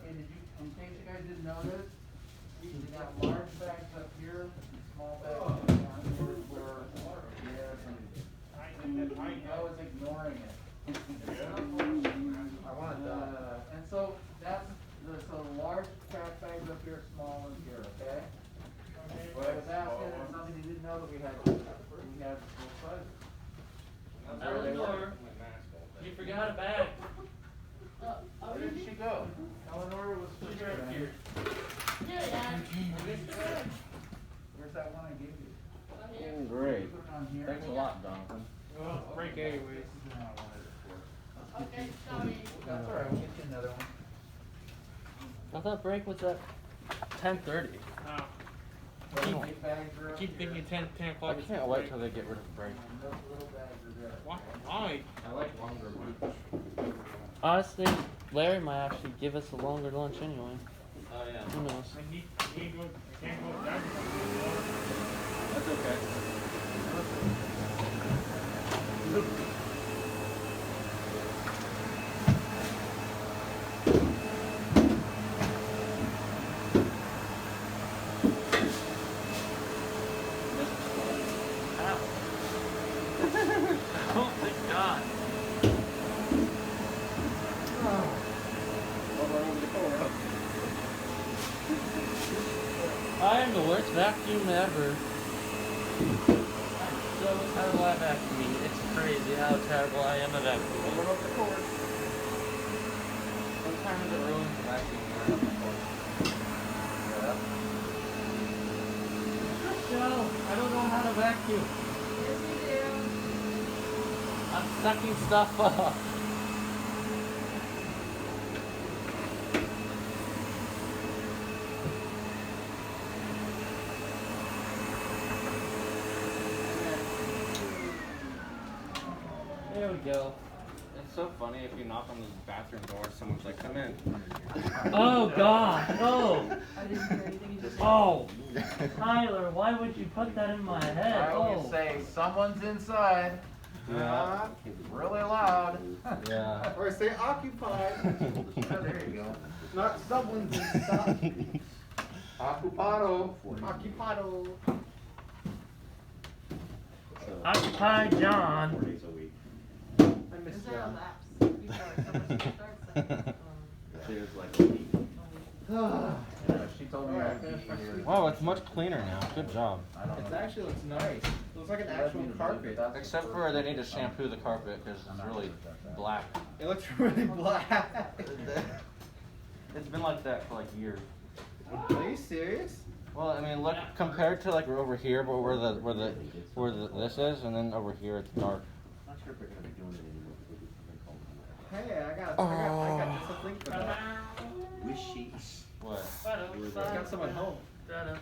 And in case you guys didn't notice, we got large bags up here, small bags down here where, yes, and I was ignoring it. I want to die. And so that's, so large trash bags up here, small ones here, okay? What I was asking is something you didn't know that we had both sizes. Eleanor, you forgot a bag. Where did she go? Eleanor was She's here. right here. Where's that one I gave you? Great. Put it on here. Thanks a lot, Donovan. Well, break anyways. This is the one I wanted it for. Okay, sorry. That's all right, we'll get you another one. I thought break was at 10:30. Oh, Big bags are up keep here. thinking 10 I o'clock. can't wait till they get rid of break. And those little bags are there. Why? okay? Why? I like longer ones. Honestly, Larry might actually give us a longer lunch anyway. Oh yeah. Who knows? I can't go down to something. That's okay. Oh my god. I am the worst vacuum ever. I'm so terrible at vacuuming. It's crazy how terrible I am at vacuuming. Sometimes it ruins the vacuum. Joe, I don't know how to vacuum. Yes, you do. I'm sucking stuff up. There we go. It's so funny if you knock on the bathroom door, someone's like, "Come in." Oh God, no! I didn't hear anything you just said. Oh, Tyler, why would you put that in my head? I always Oh, say, someone's inside. Yeah. Really loud. Yeah. Or say occupied. Oh, there you go. Not someone's inside. Occupado. Occupado. Occupy John. 4 days a week. I miss Is there a John. lapse before summer starts? There's like a week. Yeah, she told me I'd be here. Wow, it's much cleaner now. Good job. I don't It know. actually looks nice. It looks like an actual carpet. Except for they need to shampoo the carpet because it's really black. It looks really black. It's been like that for like years. Are you serious? Well, I mean, look compared to like over here, but where this is, and then over here it's dark. Not sure if they're gonna be doing it anymore. Because it's been called Hey, I got just a thing for that. wish sheets. What? I got someone home. Okay.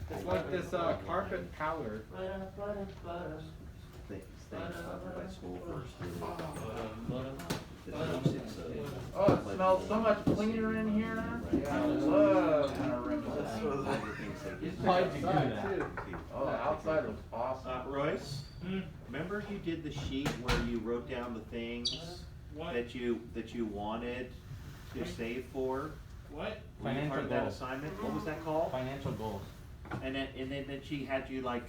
And, It's like this carpet powder. Things sponsored by school first. Oh, it smells so much cleaner in here. I love when a room is Why'd you do that? Oh, the outside looks awesome. Royce, remember you did the sheet where you wrote down the things What? that you wanted to save for? What? Were you Financial part of that goals. assignment? What was that called? Financial goals. And then she had you like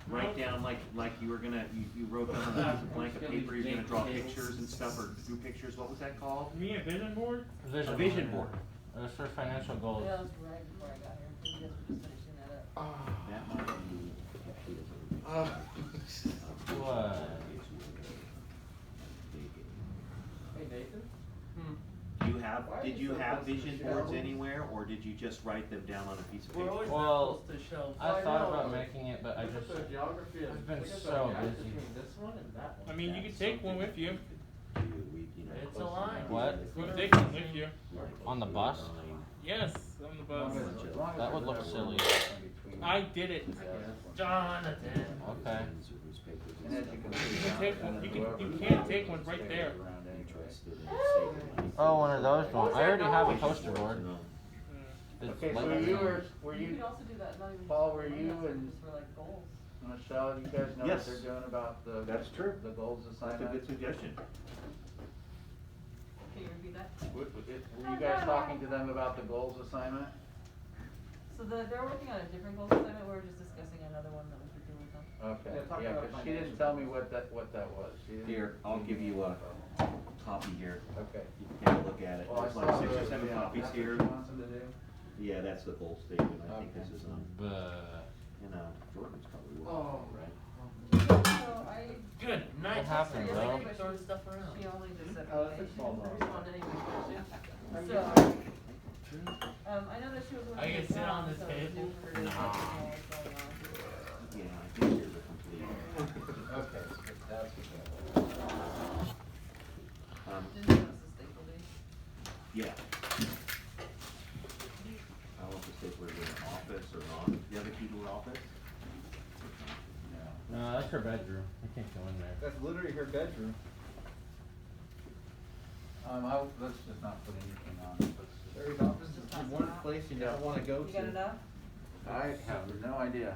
write down like you were gonna you wrote down on a piece of blank of paper you're gonna draw pictures and stuff or do pictures. What was that called? Me a vision board? A vision board. It was for financial goals. That was right before I got here, 'cause you guys were just finishing that up. That might be. What? Hey, Nathan? Did you have vision boards anywhere, or did you just write them down on a piece of We're paper? always Well, supposed to show. I thought about making it, but I Look at just, the geography of- I've been look at the so gap busy. between this one and that one. I mean, you can take one with you. It's a line. What? You can take one with you. On the bus? Yes, on the bus. That would look silly. I did it. Jonathan. Okay. And as you can see, You can take one, you can't take one right there. Oh, one of those ones. I already have a poster board. It's Okay, so like- were You you, could also do that, not even. Paul, were just for you finance, and- just for like goals. Michelle, you guys know what Yes. they're doing about the. That's true. The goals That's a assignment? good suggestion. Can you repeat that? Were you guys talking to them about the goals assignment? So they're working on a different goals assignment, we were just discussing another one that we could do with them. Okay, Yeah, talk yeah, about 'cause she didn't financial tell me what that was. She didn't- Here, I'll give you a copy here. Okay. You can take a look at it. Well, I There's saw like 6 or the- 7 yeah, copies that's here. what she wants them to do? Yeah, that's the goal statement. I think this Okay. is on, But Jordan's probably working Oh. on it, right? So I, Good night. What happened, bro? Thank you for throwing stuff around. she only just said, Oh, okay, that's she small didn't dog. respond anyway. I'm So, getting- I know that she was I working can with sit on Tom, this so it was table? new for her to get to know what's going on. Yeah, I think here's a complete. Okay, that's what Didn't give us a staple date. Yeah. I don't know if the stapler is in an office or not. Do you have a key to her office? no, that's her bedroom. You can't go in there. That's literally her bedroom. let's just not put anything on it. There's office is the one place you never wanna go to. You got enough? I have no idea.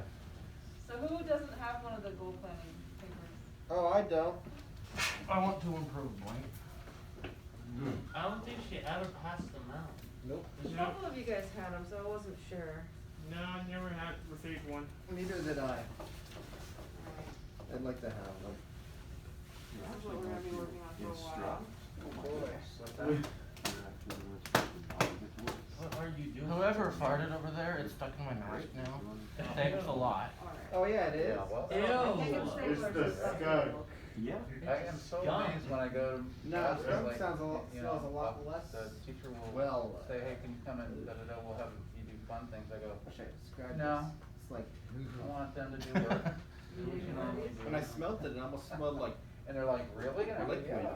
So who doesn't have one of the goal planning papers? Oh, I don't. I want to improve, Blake. I don't think she ever passed them out. Nope. A A couple of you guys had them, so I wasn't sure. No, I never had received one. Neither did I. I'd like to have them. This is what we're gonna be working on for a while. What are you doing? Whoever farted over there, it's stuck in my mask now. Thanks a lot. Oh, yeah, it is. Yeah, well, I think it's Ew. staplers and stuff. Yeah. I am so Gone. amazed when I go to. No, classes, skunk like, sounds a lot- you smells know, a lot less The teacher will well. say, hey, can you come in, da-da-da, we'll have you do fun things. I go, Wish I could describe No. this. It's like, I want them to do work. Do what you normally do. when I smelled it, it almost smelled like And they're like, really? And I go, liquid. yeah.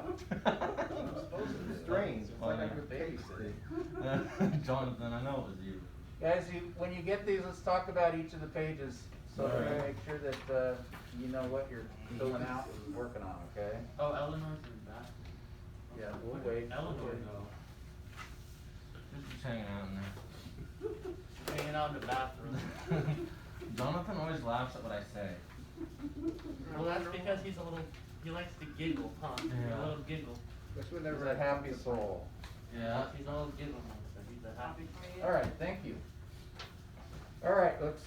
I'm supposed to. Strange. It's like I'm Funny. babysitting. Jonathan, I know it was you. Guys, when you get these, let's talk about each of the pages, so that we Alright. make sure that, you know what you're filling out and working on, okay? Oh, Eleanor's in the back. Yeah, we'll wait. Eleanor though. Just hanging out in there. Hanging out in the bathroom. Jonathan always laughs at what I say. Well, that's because he likes to giggle, huh? Yeah. A little giggle. wish we He's never a had happy pumpkin soul. Yeah. He's a little giggle monster. He's a happy. Alright, thank you. Alright, let's,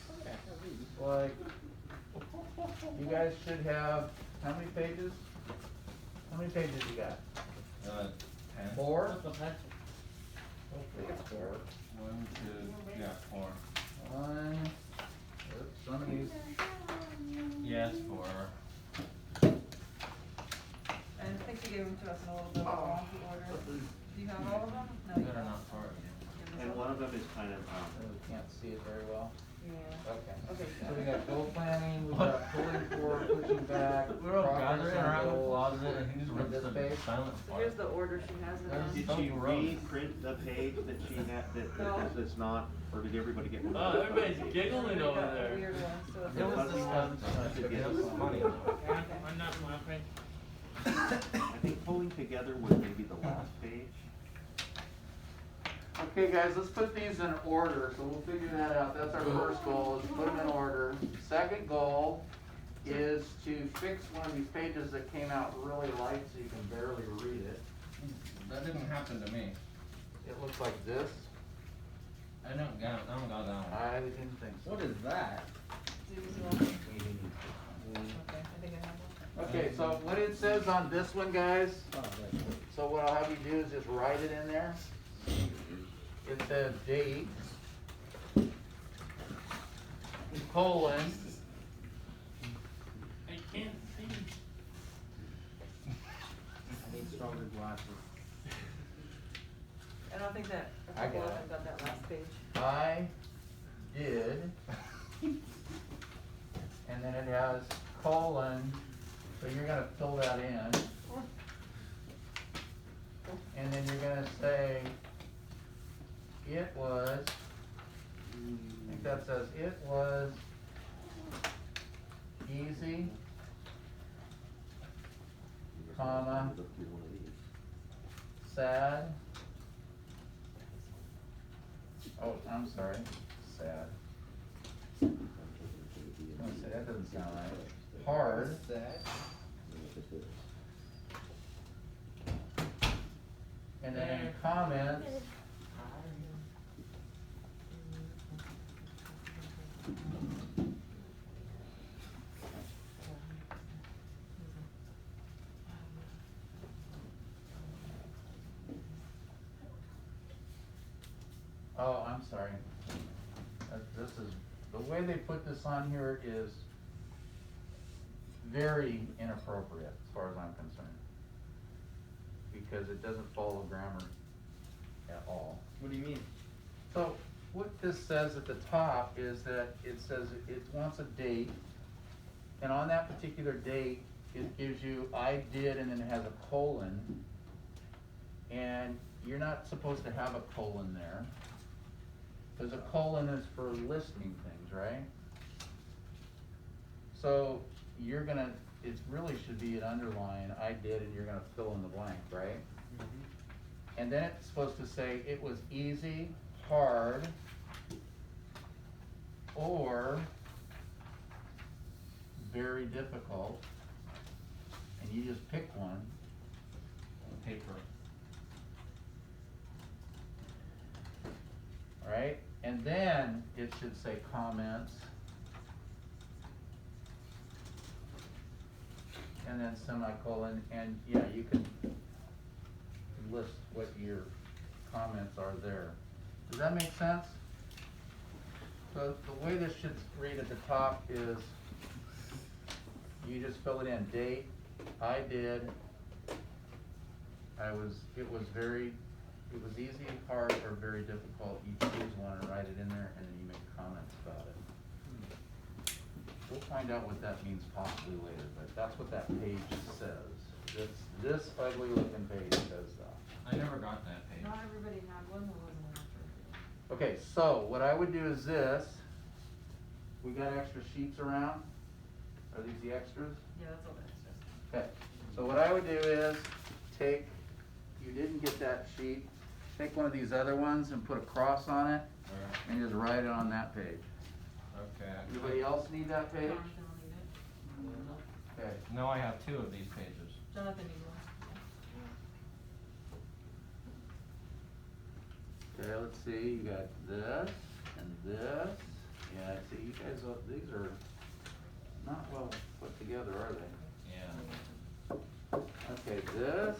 like, you guys should have, how many pages? How many pages you got? 10. 4? What's the pencil? Hopefully it's 4. 1, 2, yeah, 4. 1, oops, some of these, Yes, 4. And I think you gave them to us in a little bit of a wonky order. Do you have all of them? No, you Better don't. not fart. Give us And all- one of them is kind of, I really can't see it very well. Yeah. Okay. Okay. So we got goal planning, we got pulling forward, pushing back, We're all progress gathering on around the goals. closet and he just And rips this the page? silent So part. here's the order she has it on. Did So she gross. reprint the page that she had, No. that's not, or did everybody get one? Oh, everybody's giggling We over got a there. weird one, so it's. It was Fuzzy ones, disgusting. It was funny. I'm not laughing. I think pulling together was maybe the last page. Okay, guys, let's put these in order, so we'll figure that out. That's our first goal, is put them in order. Second goal is to fix one of these pages that came out really light so you can barely read it. That didn't happen to me. It looks like this. I don't got that one. I didn't think so. What is that? Do you want one? Okay, I think I have one. Okay, so what it says on this one, guys, Oh, that's good. so what I'll have you do is just write it in there. It says date, colon, I can't see. I need stronger glasses. I don't think that, a I couple got of it. them got that last page. I did, and then it has colon, so you're gonna fill that in. And then you're gonna say, it was, I think that says, it was easy, comma, sad. Oh, I'm sorry, sad. I was gonna say, that doesn't sound right. Hard, What's that? and then in comments, oh, I'm sorry. This is, the way they put this on here is very inappropriate as far as I'm concerned. Because it doesn't follow grammar at all. What do you mean? So what this says at the top is that it says it wants a date, and on that particular date, it gives you I did, and then it has a colon, and you're not supposed to have a colon there. Because a colon is for listing things, right? So you're gonna, it really should be an underline, I did, and you're gonna fill in the blank, right? And then it's supposed to say it was easy, hard, or very difficult, and you just pick one. Paper. Alright, and then it should say comments. And then semicolon, and yeah, you can list what your comments are there. Does that make sense? So the way this should read at the top is, you just fill it in, date, I did, it was easy, hard, or very difficult. You choose one and write it in there, and then you make comments about it. We'll find out what that means possibly later, but that's what that page says. This ugly looking page says that. I never got that page. Not everybody had one, there wasn't enough for everybody. Okay, so what I would do is this. We got extra sheets around? Are these the extras? Yeah, that's all that says. Okay, so what I would do is take, you didn't get that sheet, take one of these other ones and put a cross on it Alright. and just write it on that page. Okay. Anybody else need that page? Jonathan will need it. Okay, No, I have two of these pages. Jonathan needs one. okay, let's see, you got this and this. Yeah, see, you guys, these are not well put together, are they? Yeah. Okay, this.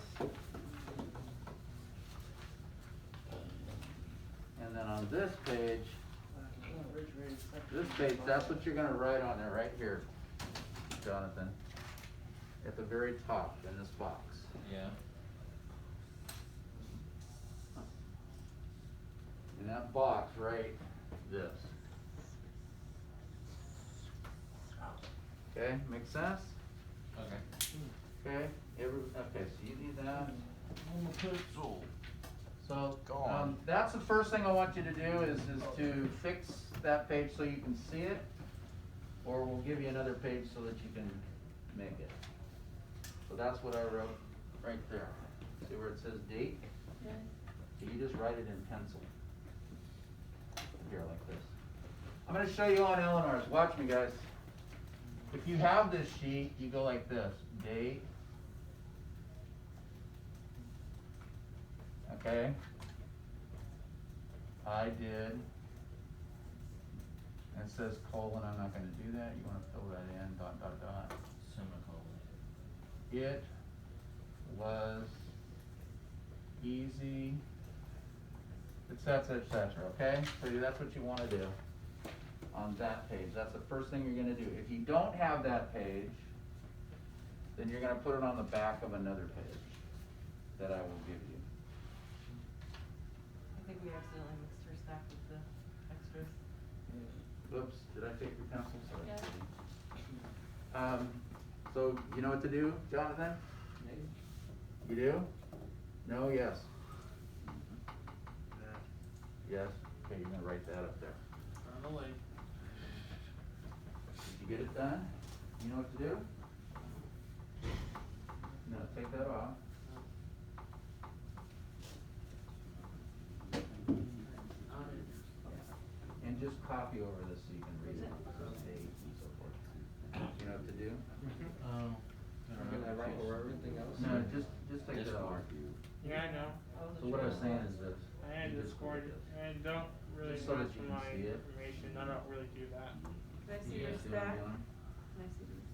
And then on this page, that's what you're gonna write on there, right here, Jonathan. At the very top in this box. Yeah. In that box, write this. Okay, make sense? Okay. Okay, okay, so you need that. So, Gone. that's the first thing I want you to do is to fix that page so you can see it. Or we'll give you another page so that you can make it. So that's what I wrote right there. See where it says date? Yes. So you just write it in pencil. Here, like this. I'm gonna show you on Eleanor's. Watch me, guys. If you have this sheet, you go like this. Date. Okay. I did. And it says colon. I'm not gonna do that. You wanna fill that in. Dot, dot, dot. Semicolon. It was easy, et cetera, okay? So that's what you wanna do on that page. That's the first thing you're gonna do. If you don't have that page, then you're gonna put it on the back of another page that I will give you. I think we accidentally mixed her stack with the extras. Oops, did I take your pencil? Sorry. Yeah. So you know what to do, Jonathan? You do? No, yes? Yes? Okay, you're gonna write that up there. On the way. Did you get it done? You know what to do? No, take that off. And just copy over this so you can read it, so date and so forth. You know what to do? Can I write over everything else? No, just take that off. Yeah, I know. So what I was saying is that. I you had just Discord do this. and don't really Just so that match you can my see it. information. I don't really do that. Can I see You your guys see what I'm stack? doing? Can I see these?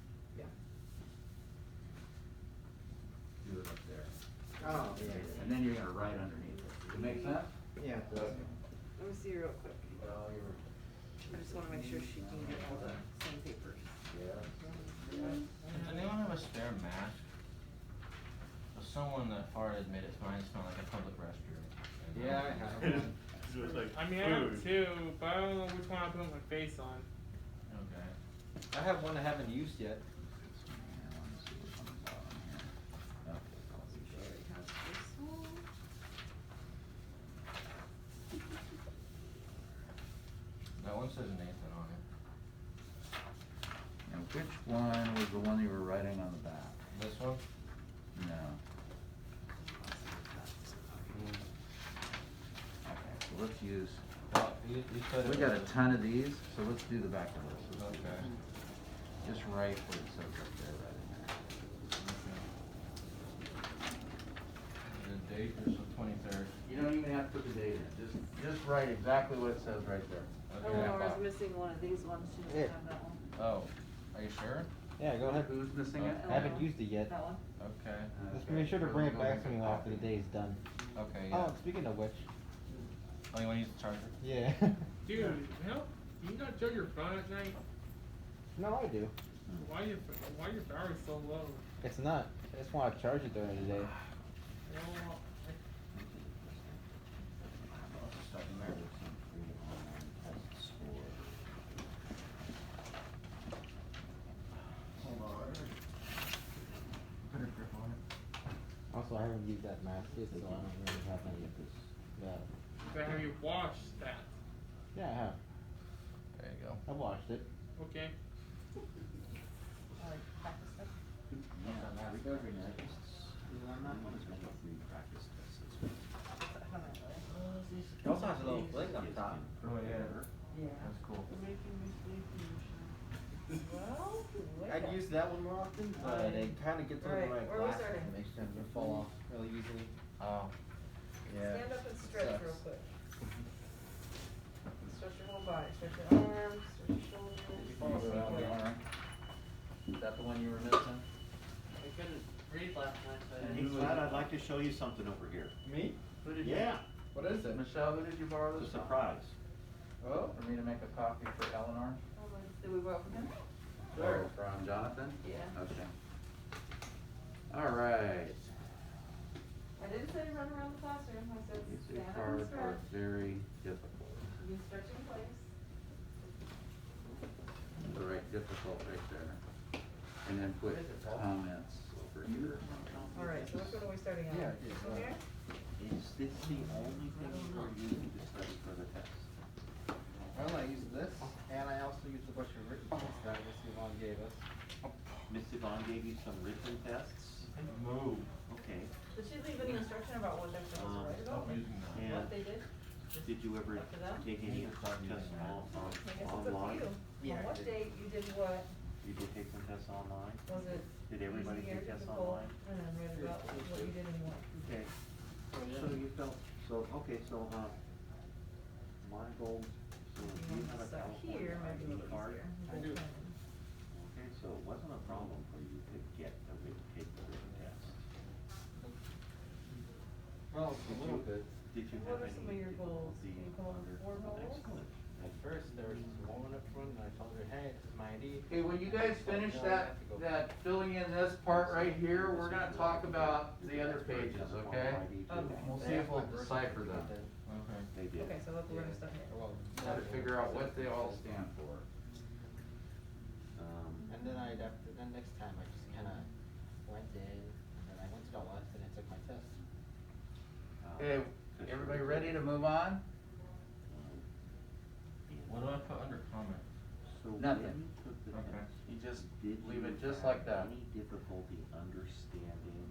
Do it up there. Oh, yeah. And then you're gonna write underneath it. Does it make sense? Yeah, it does. Okay. Let me see real quick. Well, you're, I just wanna make sure she can get all the same papers. yeah. Does anyone have a spare mask? Someone that farted made it mine smell like a public restroom. And, Yeah, I have one. I mean, I have two, but I don't know which one I put my face on. Okay. I have one I haven't used yet. Yeah, let me see what comes out on here. Okay, copy. She already has this one. That one says Nathan on it. Now, which one was the one you were writing on the back? This one? No. Okay, so let's use, Oh, you said we it got a was ton of these, so let's do the back of this. Let's do Okay. this. Just write what it says up there, right in there. The date is the 23rd. You don't even have to put the date in, just write exactly what it says right there. Okay. Eleanor's missing one of these ones. She doesn't have that one. Oh, are you sure? Yeah, go ahead. Who's missing it? I haven't used it yet. That one? Okay. Just Okay, make sure to we'll bring it go back make to a me after the copy. day's done. Okay, yeah. Oh, speaking of which. Oh, you wanna use the charger? Yeah. Dude, help! Do you not charge your phone at night? No, I do. Why your battery so low? It's not. I just want to charge it during the day. Well, Also, I haven't used that mask yet, so I don't really have any of this. but have you washed that? Yeah, I have. There you go. I washed it. Okay. Alright, practice stuff. It also has a little flick on top. Oh, yeah. Yeah. That's cool. Making mistakes. Well, I'd use that one more often, but it kind of gets on the Alright, right where are we glass starting? and makes them fall off really easily. Oh. Yeah. Stand up and it stretch sucks. real quick. Stretch your whole body. Stretch your arms, stretch your shoulders. Follow that one, all right? Is that the one you were missing? I couldn't read last night, so I And didn't. who Glad was I'd like to show you something over here. Me? Who did you? Yeah, What is it? Michelle, who did you borrow it's this a from? surprise. Oh? For me to make a copy for Eleanor? Did we work with him? Or from Jonathan? Yeah. Okay. All right. I didn't say run around the classroom. I said These two stand up and cards are stretch. very difficult. You stretch in place. The right difficult right there. and then put comments over here. Alright, so which one are we starting on? Yeah, This one here? Is this the only thing you're using to study for the test? Well, I use this, and I also use a bunch of written tests that Miss Yvonne gave us. Miss Yvonne gave you some written tests? Move. Okay. Did she leave any instruction about what they're supposed to write about? And What they did? did you ever Up to them? take any tests I guess it's up to online? you. Yeah, On I what did. date you did what? You did take some tests online? Was it Did everybody easy or take tests difficult? online? And then write about what you did and what. Okay. So you felt, okay, my goal, so You you want have a to start California here, might be a ID little card? easier. I do. Okay, so it wasn't a problem for you to get the take the written test. Well, a little bit. Did you What have are some any of your goals? difficulty Can you come up with under? 4 goals? Excellent. At first, there was this woman up front, and I told her, hey, this is my ID. Okay, when you guys finish that filling in this part right here, we're gonna talk about the other pages, okay? Okay. We'll see if we'll decipher them. Okay. They did. Okay, so look, we're gonna start here. Well, How to figure out what they all stand for. And then then next time I just kinda went in, and then I went to the left and I took my test. Okay, everybody ready to move on? What do I put under comment? So Nothing. when you took the Okay. test, You just did leave you it just have like that. any difficulty understanding,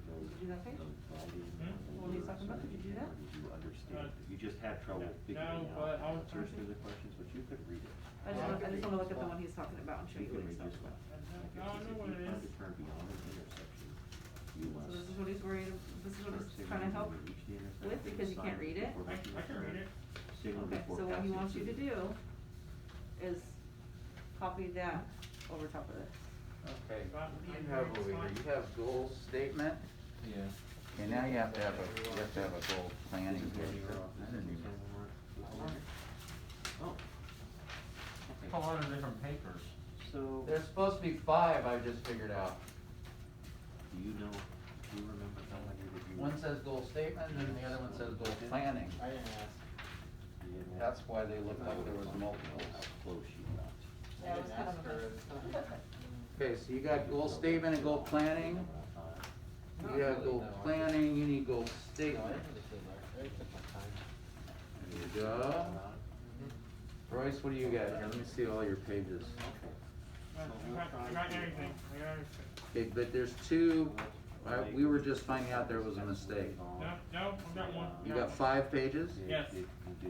those, Did you do that, Paige? the writing? Hmm? and the What he's talking about, words, did you do that? or did you understand, you just had trouble No, figuring but I out was answers to trying the questions, but you could read it. I just wanna look at the one he's talking about and show you You what could he's read this talking one. about. I don't know what it If you is. tried to turn beyond an intersection, you So must. this is what he's worried, this is what start he's trying to signaling help when you reach the intersection, with, because you can't sign read it. before I making a can read turn, it. signal Okay, before so what he passing wants you to through. do is copy that over top of this. Okay, what do you have over here? You have goal statement? Yeah. Okay, now you have to have a goal planning Is there page. anywhere I else? didn't even. Oh. It's a lot of different papers. So, There's supposed to be 5, I just figured out. do you remember how many did you? One says goal statement, and the other one says goal planning. I didn't ask. You didn't have- That's why they look like there was multiples. How close you got. Yeah, it was I kind didn't of ask a her. Okay, so you got goal statement and goal planning. You have goal planning, you need goal No, I statement. didn't really feel that. I took my time. There you go. Royce, what do you got here? Let me see all your pages. I got everything, I got everything. Okay, but there's 2, we were just finding out there was a mistake. No, I've got one. You got 5 pages? Yes. Did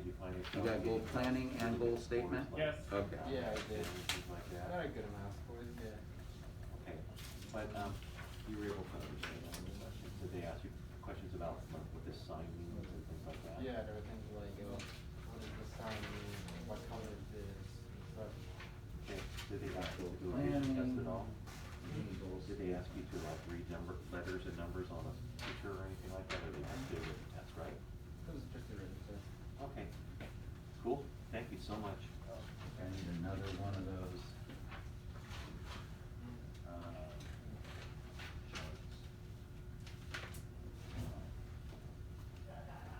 you find it? You got goal planning and goal statement? Yes. Okay. Yeah, I did. Things like I that. got a good amount of scores, yeah. Okay, but, you were able to understand all the questions, did they ask you questions about what this sign means and things like that? Yeah, there were things like, what does this sign mean, what color is this, and stuff. Okay, did they ask you to do a Planning. vision test at all? Did they ask you to like read letters and numbers on a picture or anything like that, or they just did a written test, right? It was just a written test. Okay, cool, thank you so much. I need another one of those.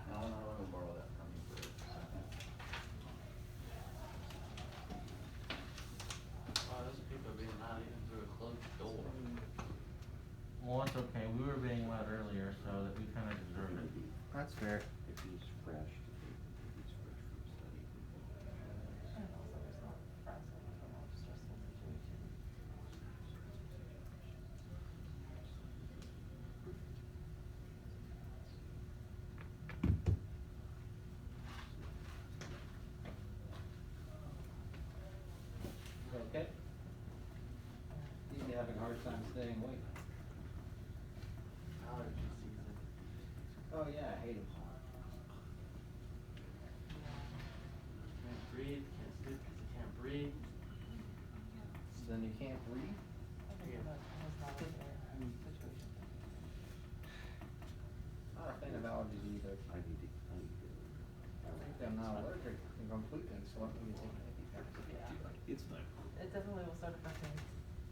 No, I'm gonna borrow that from you for a second. Wow, those people being loud even through a closed door. Well, it's okay. We were being loud earlier, so that we kinda deserved it. That's fair. If he's fresh, if he's fresh from study. And also there's not frazzled from a stressful situation. Okay. You'd be having a hard time staying awake. Allergy season. Oh yeah, I hate them. Can't breathe, can't sleep because you can't breathe. So then you can't breathe? I think Yeah. that was not a fair situation. Not a fan of allergies either. I need to. I think I'm not allergic completely, so I'm gonna take It's not It definitely will start affecting,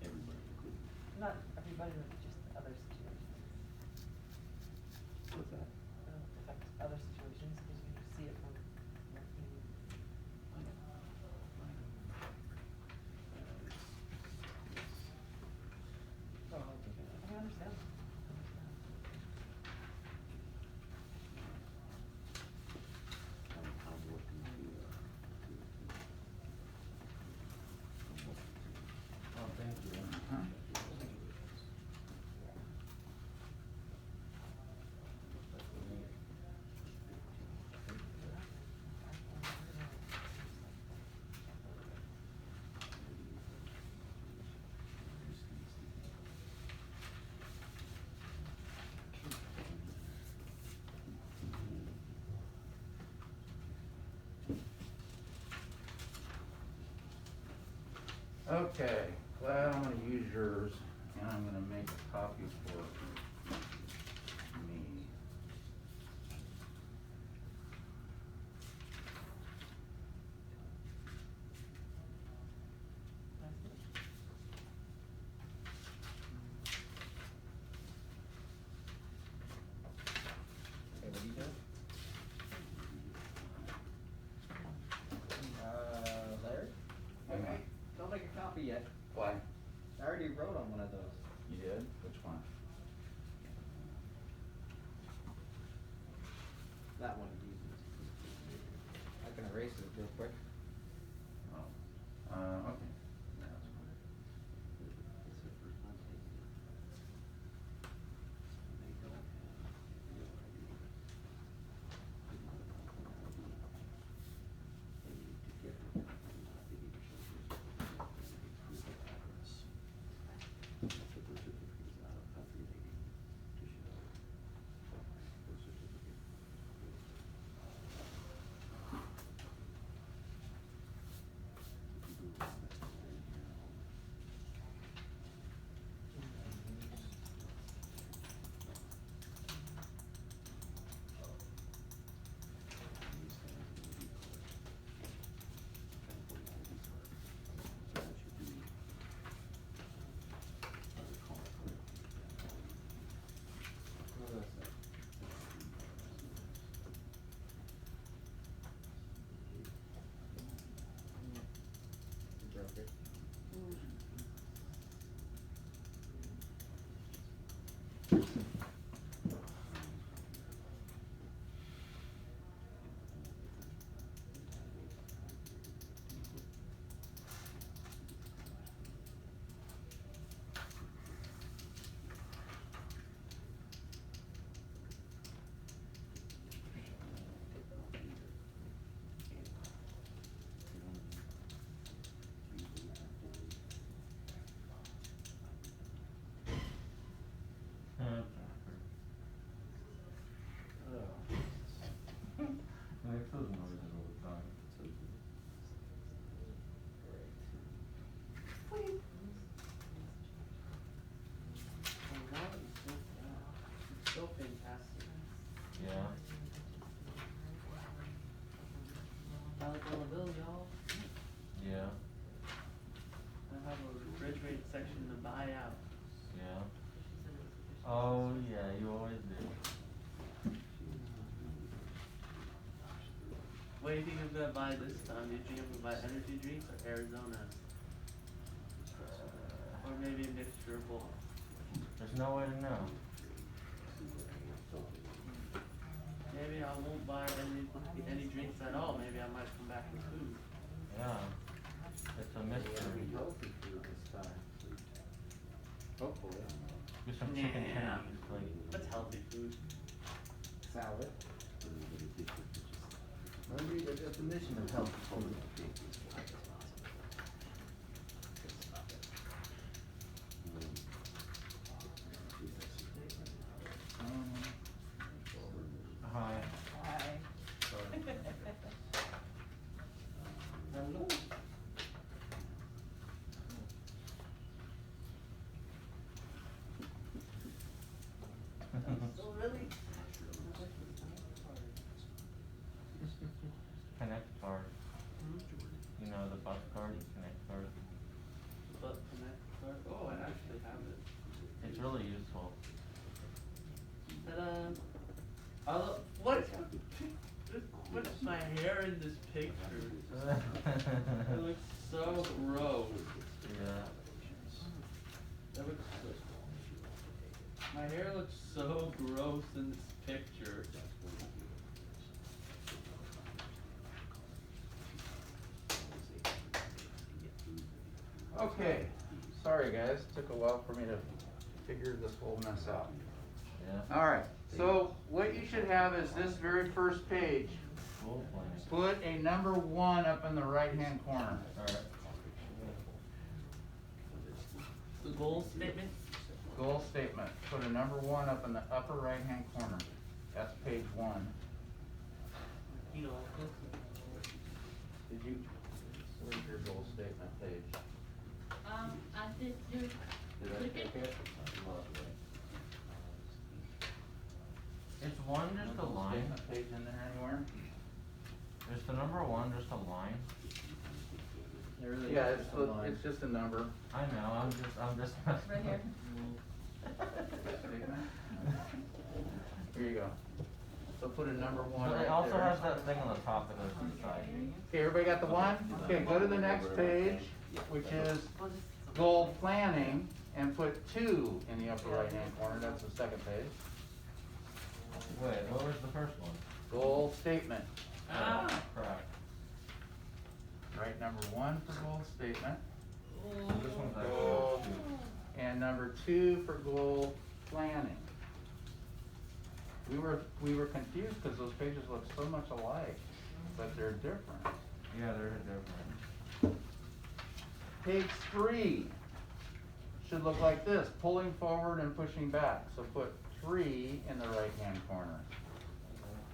everybody, including. not everybody, but just other situations. What's that? It'll affect other situations because you see it from working. Okay, glad I'm gonna use yours, and I'm gonna make a copy for me. Okay, what are you doing? Larry? Okay. Don't make a copy yet. Why? I already wrote on one of those. You did? Which one? That one. I can erase it real quick. Oh, okay. Yeah, that's fine. You broke it. Makes those noises all the time. And that is so fantastic. Yeah. $1 bill, y'all. Yeah. I have a refrigerated section to buy out. Yeah. Oh yeah, you always do. What do you think I'm gonna buy this time? Do you think I'm gonna buy energy drinks or Arizona? Or maybe a mixture of both? There's no way to know. Maybe I won't buy any drinks at all. Maybe I might come back with food. Yeah. It's a mystery. Healthy food this time. Hopefully. Get some chicken Nah. tenders, like. What's healthy food? Salad. Let me read the definition of healthy food. Hi. Hi. Hello. Oh, really? Connect card. Hmm? You know the bus card, Connect card. But connect card. Oh, I actually have it. It's really useful. Ta-da! What's my hair in this picture? It looks so gross. Yeah. That looks my hair looks so gross in this picture. Okay, sorry guys, took a while for me to figure this whole mess out. Yeah. Alright, so what you should have is this very first page. School planning. Put a number 1 up in the right hand corner. Alright. The goal statement. Goal statement, put a number 1 up in the upper right hand corner. That's page 1. You know, Did you, where's your goal statement page? I did do, Did I click take it? it? Is one just a line? Statement page in there anywhere? Is the number one just a line? It really Yeah, is it's, just a line. it's just a number. I know, I'm just. Right here. Statement. Here you go. So put a number one But right it also there. has that thing on the top that goes to the side. Okay, everybody got the one? Okay, go to the next page, which is We'll just- goal planning, and put 2 in the upper right-hand corner, that's the second page. Wait, what was the first one? Goal statement, Ah, crap. right, number 1 for goal statement, This one's goal, actually. and number 2 for goal planning. We were confused because those pages look so much alike, but they're different. Yeah, they're different. Page 3 should look like this, pulling forward and pushing back. So put 3 in the right-hand corner.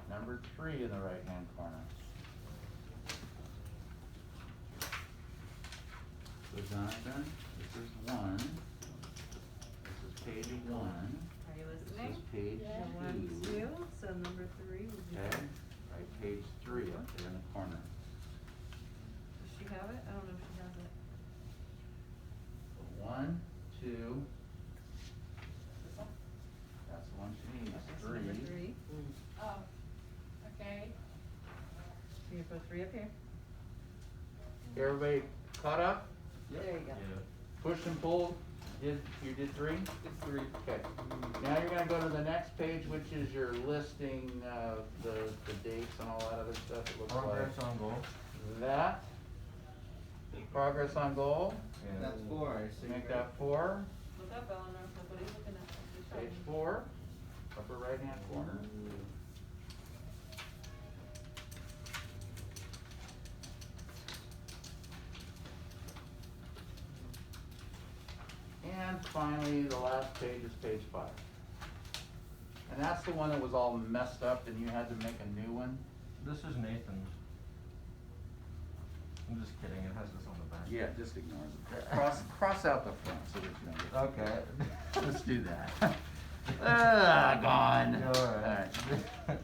Number 3 in the right-hand corner. So Jonathan, this is 1. This is page 1. Are you This listening? is page Yeah. 1, 2. 2, so number 3 would be. Okay, right, page 3 up there in the corner. Does she have it? I don't know if she has it. 1, 2. That's the one she needs. Okay, so 3. number 3. oh, okay. So you put 3 up here? Everybody caught up? There you go. Yeah. Push and pull, you did 3? It's 3. Okay. Now you're gonna go to the next page, which is your listing of the dates and all that other stuff. It looks Progress like on goal. that. Progress on goal, Yeah. That's 4. I see. make that 4. Look up, Eleanor, look what he's looking at. He's Page showing. 4, upper right-hand corner. And finally, the last page is page 5. And that's the one that was all messed up and you had to make a new one. This is Nathan's. I'm just kidding, it has this on the back. Yeah, just ignore it. Cross out the front so that you don't get. Okay. Let's do that. Gone. Yeah, alright.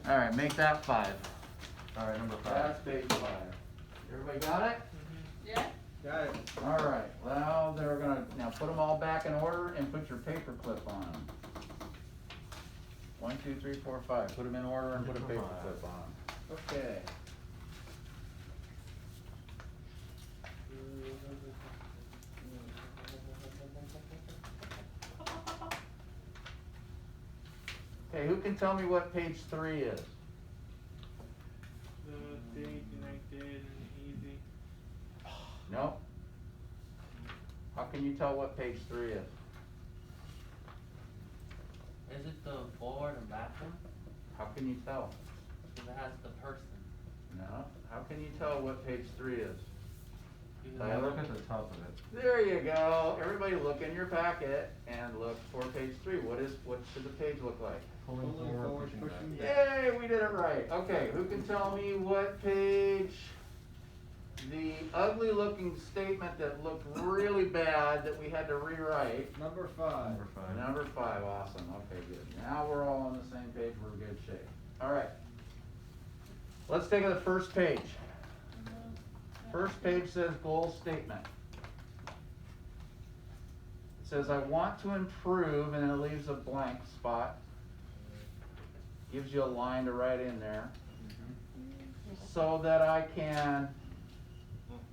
Alright, make that 5. Alright, number 5. That's page 5. Everybody got it? Yeah? Got it. Alright, now they're gonna, now put them all back in order and put your paper clip on them. 1, 2, 3, 4, 5. Put them in order and put a paper clip on them. Okay. Okay, who can tell me what page 3 is? The day connected and easy. No? How can you tell what page 3 is? Is it the forward and backward? How can you tell? Because it has the person. No? How can you tell what page 3 is? Because Yeah, Tyler? look at the top of it. There you go. Everybody look in your packet and look for page 3. What should the page look like? Pulling Pulling forward, forward, pushing pushing back. Yay, we did it right. Okay, who can tell me what page the ugly looking statement that looked really bad that we had to rewrite? Number 5. Number 5. Number 5, awesome. Okay, good. Now we're all on the same page. We're in good shape. All right. Let's take the first page. First page says goal statement. It says I want to improve, and then it leaves a blank spot. Gives you a line to write in there. So that I can,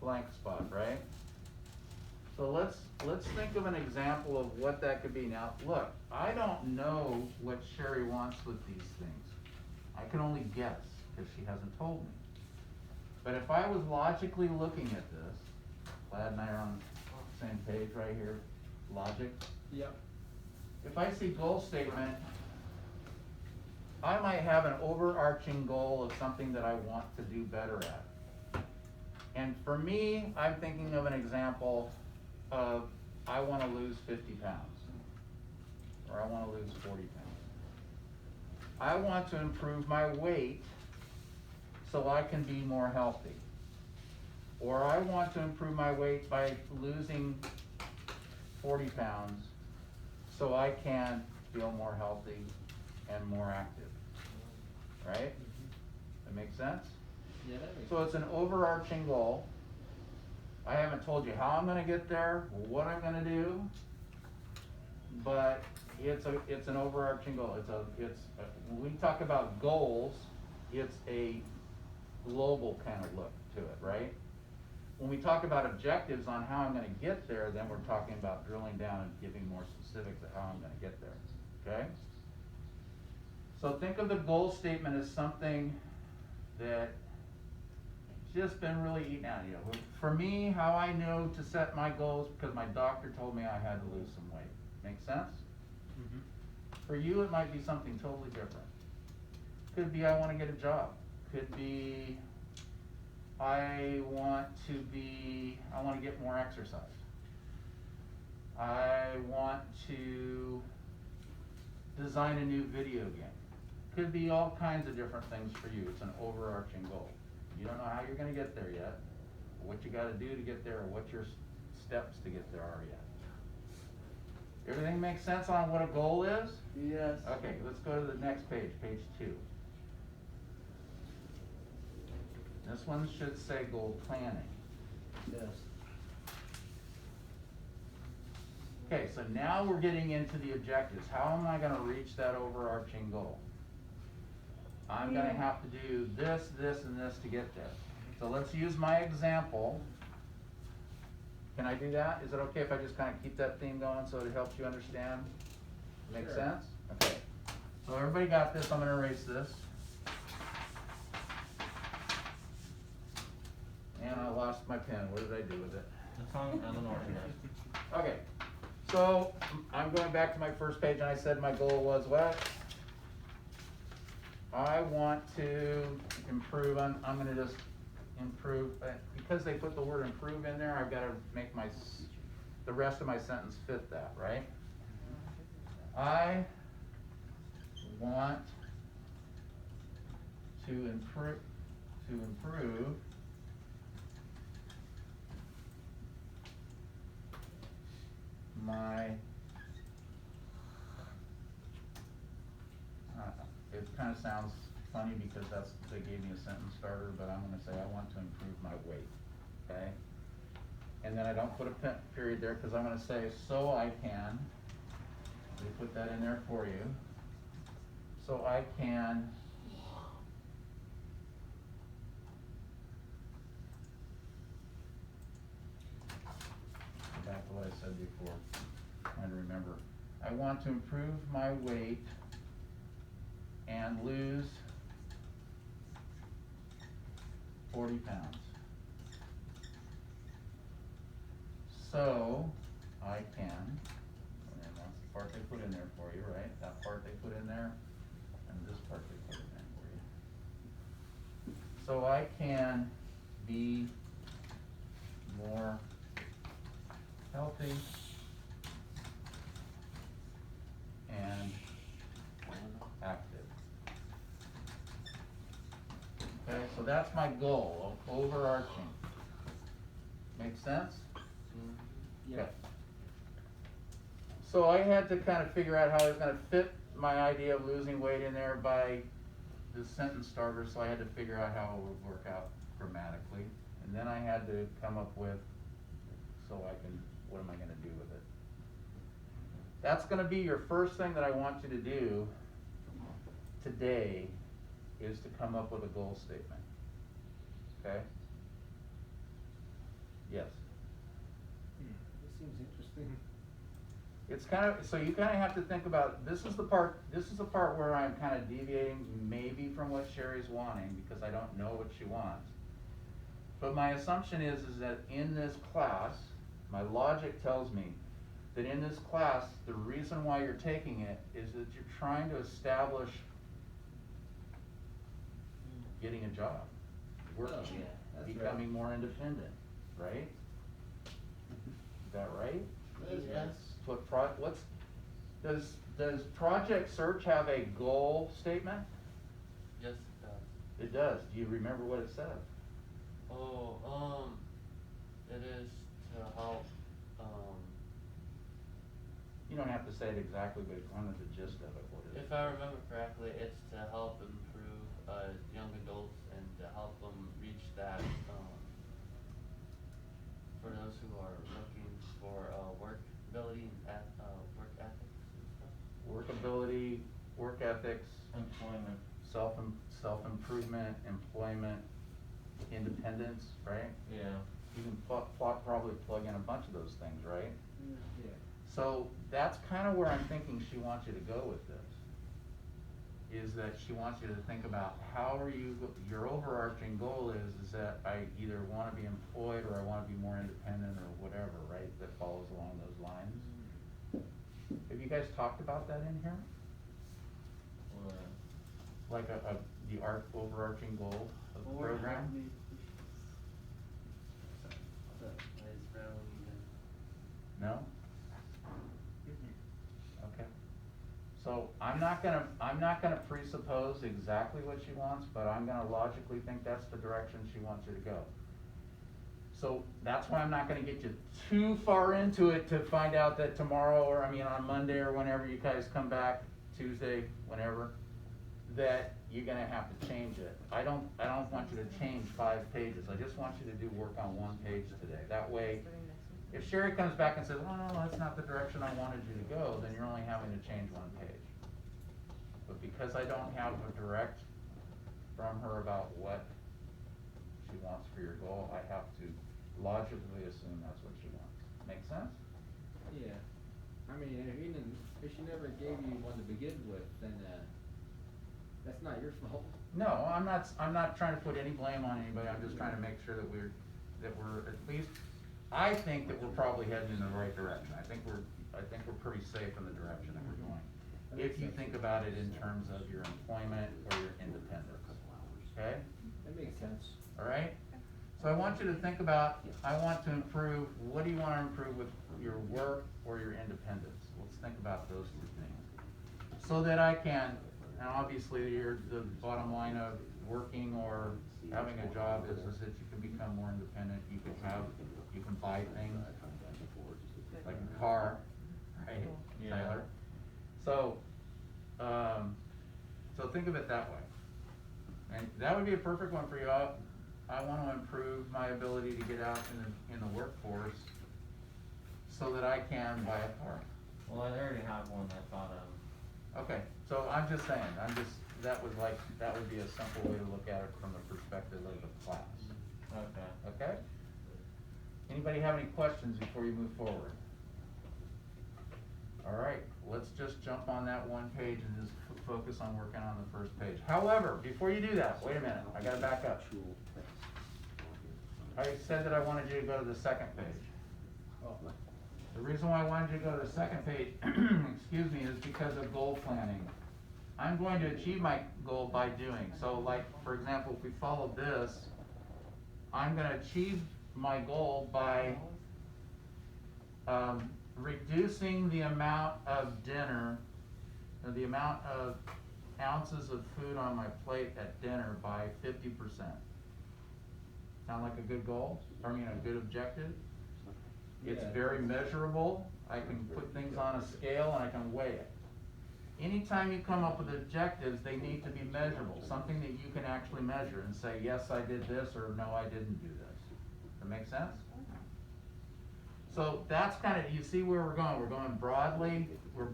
blank spot, right? So let's think of an example of what that could be. Now, look, I don't know what Sherry wants with these things. I can only guess, because she hasn't told me. But if I was logically looking at this, Glad and I are on the same page right here, logic. Yep. If I see goal statement, I might have an overarching goal of something that I want to do better at. And for me, I'm thinking of an example of I want to lose 50 pounds, or I want to lose 40 pounds. I want to improve my weight so I can be more healthy. Or I want to improve my weight by losing 40 pounds so I can feel more healthy and more active, right? That makes sense? Yeah, that makes So it's an overarching goal. I haven't told you how I'm gonna get there, what I'm gonna do, but it's an overarching goal. When we talk about goals, it's a global kind of look to it, right? When we talk about objectives on how I'm gonna get there, then we're talking about drilling down and giving more specifics of how I'm gonna get there, okay? So think of the goal statement as something that just been really eating out of you. For me, how I know to set my goals, because my doctor told me I had to lose some weight. Make sense? For you, it might be something totally different. Could be I want to get a job. Could be I want to get more exercise. I want to design a new video game. Could be all kinds of different things for you. It's an overarching goal. You don't know how you're gonna get there yet, or what you gotta do to get there, or what your steps to get there are yet. Everything makes sense on what a goal is? Yes. Okay, let's go to the next page, page 2. This one should say goal planning. Yes. Okay, so now we're getting into the objectives. How am I gonna reach that overarching goal? I'm gonna have to do this, this, and this to get there. So let's use my example. Can I do that? Is it okay if I just kind of keep that theme going so it helps you understand? Make Sure. sense? Okay. So everybody got this, I'm gonna erase this. And I lost my pen, what did I do with it? It's on Eleanor's desk. Okay, so I'm going back to my first page and I said my goal was what? I want to improve, I'm gonna just improve, because they put the word improve in there, I've gotta make the rest of my sentence fit that, right? I want to improve my, it kind of sounds funny because they gave me a sentence starter, but I'm gonna say I want to improve my weight, okay? And then I don't put a period there because I'm gonna say so I can, they put that in there for you, so I can go back to what I said before, trying to remember. I want to improve my weight and lose 40 pounds. So I can, and that's the part they put in there for you, right? That part they put in there, and this part they put in there for you. So I can be more healthy and active. Okay, so that's my goal, overarching. Make sense? Yeah. Okay. So I had to kind of figure out how I was gonna fit my idea of losing weight in there by the sentence starter, so I had to figure out how it would work out grammatically. And then I had to come up with, what am I gonna do with it? That's gonna be your first thing that I want you to do today, is to come up with a goal statement. Okay? Yes. This seems interesting. It's kind of, so you kind of have to think about, this is the part where I'm kind of deviating maybe from what Sherry's wanting, because I don't know what she wants. But my assumption is that in this class, my logic tells me that in this class, the reason why you're taking it is that you're trying to establish getting a job, working, Oh, yeah, that's right. becoming more independent, right? Is that right? Yes. Does Project Search have a goal statement? Yes, it does. It does. Do you remember what it says? Oh, it is to help, You don't have to say it exactly, but kind of the gist of it, what is it? If I remember correctly, it's to help improve young adults and to help them reach that for those who are looking for workability and work ethics and stuff. Workability, work ethics, Employment. self-improvement, employment, independence, right? Yeah. You can probably plug in a bunch of those things, right? Yeah. So that's kind of where I'm thinking she wants you to go with this. Is that she wants you to think about how are you, your overarching goal is that I either want to be employed or I want to be more independent or whatever, right? That follows along those lines. Have you guys talked about that in here? Like the overarching goal of the program? No? Okay. So I'm not gonna presuppose exactly what she wants, but I'm gonna logically think that's the direction she wants you to go. So that's why I'm not gonna get you too far into it to find out that tomorrow, or I mean on Monday or whenever you guys come back, Tuesday, whenever, that you're gonna have to change it. I don't want you to change 5 pages. I just want you to do work on 1 page today. That way, if Sherry comes back and says, oh, no, that's not the direction I wanted you to go, then you're only having to change 1 page. But because I don't have a direct from her about what she wants for your goal, I have to logically assume that's what she wants. Make sense? Yeah. I mean, if she never gave you one to begin with, then that's not your fault. No, I'm not trying to put any blame on anybody. I'm just trying to make sure that we're at least, I think that we're probably heading in the right direction. I think we're pretty safe in the direction that we're going. If you think about it in terms of your employment or your independence, okay? That makes sense. All right? So I want you to think about, I want to improve, what do you want to improve with your work or your independence? Let's think about those 2 things. So that I can, and obviously the bottom line of working or having a job is that you can become more independent. You can buy things, like a car, right, Yeah. Tyler? So, so think of it that way. And that would be a perfect one for you. I want to improve my ability to get out in the workforce so that I can buy a car. Well, I already have one I thought of. Okay, so I'm just saying, that would be a simple way to look at it from the perspective of the class. Okay. Okay? Anybody have any questions before you move forward? All right, let's just jump on that 1 page and just focus on working on the first page. However, before you do that, wait a minute, I gotta back up. I said that I wanted you to go to the 2nd page. The reason why I wanted you to go to the 2nd page, excuse me, is because of goal planning. I'm going to achieve my goal by doing. So like, for example, if we follow this, I'm gonna achieve my goal by reducing the amount of dinner, or the amount of ounces of food on my plate at dinner by 50%. Sound like a good goal? I mean, a good objective? It's Yeah. very measurable. I can put things on a scale and I can weigh it. Anytime you come up with objectives, they need to be measurable, something that you can actually measure and say, yes, I did this, or no, I didn't do this. That make sense? So that's kind of, you see where we're going. We're going broadly. We're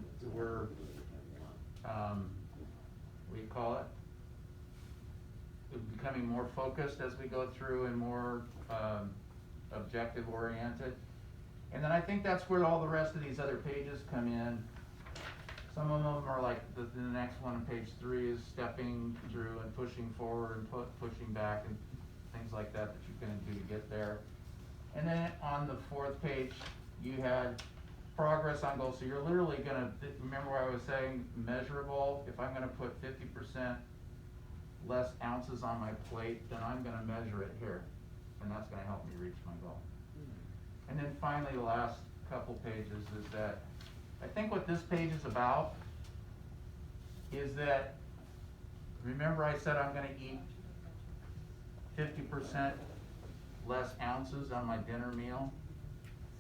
what do you call it? We're becoming more focused as we go through and more objective oriented. And then I think that's where all the rest of these other pages come in. Some of them are like the next one on page 3 is stepping through and pushing forward and pushing back and things like that you're going to do to get there. And then on the 4th page, you had progress on goals. So you're literally going to, remember what I was saying, measurable. If I'm going to put 50% less ounces on my plate, then I'm going to measure it here. And that's going to help me reach my goal. And then finally, the last couple pages is that I think what this page is about is that, remember I said I'm going to eat 50% less ounces on my dinner meal?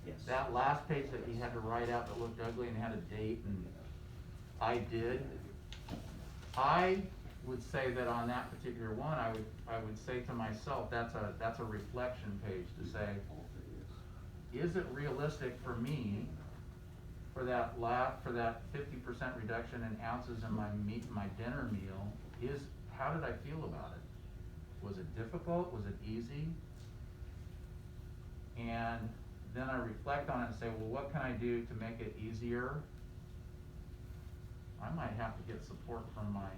Yes. that last page that you had to write out that looked ugly and had a date, and I did. I would say that on that particular one, I would say to myself, that's a reflection page to say, is it realistic for me, for that 50% reduction in ounces in my dinner meal, how did I feel about it? Was it difficult? Was it easy? And then I reflect on it and say, well, what can I do to make it easier? I might have to get support from my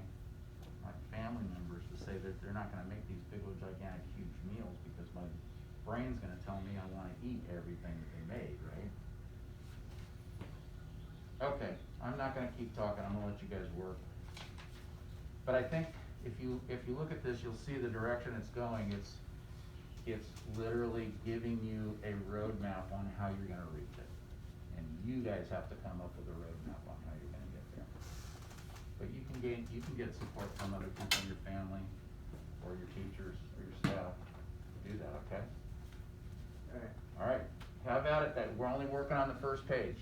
family members to say that they're not gonna make these big old gigantic huge meals, because my brain's gonna tell me I wanna eat everything that they made, right? Okay, I'm not gonna keep talking, I'm gonna let you guys work. But I think if you look at this, you'll see the direction it's going. It's literally giving you a roadmap on how you're gonna reach it. And you guys have to come up with a roadmap on how you're gonna get there. But you can get support from other people in your family, or your teachers, or your staff to do that, okay? Alright. Alright, have at it. That we're only working on the first page.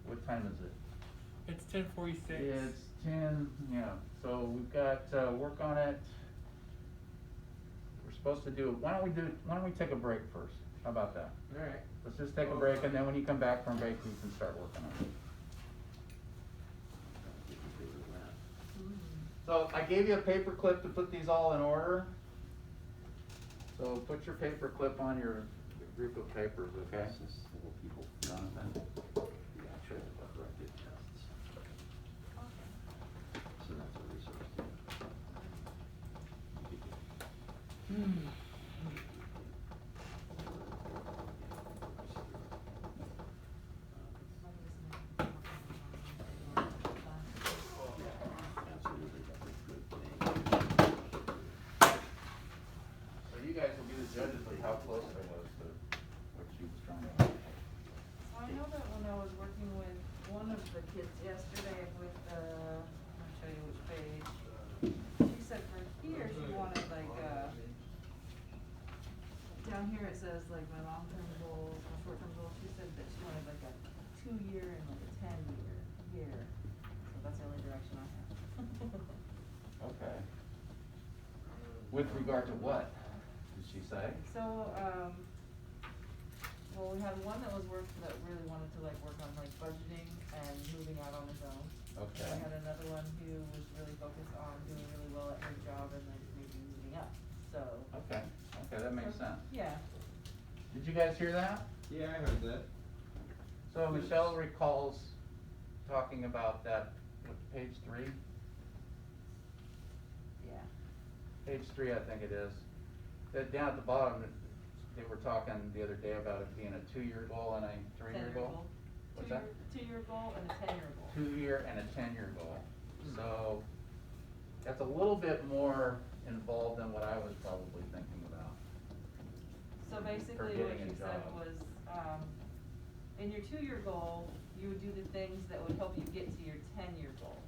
What time is it? It's 10:46. It's 10, yeah, so we've got, work on it. We're supposed to do, why don't we take a break first? How about that? Alright. Let's just take a break, and then when you come back from break, we can start working on it. So I gave you a paper clip to put these all in order. So put your paper clip on your group of papers, okay? Jonathan? Yeah, check about corrected tests. So that's a resource. Absolutely, that's a good thing. So you guys will be the judges of how close I was to what she was trying to. I know that when I was working with one of the kids yesterday with, I'll show you which page. She said for here, she wanted like, down here it says like my long-term goals, my short-term goals. She said that she wanted like a 2-year and like a 10-year here. So that's the only direction I have. Okay. With regard to what, did she say? So, well, we had one that really wanted to like work on like budgeting and moving out on his own. Okay. And I had another one who was really focused on doing really well at her job and like maybe moving up, so. Okay, that makes sense. Yeah. Did you guys hear that? Yeah, I heard that. So Michelle recalls talking about that, what, page 3? Yeah. Page 3, I think it is. That down at the bottom, they were talking the other day about it being a 2-year goal and a 3-year goal. What's that? 2-year goal and a 10-year goal. 2-year and a 10-year goal. So that's a little bit more involved than what I was probably thinking about. So basically what getting a she said job. was, in your 2-year goal, you would do the things that would help you get to your 10-year goal.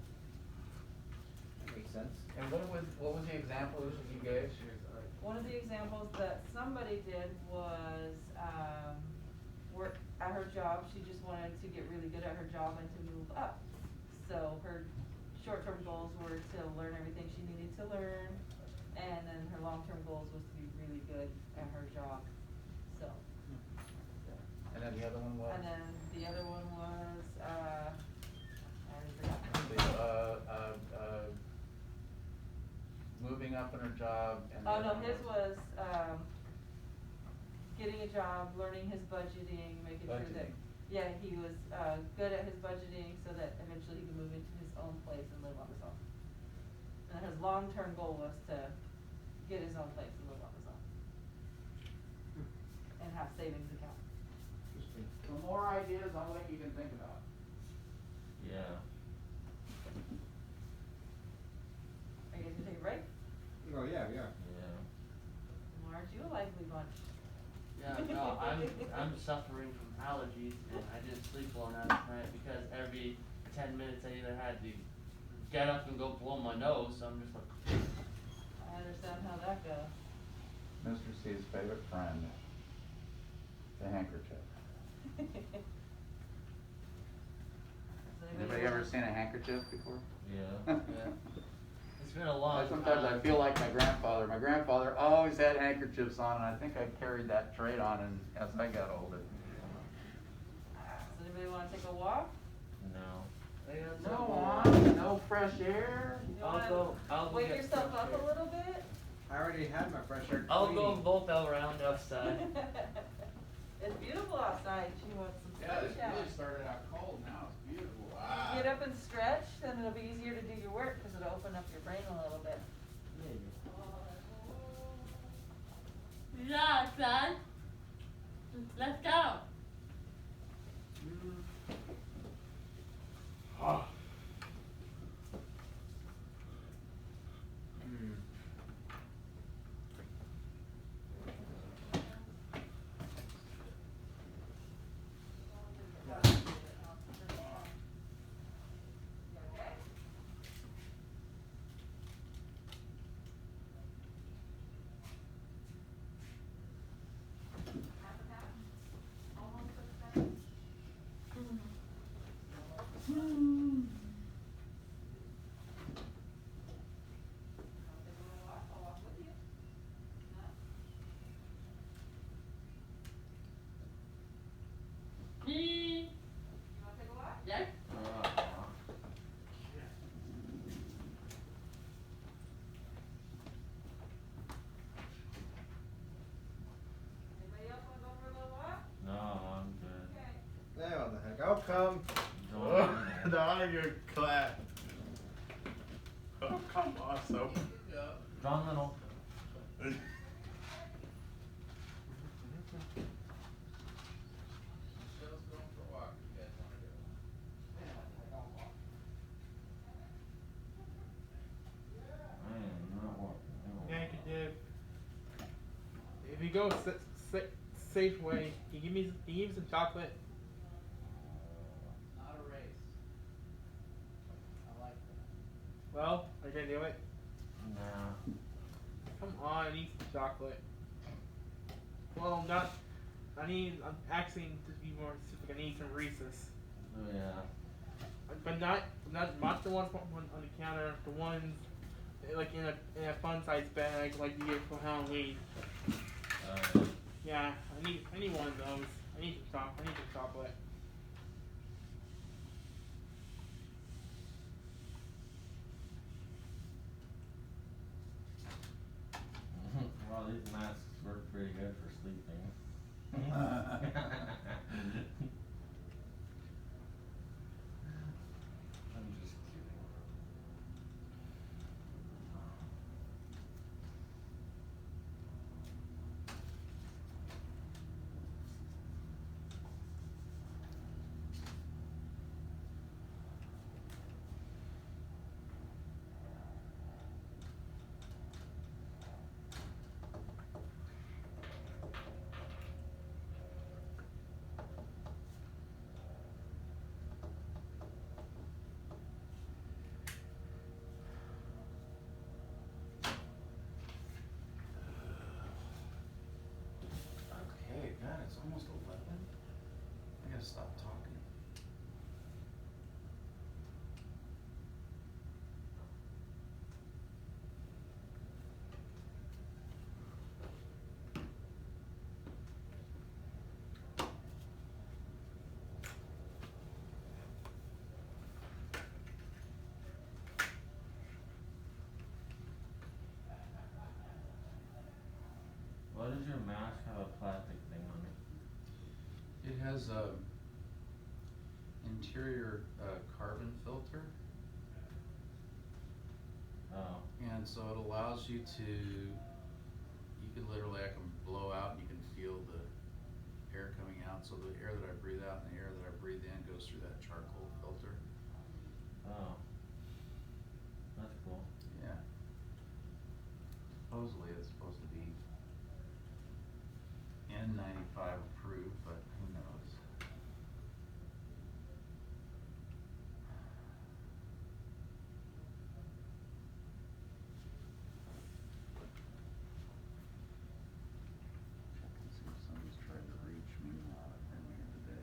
That makes sense. And what was the example that you gave? One of the examples that somebody did was, work at her job. She just wanted to get really good at her job and to move up. So her short-term goals were to learn everything she needed to learn, and then her long-term goals was to be really good at her job, so. And then the other one was? And then the other one was, I already forgot. Moving up in her job and. Oh, no, his was, getting a job, learning his budgeting, making sure that, Budgeting. yeah, he was, good at his budgeting so that eventually he could move into his own place and live on his own. And his long-term goal was to get his own place and live on his own. And have savings account. For more ideas on what you can think about. Yeah. Are you guys gonna take a break? Oh, yeah, yeah. Yeah. Well, aren't you a lively bunch? Yeah, no, I'm suffering from allergies and I didn't sleep well last night because every 10 minutes I either had to get up and go blow my nose, so I'm just like. I understand how that goes. Mr. C's favorite friend, the handkerchief. Anybody ever seen a handkerchief before? Yeah. It's been a long Sometimes I feel like my grandfather. My grandfather always had handkerchiefs on, and I think I carried that trait on and as I got older. Does anybody wanna take a walk? No. No fresh air. You I'll wanna go wake get yourself fresh up air. a little bit? I already had my fresh air I'll cleaning. go both around outside. It's beautiful outside, you want some sunshine. started out cold, now it's beautiful. You get up and stretch, then it'll be easier to do your work, cause it'll open up your brain a little bit. Yeah, son. Let's go. Me. Yes. Anybody else wanna go for a little walk? No, I'm good. Yeah, what the heck? I'll come. John, you're glad. Oh, come on, so. John Little. I am not walking. Yankee Dip. If you go Safeway, can you give me some chocolate? Not a race. I like that. Well, are you gonna do it? Nah. Come on, I need some chocolate. Well, I'm asking to be more specific, I need some Reese's. Oh yeah. But not the ones on the counter, the ones like in a fun size bag like you get for Halloween. Yeah, I need one of those. I need some chocolate. Well, these masks work pretty good for sleeping. I'm just kidding. Okay, God, it's almost 11. I gotta stop talking. Why does your mask have a plastic thing on it? It has a interior carbon filter, Oh. and so it allows you to, you can literally, I can blow out and you can feel the air coming out, so the air that I breathe out and the air that I breathe in goes through that charcoal filter. Oh. That's cool. Yeah. Supposedly it's supposed to be N95 approved, but who knows? Let's see if somebody's tried to reach me while I've been here today.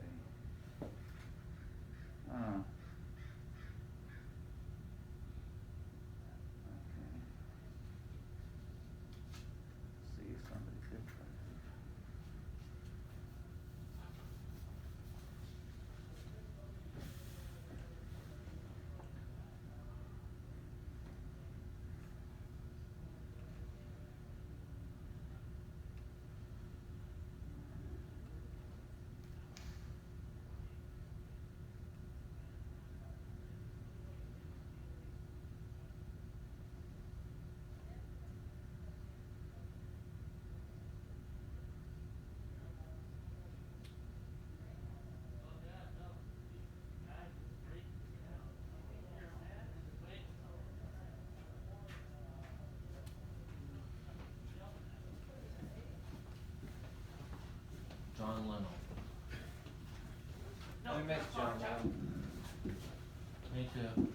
John Leno. No, I miss John Lennon. Me too.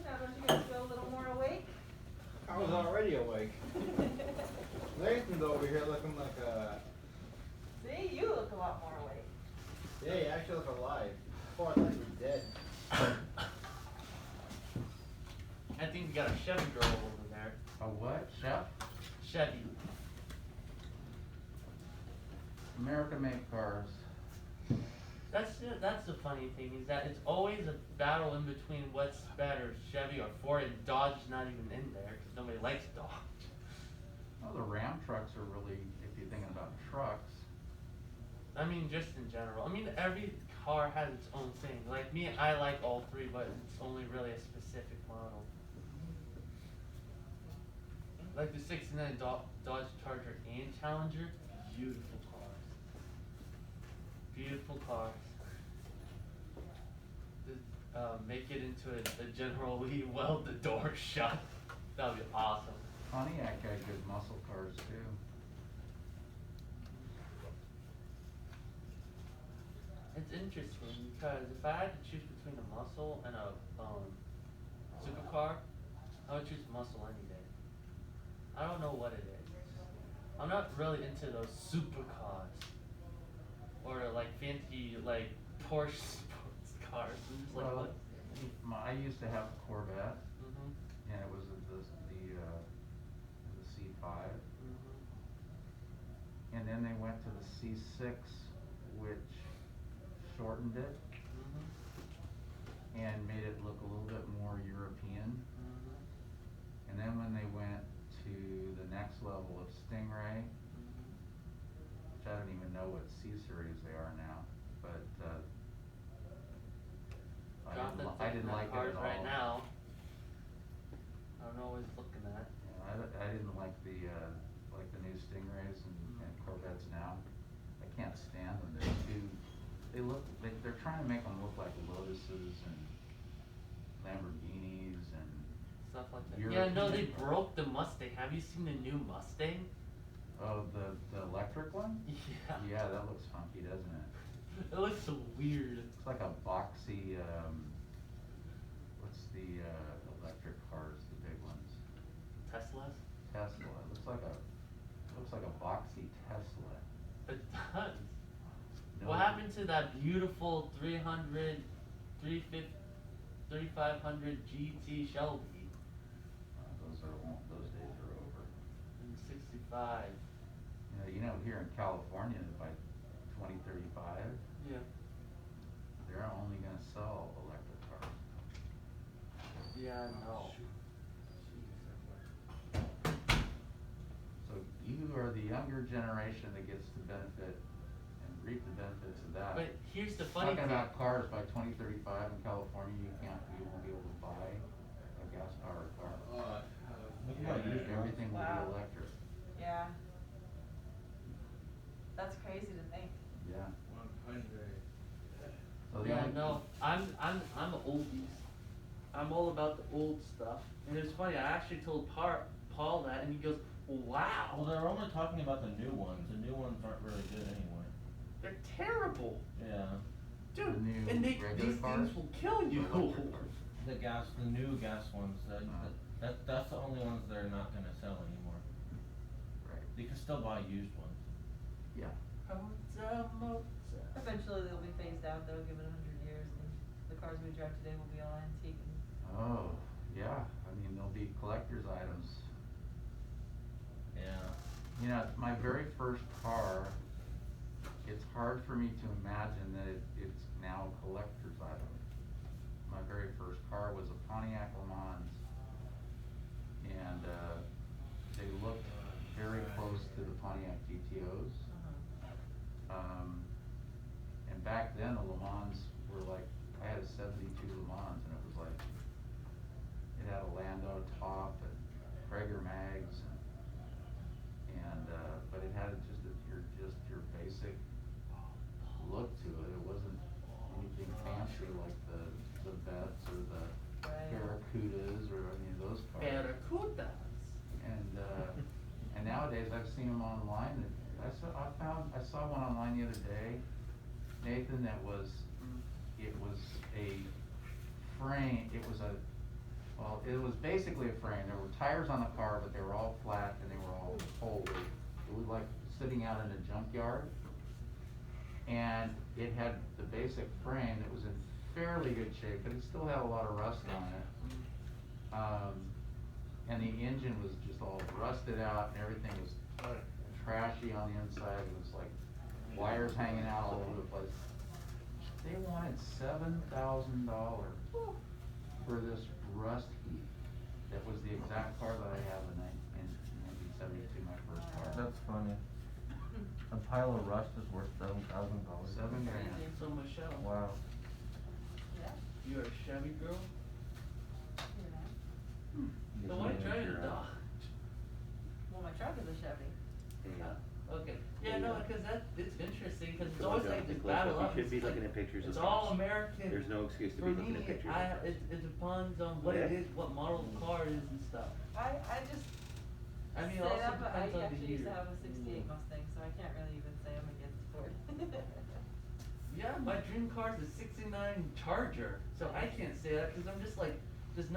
Now, don't you guys feel a little more awake? I was already awake. Lathan's over here looking like a. See, you look a lot more awake. Yeah, you actually look alive. Before I thought you were dead. I think we got a Chevy girl over there. A what, chef? Chevy. American-made cars. That's the funny thing is that it's always a battle in between what's better, Chevy or Ford, and Dodge is not even in there because nobody likes Dodge. Well, the Ram trucks are really, if you're thinking about trucks. I mean, just in general. I mean, every car has its own thing. Like me, I like all three, but it's only really a specific model. Like the '69 Dodge Charger and Challenger, beautiful cars. Beautiful cars. Make it into a General Lee, weld the door shut. That would be awesome. Pontiac had good muscle cars too. It's interesting because if I had to choose between a muscle and a supercar, I would choose muscle any day. I don't know what it is. I'm not really into those supercars or like fancy like Porsche sports cars. I'm just like, Well, what? I used to have a Corvette, Mhm. and it was the C5, Mhm. and then they went to the C6, which shortened it Mhm. and made it look a little bit more European. Mhm. And then when they went to the next level of Stingray, Mhm. which I don't even know what C-series they are now, but Jonathan's I didn't looking like at it cars at all. right now. I don't know what he's looking at. Yeah, I didn't like the new Stingrays and Corvettes now. I can't stand them. They're trying to make them look like Lotuses and Lamborghinis and. Stuff like that. Yeah, no, they European cars. broke the Mustang. Have you seen the new Mustang? Oh, the electric one? Yeah. Yeah, that looks funky, doesn't it? It looks so weird. It's like a boxy, what's the, electric cars, the big ones? Teslas? Tesla, it looks like a boxy Tesla. It does. No. What happened to that beautiful 300, 350, 3500 GT Shelby Those days are over. in '65? You know, here in California, by 2035, Yeah. they're only gonna sell electric cars. Yeah, no. So you are the younger generation that gets to benefit and reap the benefits of that. But here's the funny Talking thing. about cars, by 2035 in California, you won't be able to buy a gas powered car. Everything will Wow. be electric, Yeah. That's crazy to think. yeah. 100. So the Yeah, only- no, I'm oldies. I'm all about the old stuff. And it's funny, I actually told Paul that, and he goes, "Wow, Well, they're only talking about the new ones. The new ones aren't really good anyway. they're terrible, Yeah. dude." The new And regular these cars? things will kill you. Electric cars. The new gas ones, that's the only ones they're not gonna sell anymore. Right, You can still buy used ones. yeah. Eventually they'll be phased out, they'll give it 100 years, and the cars we drive today will be all antique and Oh, yeah, I mean, they'll be collector's items. Yeah. You know, my very first car, it's hard for me to imagine that it's now a collector's item. My very first car was a Pontiac Le Mans, and they looked very close to the Pontiac GTOs. And back then the Le Mans were like, I had a '72 Le Mans, and it was like, it had a Landau top and Prager mags, but it had just your basic look to it. It wasn't anything fancy like the Vets or the Right. Barracudas or any of those cars. Barracudas. And nowadays I've seen them online that I saw one online the other day, Nathan, that was, it was a frame, it was basically a frame. There were tires on the car, but they were all flat and they were all folded. It was like sitting out in a junkyard. And it had the basic frame that was in fairly good shape, but it still had a lot of rust on it. And the engine was just all rusted out and everything was trashy on the inside. It was like wires hanging out all over the place. They wanted $7,000 for this rust heap. That was the exact car that I have in 1972, my first car. That's funny. A pile of rust is worth $7,000. $7 grand. So Michelle, Wow. Yeah, you're a Chevy girl? you know. So why are you driving a Dodge? Well, my truck is a Chevy. Okay, yeah, no, cause it's interesting, cause it's Come on, always like Jonathan, this close up. battle You up. shouldn't be It's looking like- at pictures of It's all cars. American. There's no excuse to For be looking me, at pictures of cars. it depends on what it Yeah. is, what model of car it is and stuff. I just I mean, say also that, but I depends on the actually used to year. have a '68 Mustang, so I can't really even say I'm against Ford. Yeah, my dream car is a '69 Charger, so I can't say that, cause I'm just like, there's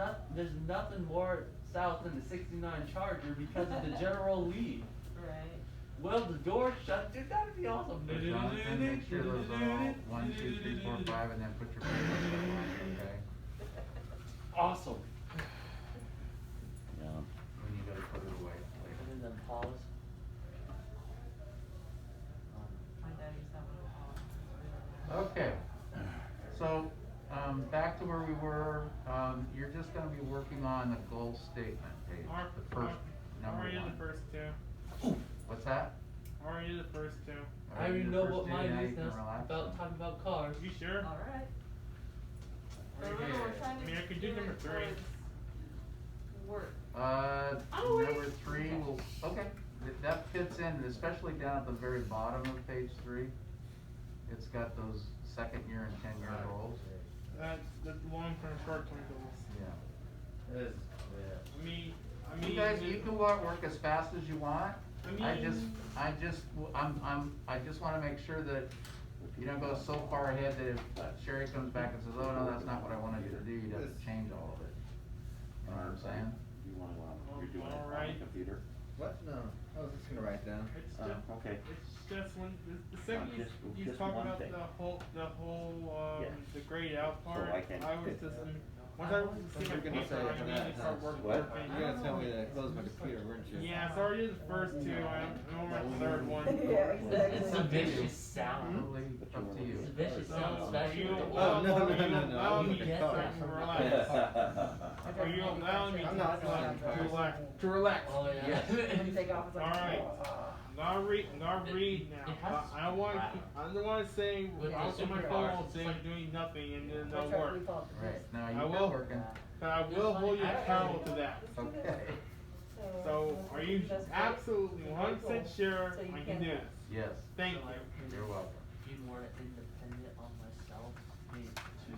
nothing more south than the '69 Charger because of the General Lee. Right. Well, the door shut, dude, that'd be awesome. So Jonathan, make sure those are all 1, 2, 3, 4, 5, and then put your papers on, okay? Awesome. Yeah. When you gotta put it away later. And then pause. My dad used to have a Ford. Okay, so, back to where we were, you're just gonna be working on the goal statement page, the first, number Already did one. the first two. What's that? Already did the first two. I already Your know first what two, mine now you is can now, relax. about talking about cars. You sure? Alright. Okay. Remember, we're trying I to mean, I could do gear number it 3. towards work. Number 3 will, okay, that fits in, especially down at the very bottom of page 3. It's got those second year and 10-year goals. That's the long-term, short-term goals. Yeah. It is, yeah. I mean. You guys, you can work as fast as you want. I I just wanna make sure that you don't go so far ahead that if Sherry comes back and says, oh, no, that's not what I wanted you to do, you'd have to change all of it. You know what I'm saying? You wanna, you're doing it on Alright. the computer? What? No, I was just gonna write down. It's Oh, just, okay. it's just when, the second just- you just talk one about thing. the whole, Yeah. the grayed out So part, I can- I was just, once I see my You're gonna paper, say I for need that, to start huh? working. What? You're gonna tell me to close my computer, weren't you? Yeah, so I already did the first two, I'm on my third one. Yeah, exactly. It's a vicious sound. Totally up to you. It's a vicious So, sound, especially you with the Oh, no, oil. no, no, no, Allow I'm me with the to car. relax. Are you allowing me I'm not to relax? Oh, yeah. When you take off, it's like. Alright. I'm gonna read now. It has I don't want, wow. I don't want to say, With I the was on my supercars, phone it's saying like- doing nothing and then My no truck, work. we call it the Right, wrist. now I you've will. been working. But I will hold you accountable to that. Okay. So, are you That's great. absolutely 100% sure So you I can can- do this? Yes, Thank So I you. can you're welcome. Be more independent on myself, to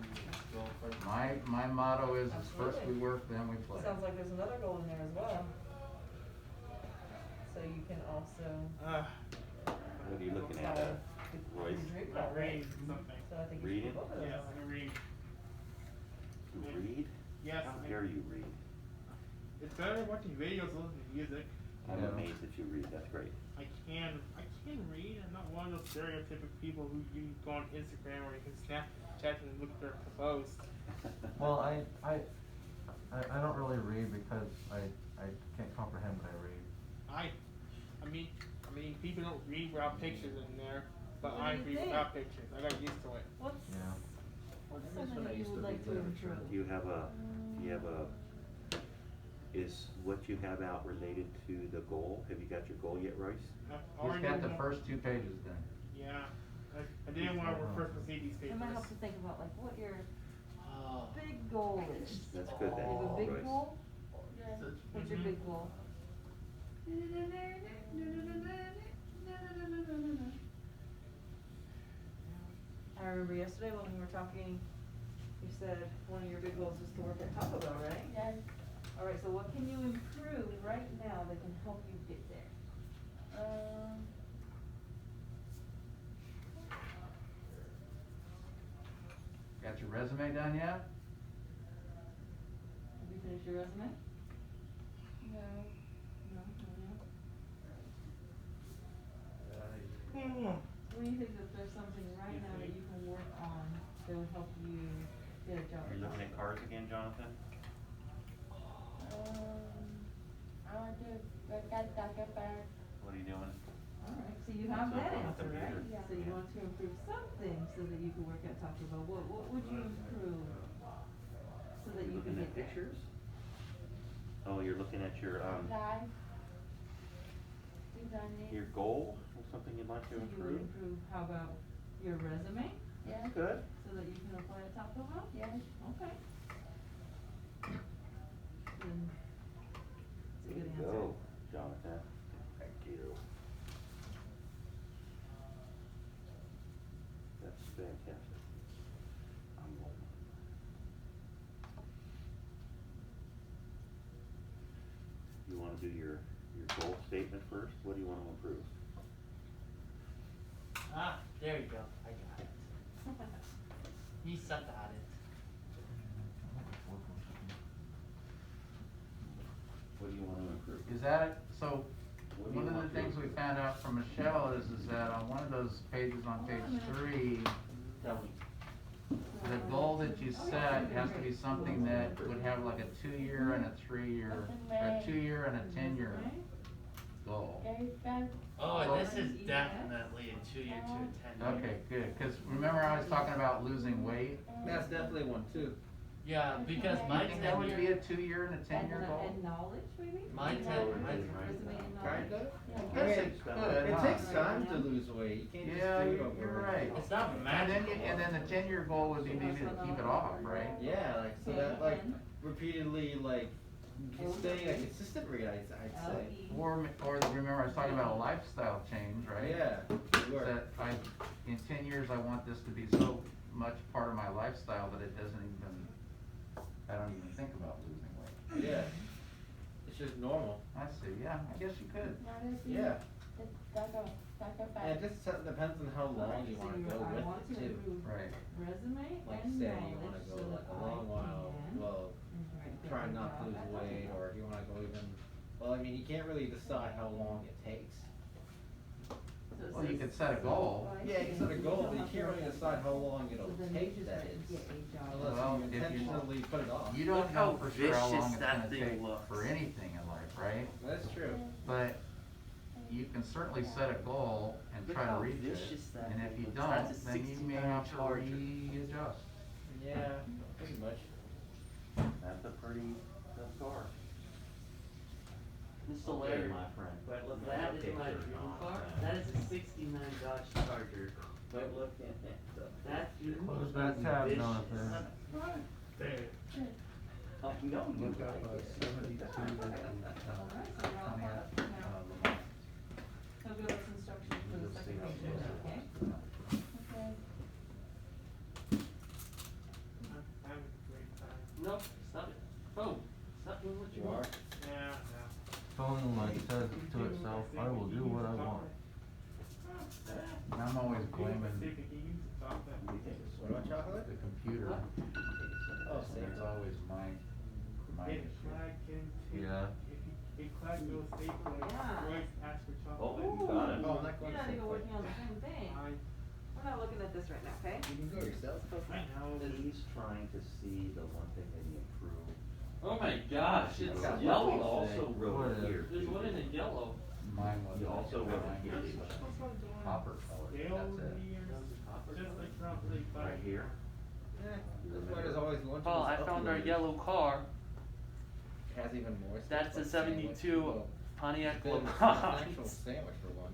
go for. My motto is first we work, then we play. Sounds like there's another goal in there as well. So you can also. What are you looking at, Royce? Read I'm that, right? reading something. So I think you Reading? should put both of those Yes, on. I read. You read? Yes, How dare you read? it's better watching videos than listening to music. I'm Yeah. amazed that you read, that's great. I can read. I'm not one of those stereotypical people who you go on Instagram or you can Snapchat and look at their post. Well, I don't really read because I can't comprehend what I read. I mean, people don't read without pictures in there, but What I do you read think? without pictures. I got used to it. What's Yeah. what's That's something what I that you used to would like read to literature. improve? Do you have is what you have out related to the goal? Have you got your goal yet, Royce? I've He's already got the done- first 2 pages done. Yeah, I didn't want to first see these I papers. might have to think about like what your Oh. big goal is. That's good Do then, you have a big Royce. goal? What's your Mhm. big goal? I remember yesterday when we were talking, you said one of your big goals was to work at Taco Bell, right? Yes. Alright, so what can you improve right now that can help you get there? resume done yet? Have you finished your resume? No. No, not Hmm. yet. What do you think that there's something right now that you can work on that would help you get a job? Are you looking at cars again, Jonathan? I want to look at Zuckerberg. What are you doing? Alright, so you have What's up that on the answer, right? computer? Yeah. So you want to improve something so that you can work at Taco Bell. What would you improve so that you can Looking get at there? pictures? Oh, you're looking at your, Live. Designing. your goal, or something you'd like to So you would improve? improve, how about your resume, Yes. Good. so that you can apply at Taco Bell? Yes. Okay. Then, it's a good Good answer. go, Jonathan. Thank you. That's fantastic. I'm rolling. You wanna do your goal statement first? What do you wanna improve? Ah, there you go. I got it. You suck at it. What do you wanna improve? Is that, so, What do you one of want the to things we improve? found out from Michelle is that on one of those pages on page 3, Tell me. the goal that you set has to be something that would have like a 2-year and a 3-year, or a 2-year and a 10-year goal. Very fast. Oh, and this is Yes. definitely a 2-year to a 10-year. Okay, good, cause remember I was talking about losing weight? That's definitely one too. Yeah, because Do my you think that would be 10-year, a 2-year and a 10-year And, goal? and knowledge, maybe? My Resume 10 and my- knowledge? Kinda. I I guess mean, it could, it huh? takes time to lose weight. You can't Yeah, just do it you're overnight. right. it's not And then, magical. and then the 10-year goal would be maybe to keep it off, right? Yeah, like so that like repeatedly like staying a consistent rate, I'd say. Or remember I was talking about a lifestyle change, right? Yeah, sure. That in 10 years, I want this to be so much part of my lifestyle that it doesn't even, I don't even think about losing weight. Yeah. It's just normal. I see, yeah, I guess you could. Yeah. It's Zuckerberg. And it just depends on how long you wanna go with I want it to too. improve Right. resume Like and say knowledge you wanna so go that like a I long while, can well, get try a not to job lose at Taco weight, Bell. or if you wanna go even, well, I mean, you can't really decide how long it takes. So it Well, you says- could set a goal. Yeah, you can set a goal, but you can't really decide how long it'll So then take you that. just get a job. Well, Unless you if you- intentionally put it off. You Look don't how know for sure how long vicious it's that gonna thing take looks. for anything in life, right? That's true. But you can certainly set a goal and Look try to how reach it. vicious that And if thing you looks. don't, That's a then you may 69 have to Charger. readjust. Yeah, pretty much. That's a pretty tough car. Mr. Okay, Larry, my friend. but Look that at is that my picture. dream car. That is a 69 Dodge Charger. But look at that. That Close that tab, vicious. Jonathan. There. Oh, no, you Look up like it. 72 Alright, so you're all Pontiac, caught up now. Lamont. He'll give us instructions for the You'll see second how page, close it okay? is. Okay. I'm having a great time. No, stop it. Oh, stop doing what you You are? want. Yeah, Phone like says to itself, I will do what I want. And I'm always blaming He used to talk that. What about chocolate? the computer. Oh, same. It's always my If issue. Clyde can take, Yeah. if Clyde goes Staples, Yeah. Royce asks for Oh, chocolate. you got it. Oh, I'm not going You're to not even say working on the same thing. We're not looking at this right now, okay? You can go yourself. I know. He's trying to see the one thing that he improved. Oh my gosh, it's got He yellow. also What wrote is it it? here. There's one in the yellow. Mine was. You also wrote it here. Copper color, Dale that's it. years, Copper just color? like Trump, like Right here. Yeah, that's why there's always lunch. Oh, I found our yellow car. Has even more stuff. That's a like sandwich. 72 Well, Pontiac then it's Lamont. an actual sandwich for one.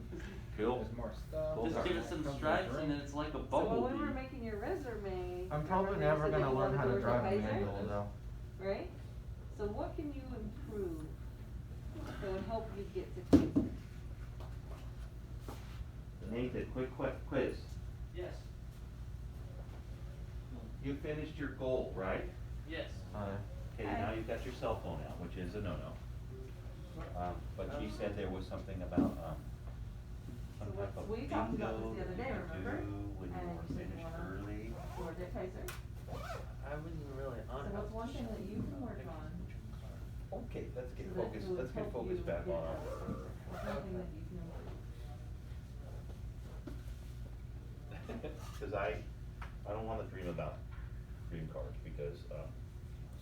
Cool. There's more stuff. Cool. Just give it some Comes with stripes and drink. it's like a So when we were bumblebee. making your resume. I'm probably remember you never said that gonna you learn wanted how to to work drive for a Kaiser, manual though. Right? So what can you improve that would help you get to Kaiser? Nathan, quick quiz. Yes. You finished your goal, right? Yes. Okay, now you've got your cell phone out, which is a no-no. But she said there was something about, some So type of we bingo talked about this the other that day, you could remember? do when you And were you said you finished wanna early. Work at Kaiser? I wouldn't really So honor. what's one thing that you can work on? Okay, let's get so that focused, it would let's get help focused you back get on that? our. What's one thing that you can improve? Cause I don't wanna dream about dream cars because,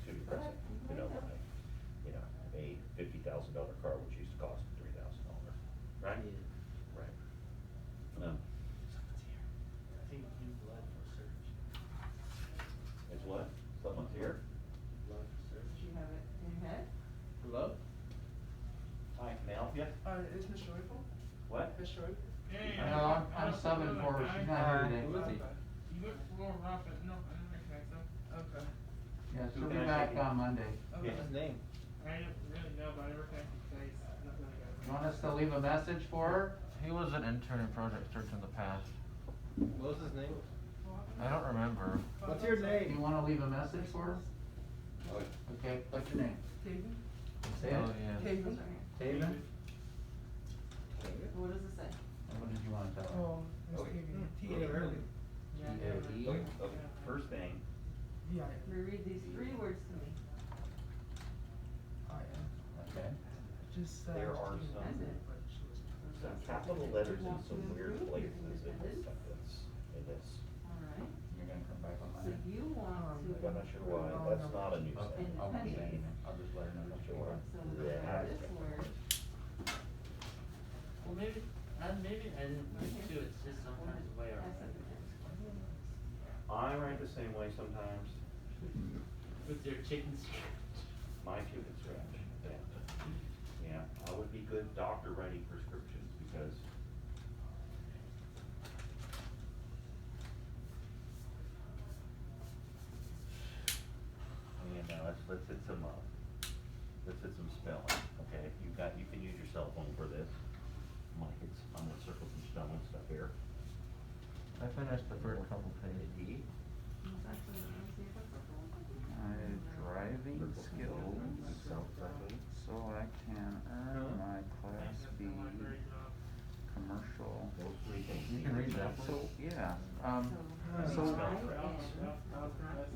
student Go ahead, president, you can read them. a $50,000 car which used to cost $3,000, right? Yeah. Right. Someone's here. I think you blood for search. It's what? Someone's here? Blood for search. Do you have it in your head? Hello? Hi, can I help you? Is Mr. Rifle? What? Mr. Rifle? No, I'm subbing for her, she's not here today. Who is he? You look for Rafa, no, I don't recognize him. Okay. Yeah, Who she'll can be I back take it? on Monday. What's his name? I don't really know, but I recognize his face, not really good. You want us to leave a message for her? He was an intern in Project Search in the past. What was his name? I don't remember. What's your Do name? you wanna leave a message for her? Oh, Okay, what's your name? Taven? Say Oh, it. yeah. Those are here. Taven? What does it say? What did you wanna tell her? Oh, Miss Okay. Taven. T-A-V. T-A-V? Okay, first thing, Yeah. Reread these 3 words to me. I am. Okay. Just, there are some capital letters in some weird places in this sentence, in this. Alright, You're gonna come back on so Monday? you want to. I'm not sure why, that's not a new Okay, sentence. I'll be Independence. saying, I'll just let her know, not sure why. So Yeah. this word, Well, maybe I didn't think too, it's just sometimes the way our. that's it. I write the same way sometimes, With your chicken scratch. my chicken scratch, yeah, I would be good doctor writing prescriptions because. And let's hit some spelling, okay, you can use your cell phone for this. I'm gonna circle some spelling stuff here. I finished the first couple pages. E, It's actually, let me see if it's purple. My driving skills, so I can earn my Class B commercial. those 3 things. You can read that. So, yeah, So so I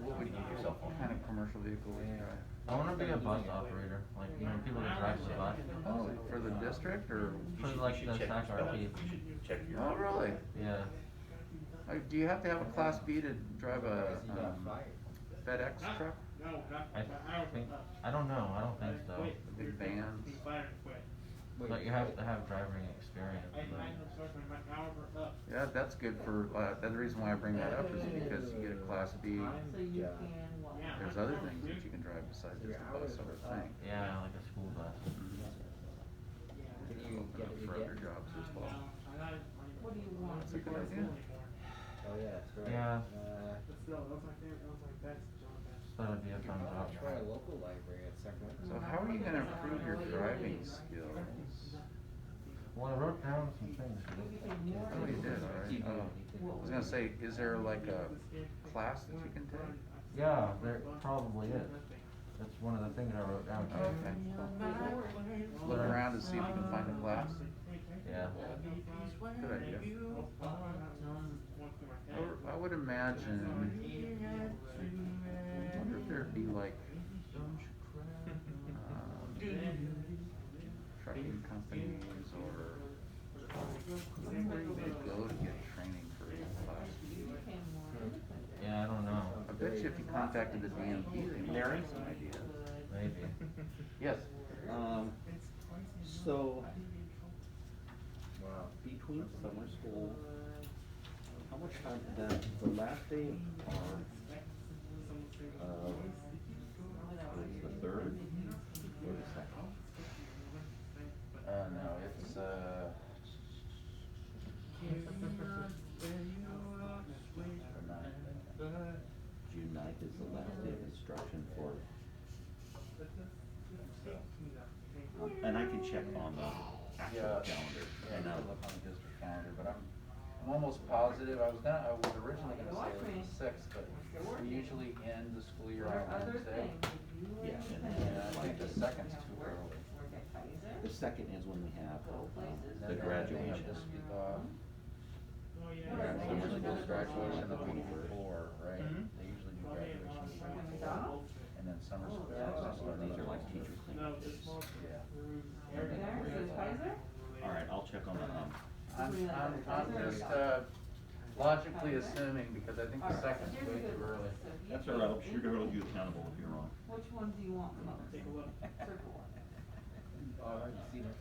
what would you, what kind of commercial vehicle would you drive? I wanna be a bus operator, like, you know, people that drive the bus. Oh, for the district or? For You like should the check your SAC spelling. RP. You should check your. Oh, really? Yeah. Do you have to have a Class B to drive a, He got fired. FedEx truck? No, not, I think, I don't know, I don't think so. The big vans? He fired and quit. But you have to have driving experience. I know, sorry, my hours are up. Yeah, that's good for, the reason why I bring that up is because you get a Class B. So you can what? Yeah. There's other things that you can drive besides just a bus, I would think. Yeah, like a school bus. Can you Open get up it for other again? jobs as well. What do you want? That's a good idea. Oh, yeah, that's right. Yeah. But still, that was my favorite, that was my best John Best. That would be a fun job. Try a local library at Sacramento. So how are you gonna improve your driving skills? Well, I wrote down some things. Oh, you did, alright. I was gonna say, is there like a class that you can take? Yeah, there probably is. That's one of the things I wrote down. Okay. Look around to see if you can find a class. Yeah. Good idea. I would imagine, I wonder if there'd be like, trucking companies or where you could go to get training for a class. Yeah, I don't know. I bet you if you contacted the DMV, they might have some ideas. Maybe. Yes. So, Wow. between summer school, how much time, the last day of our, the 3rd or the 2nd? No, it's, June 9th is the last day of instruction for, and I can check on the actual calendar. Yeah, I'll look on the district calendar, but I'm almost positive, I was originally gonna say it was the 6th, but we usually end the school year on Wednesday. Yeah, And I think the 2nd's too early. the 2nd is when we have, And the then they have graduation. this week off. Oh, yeah. They usually do the graduation the week 21st. before, right? Mhm. They usually do mean, graduation Like a meeting. McDonald's? And then summer Oh, school. yeah. So these are like teacher No, cleanup just days. small. Yeah. There, is it Kaiser? Alright, I'll check on the, I'm just, logically assuming, because I think the Alright, so second's here's a way good too one. early. So if you that's put alright, I'll sure in- hold you accountable if you're wrong. Which one do you want the most? Take a look. Circle one. Oh, I see that.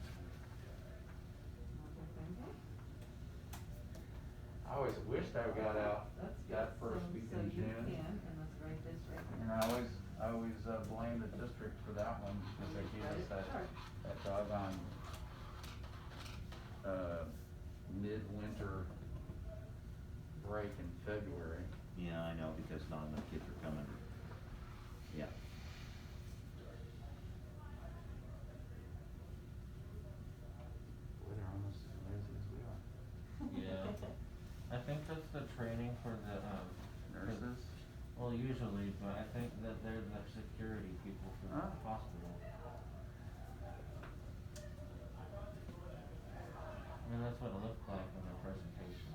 I always wished I got out That's good. that first So- week so in you June. can, and let's write this right here. And I always blame the district for that one, because they gave us that doggone, midwinter break in February. Yeah, I know, because not enough kids are coming. Yeah. Boy, they're almost as lazy as we are. Yeah. I think that's the training for the, for- Nurses? Well, usually, but I think that they're the security people for the Huh? hospital. I mean, that's what it looked like in their presentation.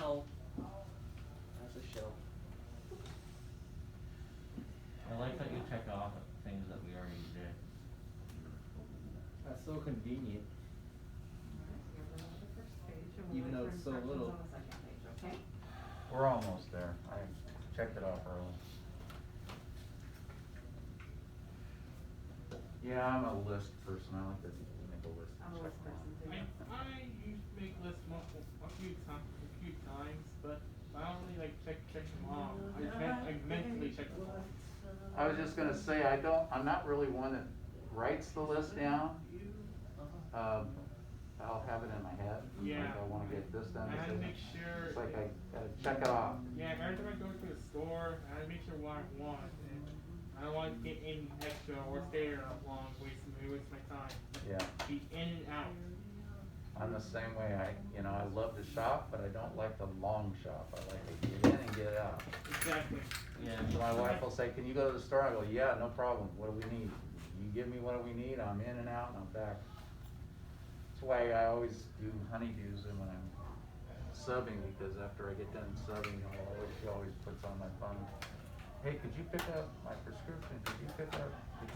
Ow. That's a show. I like that you check off things that we already did. That's so convenient. Alright, so you're going to the first page, and we'll Even wait though for it's so instructions little. on the second page, okay? We're almost there. I checked it off early. Yeah, I'm a list person. I like to make a list I'm and a check list them person off. I too. used to make lists a few times, but I don't really like check them off. I mentally check them off. I was just gonna say, I'm not really one that writes the list down. I'll have it in my head. Yeah. Like I wanna get this done. I had to this make sure. It's like I gotta check it off. Yeah, every time I go to the store, I make sure what I want. And I don't want to get in extra or stay there long, waste my time. Yeah. Be in and out. I'm the same way. I love to shop, but I don't like the long shop. I like to get in and get out. Exactly. Yeah. So my wife will say, "Can you go to the store?" I go, "Yeah, no problem. What do we need? You give me what we need, I'm in and out and I'm back." That's why I always do honeydews and when I'm subbing, because after I get done subbing, she always puts on my phone, "Hey, could you pick up my prescription? Could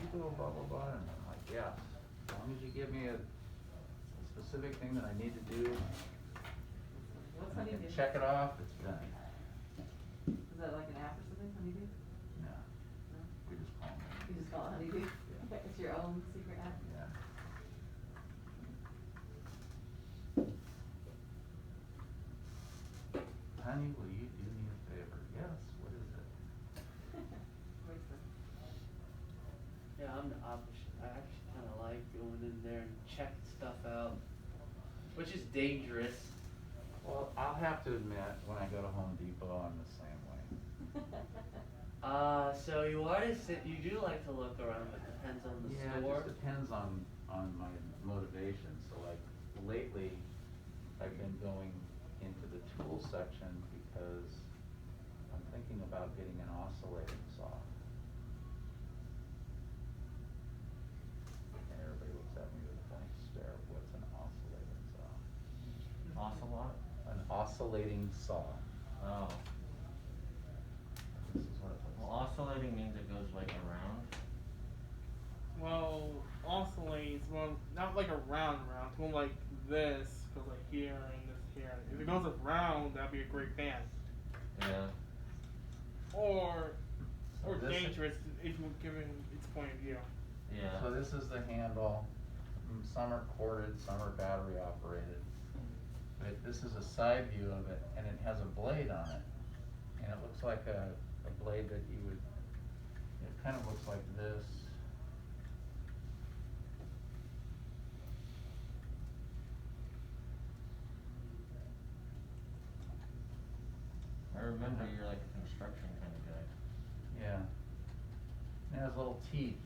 you do a blah, blah, blah?" And I'm like, "Yeah, as long as you give me a specific thing that I need to do, What's and I can Honeydew? check it off, it's done." Is that like an app or something, Honeydew? No, No? we just call them. You just call it Honeydew? Yeah. It's your own secret app? Yeah. Honey, will you do me a favor? Yes, what is it? Where's the? Yeah, I'm the opposite. I actually kinda like going in there and checking stuff out, which is dangerous. Well, I'll have to admit, when I go to Home Depot, I'm the same way. So you do like to look around, but depends on the Yeah, it store. just depends on my motivation. So like lately, I've been going into the tool section because I'm thinking about getting an oscillating saw. And everybody looks at me with a blank stare. What's an oscillating saw? Ocelot? An oscillating saw. Oh. This is what it looks Well, like. oscillating means it goes like around. Well, oscillates, well, not like around, it's more like this, goes like here and this here. If it goes around, that'd be a great fan. Yeah. Or So this is- dangerous if you're given its point of view. Yeah. So this is the handle. Some are corded, some are battery operated. But this is a side view of it, and it has a blade on it. And it looks like a blade that you would, it kind of looks like this. I remember you're like a construction kind of guy. Yeah. It has little teeth.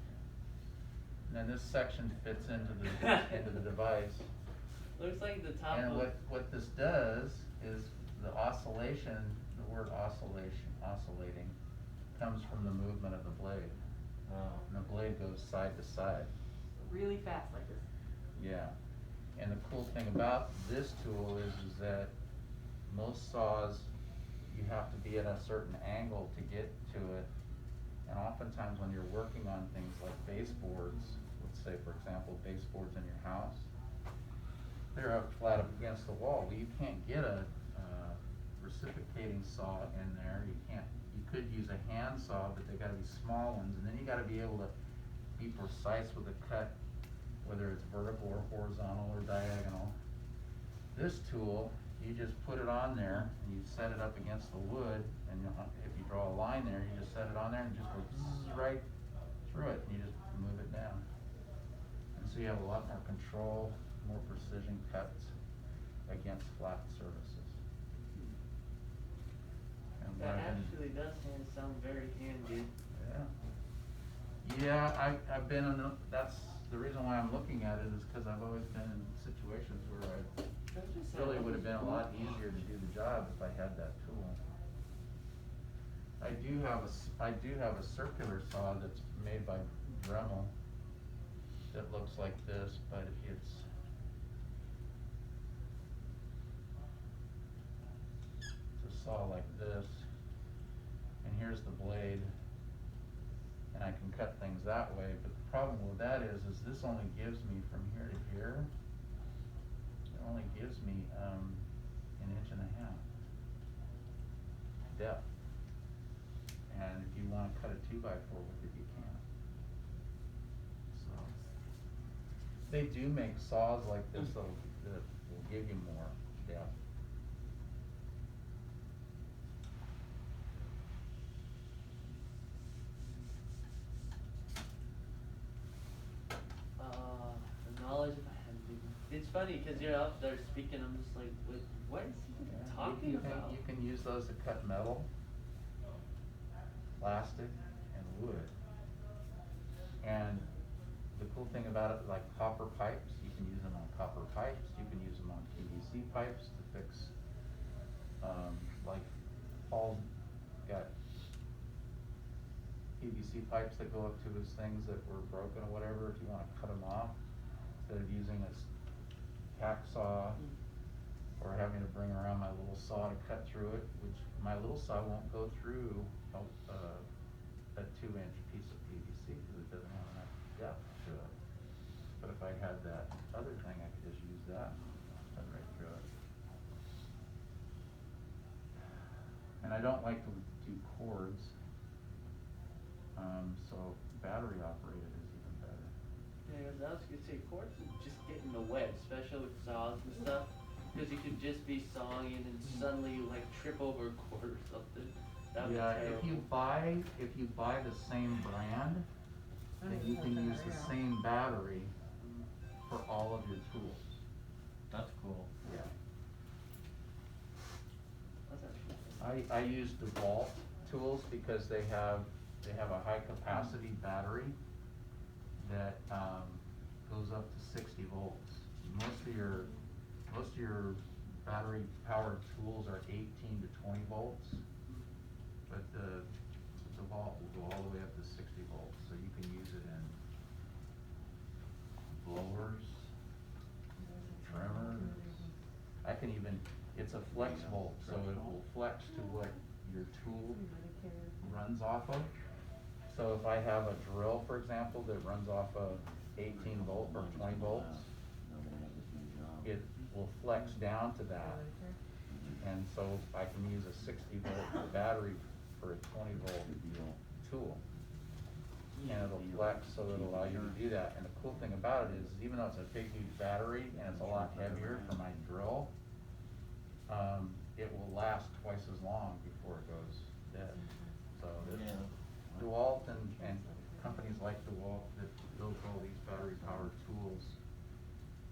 And then this section fits into the device. Looks like the top And of. what this does is the oscillation, the word oscillating, comes from the movement of the blade. Oh. and the blade goes side to side. Really fast like this. Yeah, and the cool thing about this tool is that most saws, you have to be at a certain angle to get to it. And oftentimes when you're working on things like baseboards, let's say for example, baseboards in your house, they're up flat up against the wall. Well, you can't get a reciprocating saw in there. You could use a hand saw, but they gotta be small ones, and then you gotta be able to be precise with a cut, whether it's vertical or horizontal or diagonal. This tool, you just put it on there and you set it up against the wood, and if you draw a line there, you just set it on there and just go zzz right through it, and you just move it down. And so you have a lot more control, more precision cuts against flat surfaces. And what That I've been- actually does sound very handy. Yeah. Yeah, I've been in that's the reason why I'm looking at it is because I've always been in situations where I really would have been a lot easier to do the job if I had that tool. I do have a circular saw that's made by Dremel that looks like this, but it's a saw like this, and here's the blade, and I can cut things that way, but the problem with that is this only gives me from here to here, it only gives me, 1.5 inches depth. And if you wanna cut a 2x4 with it, you can. So, they do make saws like this that will give you more depth. The knowledge of it's funny because you're up there speaking, I'm just like, what is he Yeah, talking you about? You can use those to cut metal, plastic, and wood. And the cool thing about it, like copper pipes, you can use them on copper pipes, you can use them on PVC pipes to fix, like Paul's got PVC pipes that go up to his things that were broken or whatever, if you wanna cut them off, instead of using a hacksaw or having to bring around my little saw to cut through it, which my little saw won't go through a 2-inch piece of PVC because it doesn't have enough depth to it. But if I had that other thing, I could just use that, cut right through it. And I don't like to do cords, so battery operated is even better. Yeah, 'cause I was gonna say cords would just get in the way, especially with saws and stuff. Because you could just be sawing and then suddenly you like trip over a cord or something. That'd be Yeah, terrible. if you buy the same brand, then you can use the same battery for all of your tools. That's cool. Yeah. That's actually I use DeWalt tools because they have a high capacity battery that goes up to 60 volts. Most of your battery powered tools are 18 to 20 volts, but the DeWalt will go all the way up to 60 volts, so you can use it in blowers, trimmers. It's a flex volt, so it will flex to what your tool runs off of. So if I have a drill, for example, that runs off of 18 volt or 20 volts, it will flex down to that. And so I can use a 60 volt battery for a 20 volt tool. And it'll flex so it'll allow you to do that. And the cool thing about it is, even though it's a big huge battery and it's a lot heavier for my drill, it will last twice as long before it goes dead. So this DeWalt and companies like DeWalt that build all these battery powered tools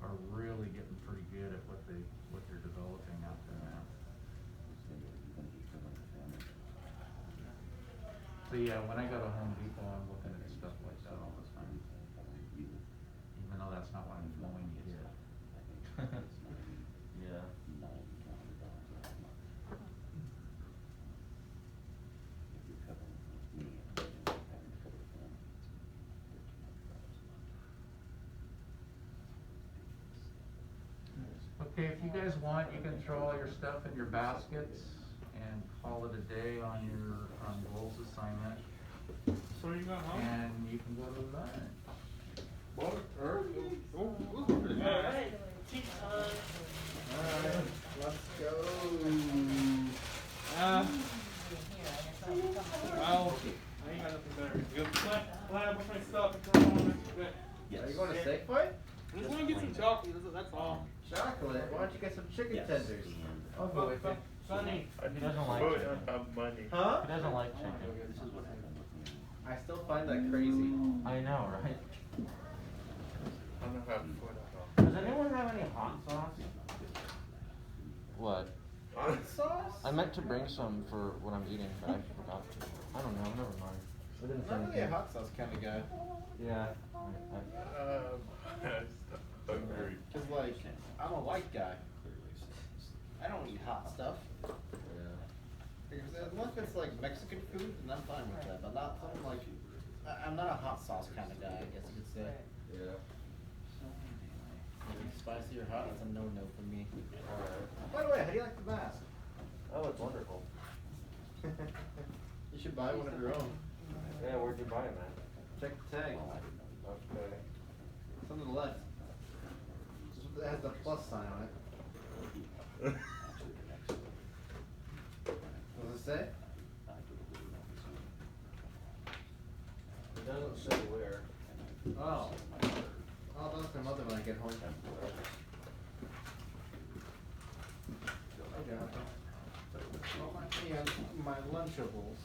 are really getting pretty good at what they're developing out there now. So yeah, when I go to Home Depot, I'm looking at stuff like that all the time. Even though that's not what I'm going to get. Yeah. Okay, if you guys want, you can throw all your stuff in your baskets and call it a day on your, goals assignment, So you got home? and you can go to lunch. Alright, tea time. Alright, let's go. Well, I ain't got nothing better to do. Line up with my stuff and come home and Are you going to Safeway? I just wanna get some chocolate, that's all. Chocolate? Why don't you get some chicken tenders? I'll go with you. Sonny. He doesn't like chicken. Huh? He doesn't like chicken. This is what happened with me. I still find that crazy. I know, right? I don't have food at all. Does anyone have any hot sauce? What? Hot sauce? I meant to bring some for when I'm eating, but I forgot to. I don't know, never mind. We didn't say I'm not really a anything. hot sauce kind of guy. Yeah. Hungry. Cause like, I'm a white guy. I don't eat hot stuff. Because unless it's like Mexican food, then I'm fine with that. But not something like, I'm not a hot sauce kind of guy, I guess you could say. Yeah. Spicy or hot, that's a no-no for me. By the way, how do you like the mask? Oh, it's wonderful. You should buy one of your own. Yeah, where'd you buy it, man? Check the tag. Okay. It's on the left. It has the plus sign on it. What does it say? It doesn't say where. Oh. I'll ask my mother when I get home. Okay. Well, my Lunchables.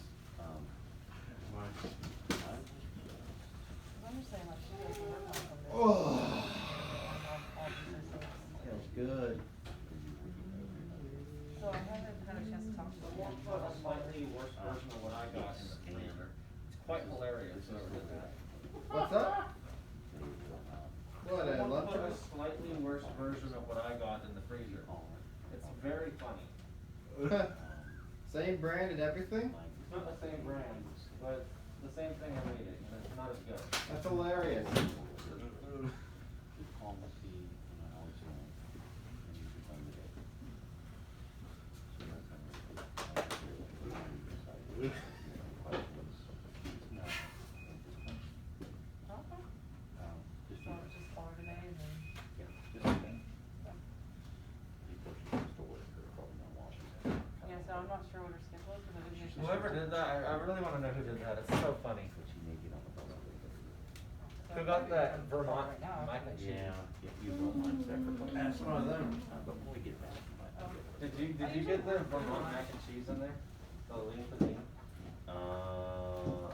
Oh. Feels good. So I haven't had a chance to talk to them. A slightly worse version of what I got in the freezer. It's quite hilarious. What's up? What, a Someone put a Lunchables? slightly worse version of what I got in the freezer. It's very funny. Same brand and everything? It's not the same brand, but the same thing I'm eating, and it's not as good. That's hilarious. So just call her today and then. Yeah, so I'm not sure what her schedule is, because I didn't hear. Whoever did that, I really wanna know who did that, it's so funny. Who got that Vermont mac and cheese? If you don't mind sacrificing. That's one of them. Before we get back. Did you get the Vermont mac and cheese in there? The lean cuisine?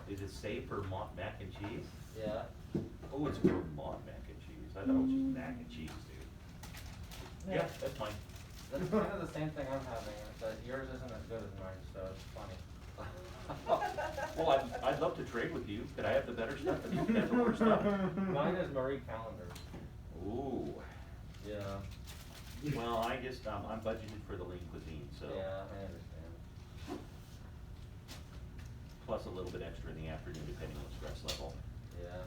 Is it safe for mac and cheese? Yeah. Oh, it's Vermont mac and cheese. I thought it was just mac and cheese, dude. Yeah, that's fine. That's kind of the same thing I'm having, but yours isn't as good as mine, so it's funny. Well, I'd love to trade with you. Could I have the better stuff and you can have the worse stuff? Mine is Marie Callender's. Ooh. Yeah. Well, I just, I'm budgeted for the lean cuisine, so. Yeah, I understand. Plus a little bit extra in the afternoon, depending on stress level. Yeah.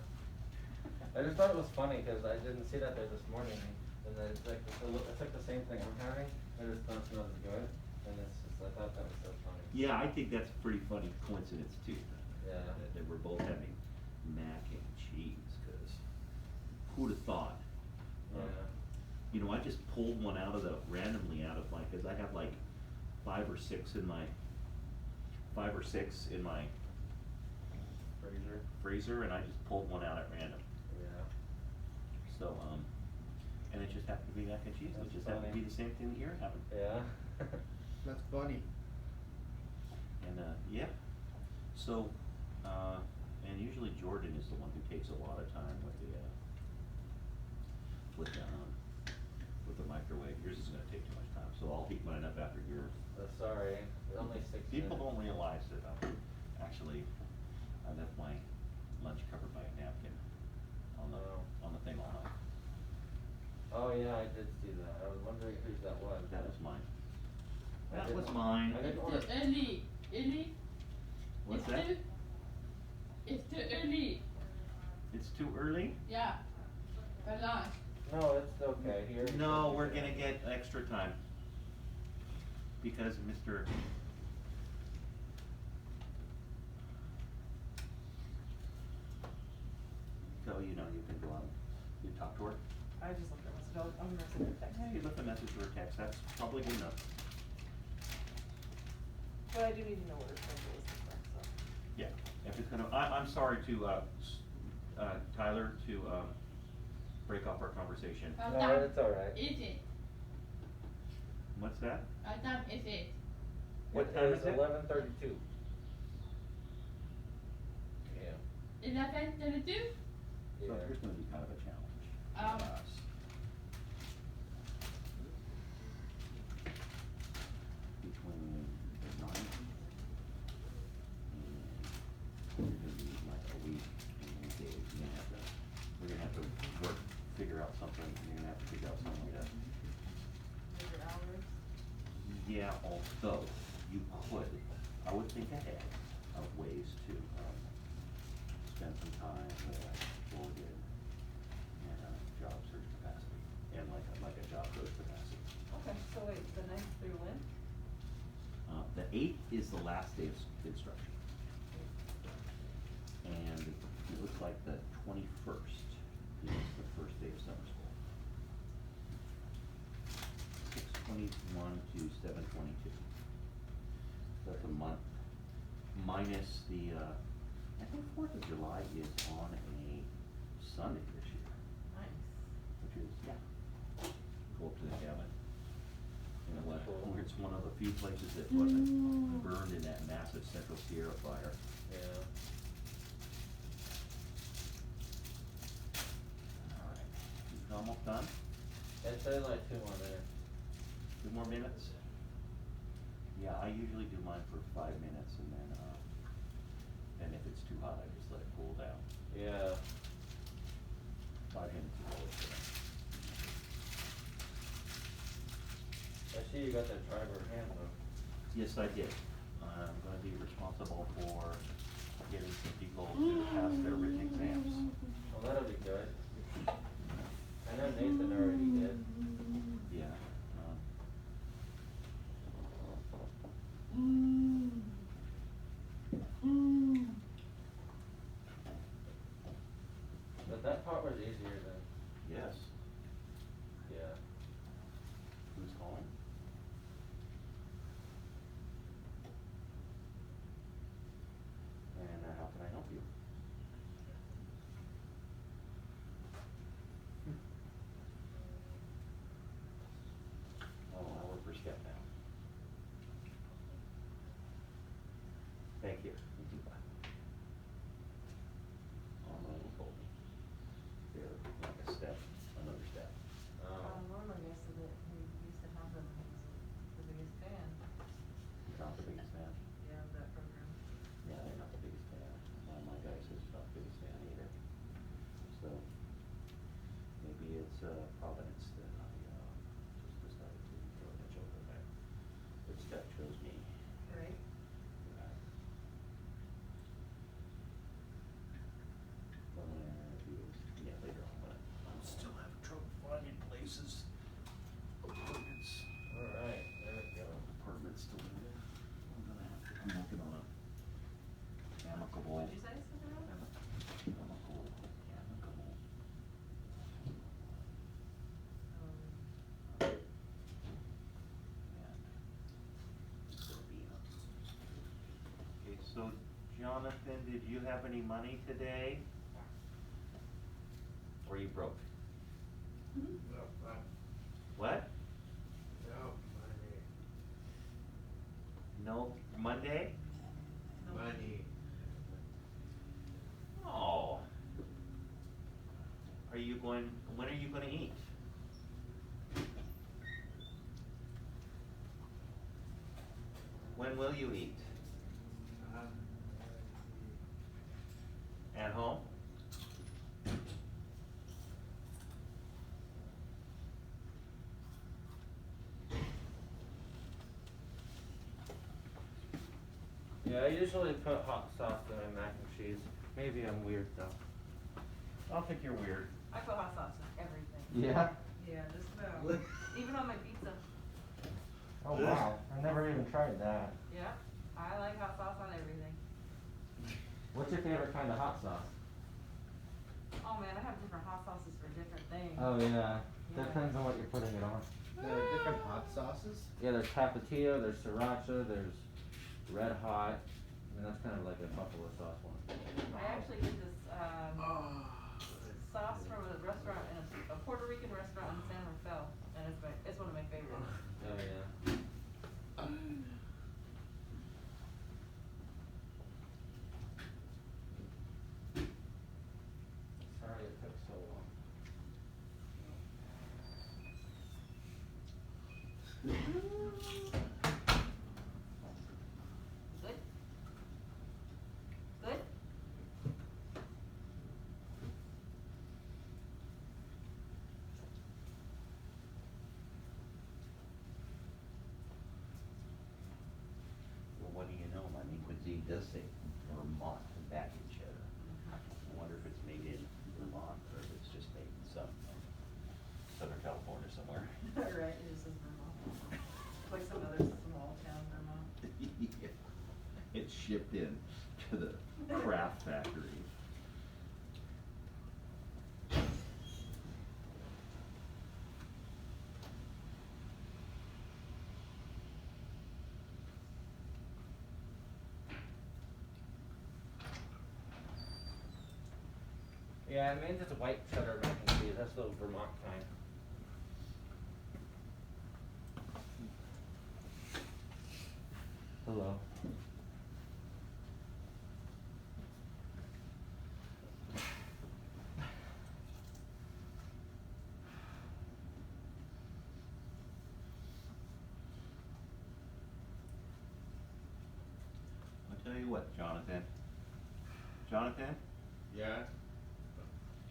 I just thought it was funny, cause I didn't see that there this morning, and then it's like the same thing I'm having, I just don't smell as good, and it's just, I thought that was so funny. Yeah, I think that's a pretty funny coincidence too. Yeah. That we're both having mac and cheese, cause who'd have thought? Yeah. You know, I just pulled one randomly out of my, cause I have like 5 or 6 in my freezer, and I just pulled one out at random. Yeah. So, and it just happened to be mac and cheese, That's it just happened to be funny. the same thing that you're having. Yeah. That's funny. And, yeah, so, and usually Jordan is the one who takes a lot of time with the microwave. Yours is gonna take too much time, so I'll heat mine up after yours. Sorry, only 6 minutes. People don't realize that, actually, I left my lunch covered by a napkin on the thing all night. Oh, yeah, I did see that, I was wondering whose that was. That was mine. I That didn't- was mine. I didn't It's order. too early, early. What's It's that? too- It's too early, It's too early? yeah, for lunch. No, it's okay, he already said No, he we're could gonna have get extra time. Because Mr. So, you know, you can go on, you talk to her. I just left her a message, I'm gonna send her a text. Yeah, you left a message or a text, that's probably good enough. But I do need to know what her schedule is this month, so. Yeah, if it's gonna, I'm sorry to, Tyler, to, break off our conversation. What No, time it's alright. is it? What's that? What time is it? What time is it? 11:32. Yeah. 11:32? So here's gonna be kind of a challenge. Um. for us. Between the ninth and we're gonna need like a week and days, we're gonna have to work, figure out something, you're gonna have to figure out something to. Bigger hours. Yeah, although you could, I would think ahead of ways to, spend some time with Jordan in a job search capacity, and like a job coach capacity. Okay, so wait, the ninth through when? The 8th is the last day of instruction. And it looks like the 21st is the first day of summer school. 6/21 to 7/22. That's a month, minus the, I think 4th of July is on a Sunday this year, Nice. which is, yeah, go up to the cabin. You know what, it's one of the few places that wasn't burned in that massive Central Sierra fire. Yeah. Alright, it's almost done, It said like 2 more minutes. 2 more minutes? Yeah, I usually do mine for 5 minutes and then if it's too hot, I just let it cool down. Yeah. 5 minutes is always good. I see you got that driver handbook. Yes, I did. I'm gonna be responsible for getting some people to pass their written exams. Well, that'll be good. I know Nathan already did. Yeah. But that part was easier than, Yes. yeah. Who's calling? And how can I help you? Oh, I work for Step now. Thank you. Bye. Oh, no, you told me. They're like a step, another step. Normally I said that we used to have them, he was the biggest fan, He's not the biggest fan. yeah, of that program. Yeah, they're not the biggest fan. My guy says he's not the biggest fan either. So, maybe it's, Providence that I, just decided to throw my children there. But Steph chose me. Right. But when I interviewed, yeah, later on, but I'm still having trouble finding places. Apartments. Alright, there we go. Apartments to live in. I'm working on a amicable. What'd you say, Cinderella? Amicable. Okay, so Jonathan, did you have any money today? Or you broke? What? No, Monday? Money. Oh. Are you going, when are you gonna eat? When will you eat? At home? Yeah, I usually put hot sauce in my mac and cheese. Maybe I'm weird though. I don't think you're weird. I put hot sauce in everything. Yeah? Yeah, just about. Even on my pizza. Oh wow, I never even tried that. Yeah, I like hot sauce on everything. What's your favorite kind of hot sauce? Oh man, I have different hot sauces for different things. Oh yeah, Yeah. depends on what you're putting it on. There are different hot sauces. Yeah, there's Tapatio, there's Sriracha, there's Red Hot, and that's kind of like a buffalo sauce one. I actually get this sauce from a restaurant in a Puerto Rican restaurant in San Rafael, and it's one of my favorites. Oh yeah. Sorry it took so long. Good? Good? Well, what do you know? I mean, cuisine does say Vermont tobacco cheddar. I wonder if it's made in Vermont or if it's just made in some Southern California somewhere. Right, it just says Vermont. Like some other small town Vermont. Yeah. It's shipped in to the craft factory. Yeah, it means it's a white cheddar mac and cheese. That's the Vermont kind. Hello. I'll tell you what, Jonathan. Jonathan, Yeah.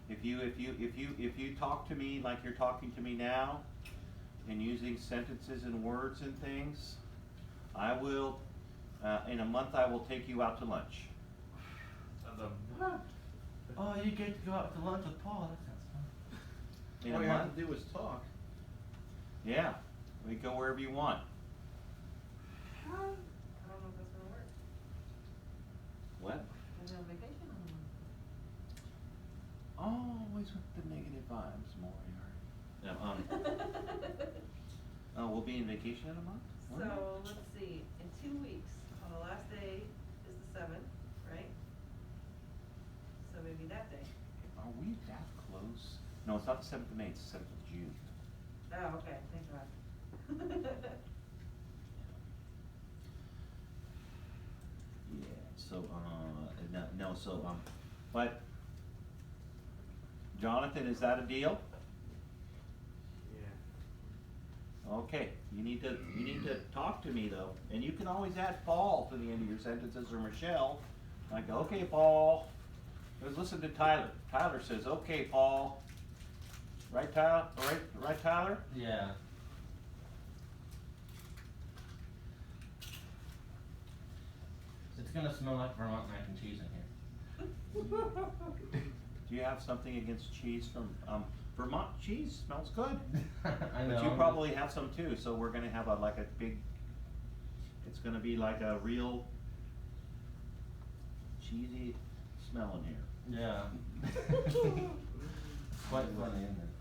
if you talk to me like you're talking to me now, and using sentences and words and things, I will, in a month I will take you out to lunch. Oh, you get to go out to lunch with Paul. That sounds fun. In All a you month? have to do is talk. Yeah, we go wherever you want. I don't know if that's gonna work. What? I'm on vacation on Always with the negative vibes, Moriarty. Oh, we'll be in vacation in a month? When? So, let's see, in 2 weeks, on the last day is the 7th, right? So maybe that day. Are we that close? No, it's not the 7th of May, it's the 7th of June. Oh, okay, thank God. Yeah, so, but, Jonathan, is that a deal? Yeah. Okay, you need to talk to me though, and you can always add Paul to the end of your sentences, or Michelle, like, okay, Paul. Let's listen to Tyler. Tyler says, okay, Paul. Right, Tyler? Right, Tyler? Yeah. It's gonna smell like Vermont mac and cheese in here. Do you have something against cheese from, Vermont cheese smells good. I know. But you probably have some too, so we're gonna have like a big, it's gonna be like a real cheesy smell in here. Yeah. Quite funny, isn't it?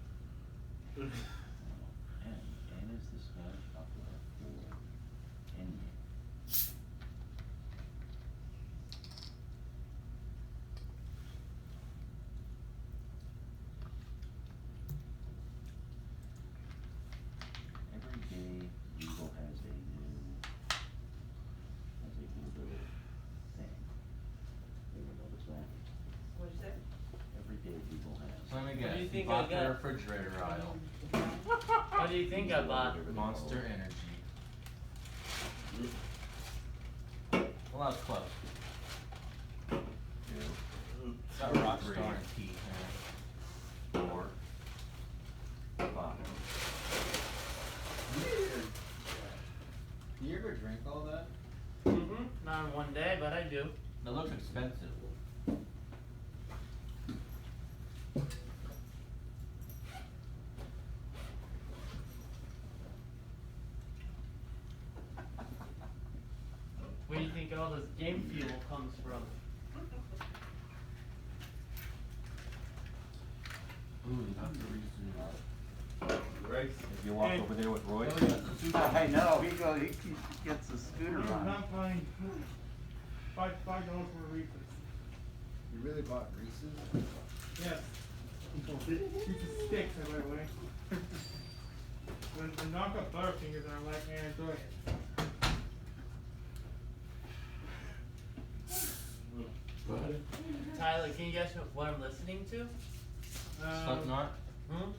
And is the smell of the floor in here? Every day Google has a new little thing. You ever notice that? What'd you say? Every day Google has. Let me What do you guess. think Bought I the got? refrigerator aisle. What do you think I bought? Monster Energy. Well, that was close. It's got Rockstar and tea in it. 4, 5. Do you ever drink all that? Mm-hmm. Not in one day, but I do. It looks expensive. all this game fuel comes from. Ooh, that's the reason. If you walk Hey. over there with Roy. I know, he gets a scooter I'm run. not buying $5 for Reese's. You really bought Reese's? Yes. Reese's sticks, by the way. The knockoff Butterfingers are like, and I enjoy it. Tyler, can you guess what I'm listening to? Slipknot, Hmm?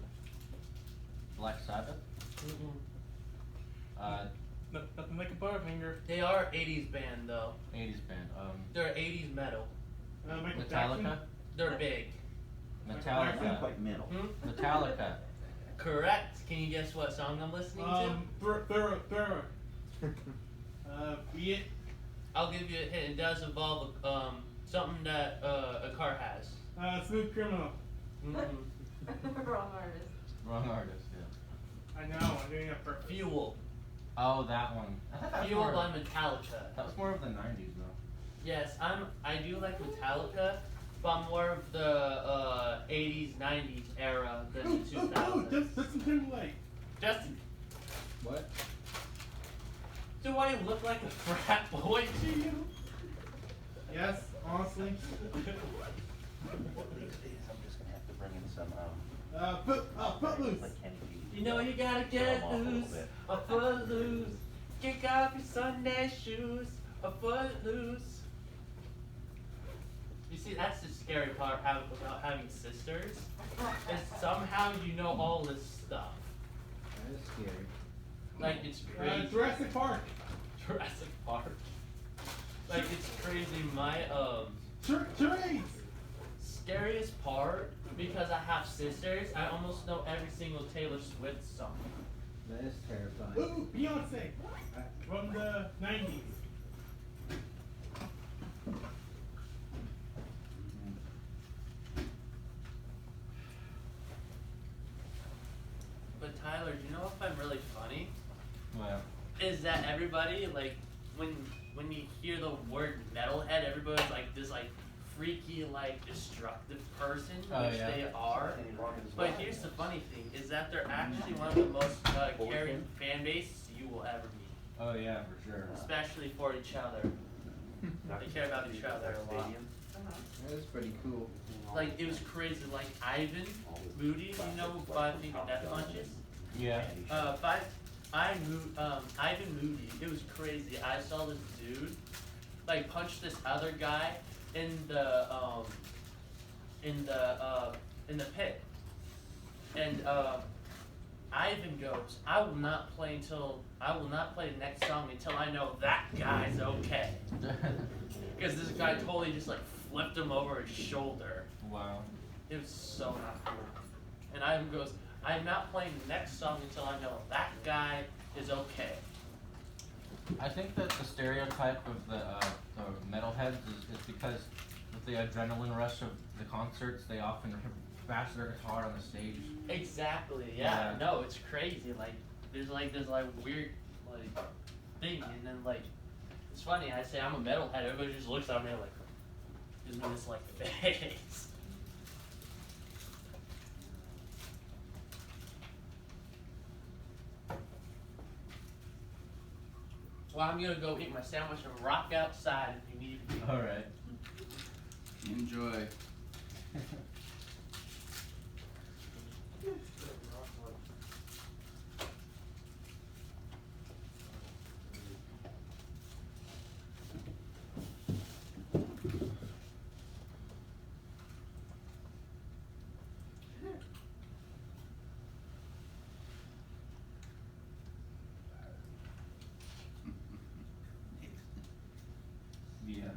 Black Sabbath, Nothing like a Butterfinger. They are 80s band though. 80s band, They're 80s metal. Michael Metallica, Jackson. They're big. Metallica, Quite mental. Hmm? Metallica. Correct. Can you guess what song I'm listening Thorough. Be it. I'll give you a hint. It does involve something that a car has. Smooth Criminal. Mm-mm. Wrong artist. Wrong artist, yeah. I know, I'm doing it for Fuel. Oh, that one. I thought that was Fuel more, by Metallica. that was more of the 90s though. Yes, I do like Metallica, but I'm more of the 80s, 90s era than 2000s. Justin Timberlake. Justin, What? do I look like a frat boy to you? Yes, honestly. I'm just gonna have to bring in some, Footloose. like Kenny G. You know you gotta get Throw 'em off a little loose, bit. a foot loose. Kick off your Sunday shoes, a foot loose. You see, that's the scary part about having sisters. Is somehow you know all this stuff. That is scary. Like it's crazy. Jurassic Park. Jurassic Park. Like it's crazy. My Charades. scariest part, because I have sisters, I almost know every single Taylor Swift song. That is terrifying. Ooh, Beyonce. From the 90s. But Tyler, do you know if I'm really funny? Well, Is that everybody like when you hear the word metalhead, everybody's like this like freaky like destructive person, Oh, which yeah. they are. But here's the funny thing: is that they're actually one of the most caring fan bases you will ever meet, oh yeah, for sure. especially for each other. They care about each other a lot. That is pretty cool. Like it was crazy. Like Ivan Moody, you know, Five Finger Death Punches. Yeah. Ivan Moody. It was crazy. I saw this dude like punch this other guy in the pit, and Ivan goes, I will not play the next song until I know that guy's okay. Because this guy totally just like flipped him over his shoulder. Wow. It was so not cool. And Ivan goes, I'm not playing the next song until I know that guy is okay. I think that the stereotype of the metalheads is because with the adrenaline rush of the concerts, they often bash their guitar on the stage. Exactly, yeah. Yeah. No, it's crazy. Like there's weird like thing, and then like it's funny, I say I'm a metalhead, everybody just looks at me like gives me this like face. Well, I'm gonna go eat my sandwich and rock outside if you need me. All right. Enjoy. Yeah.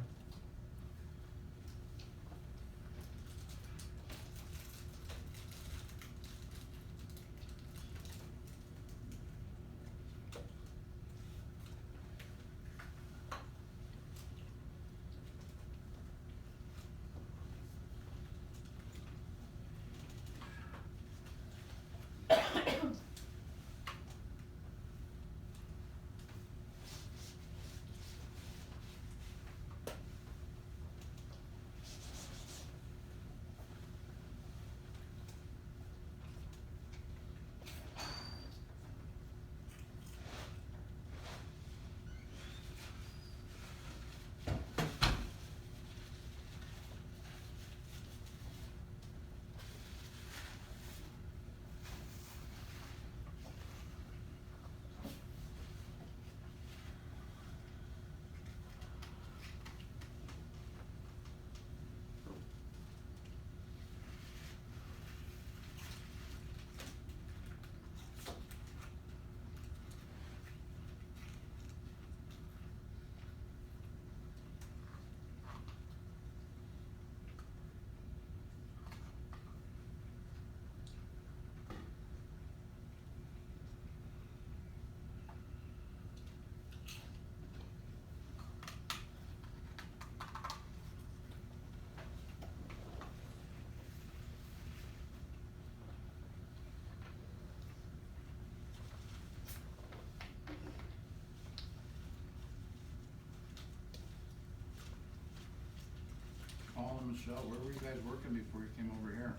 Michelle, where were you guys working before you came over here?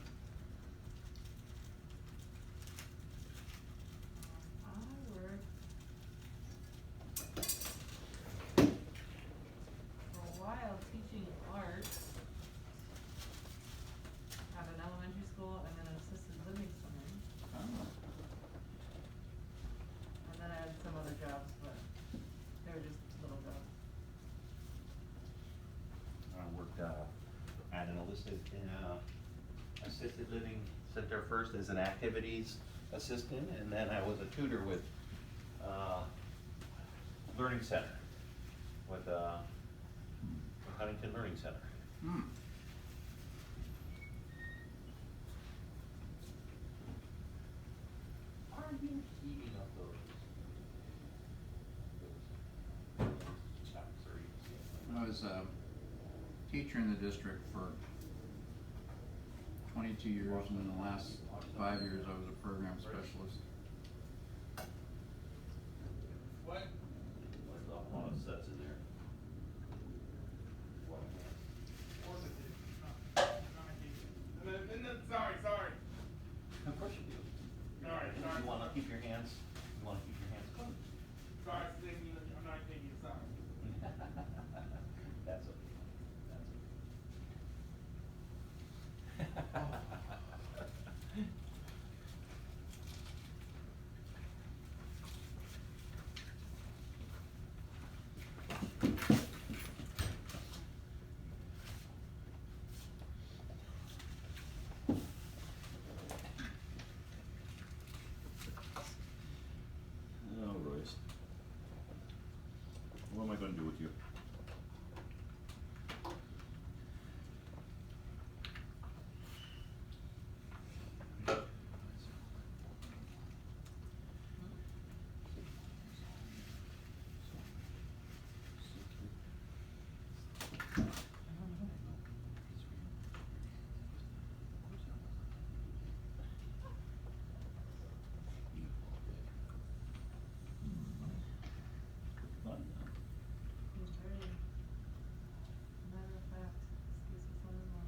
I worked for a while teaching art at an elementary school and then an assisted living center. Oh. And then I had some other jobs, but they were just little jobs. I worked, at an assisted living center first as an activities assistant, and then I was a tutor with, Learning Center, with, Huntington Learning Center. Hmm. Are you keeping up those? I was a teacher in the district for 22 years, and in the last 5 years, I was a program specialist. What? What's the lot of sets in there? Sorry. Of course you do. Sorry. You wanna keep your hands clean. Sorry, I'm not taking it, sorry. That's okay. Oh, Royce. What am I gonna do with you? He's very matter of fact, excuse me, son in law.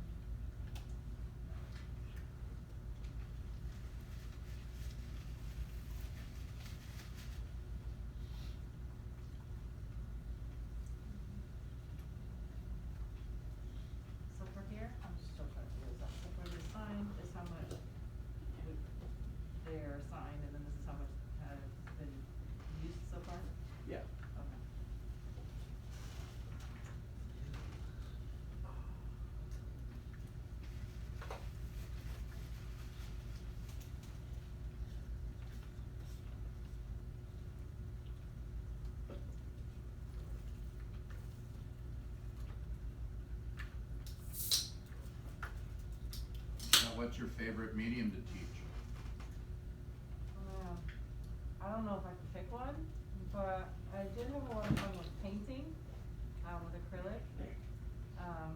So for here, I'm still trying to figure this out. So for the sign is how much they're assigned, and then this is how much has been used so far? Yeah. Okay. Now, what's your favorite medium to teach? I don't know if I can pick one, but I did have a lot of fun with painting, with acrylic.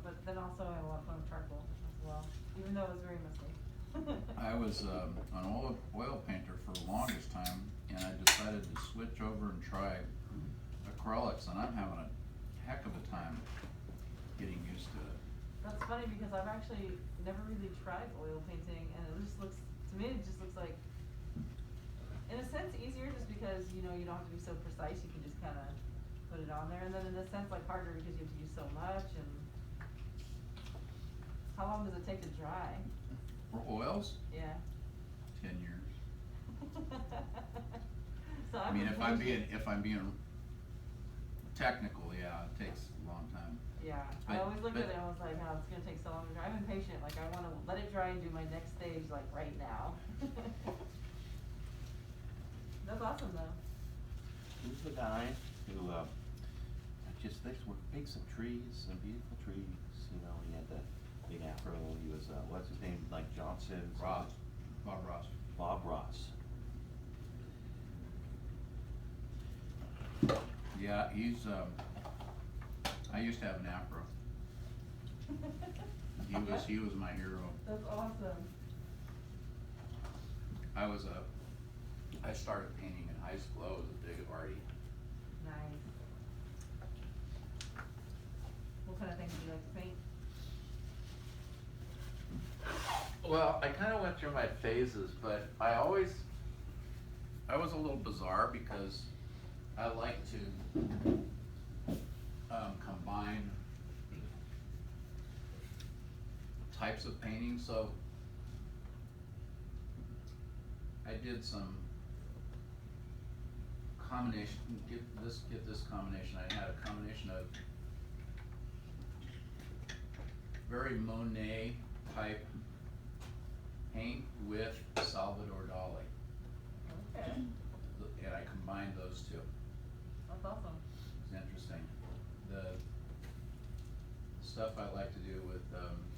But then also I had a lot of fun with charcoal as well, even though it was very messy. I was an oil painter for the longest time, and I decided to switch over and try acrylics, and I'm having a heck of a time getting used to it. That's funny because I've actually never really tried oil painting, and it just looks, to me, it just looks like, in a sense, easier just because, you know, you don't have to be so precise, you can just kinda put it on there, and then in a sense, like harder because you have to use so much, and how long does it take to dry? For oils, Yeah. 10 years. So I mean, impatient. if I'm being technical, yeah, it takes a long time. Yeah, I But- always look at but- it and I was like, oh, it's gonna take so long to dry. I'm impatient, like I wanna let it dry and do my next stage like right now. That's awesome though. Who's the guy who, this were big, some trees, some beautiful trees, you know, he had the big afro, he was, what's his name, like Johnson? Ross, Bob Ross. Bob Ross. Yeah, he's, I used to have an afro. He was my hero. That's awesome. I started painting in high school. I was a big arty. Nice. What kind of things do you like to paint? Well, I kinda went through my phases, but I was a little bizarre because I like to, combine types of painting, so I did some combination, get this combination, I had a combination of very Monet type paint with Salvador Dali. Okay, And I combined those two. that's awesome. It's interesting. The stuff I like to do with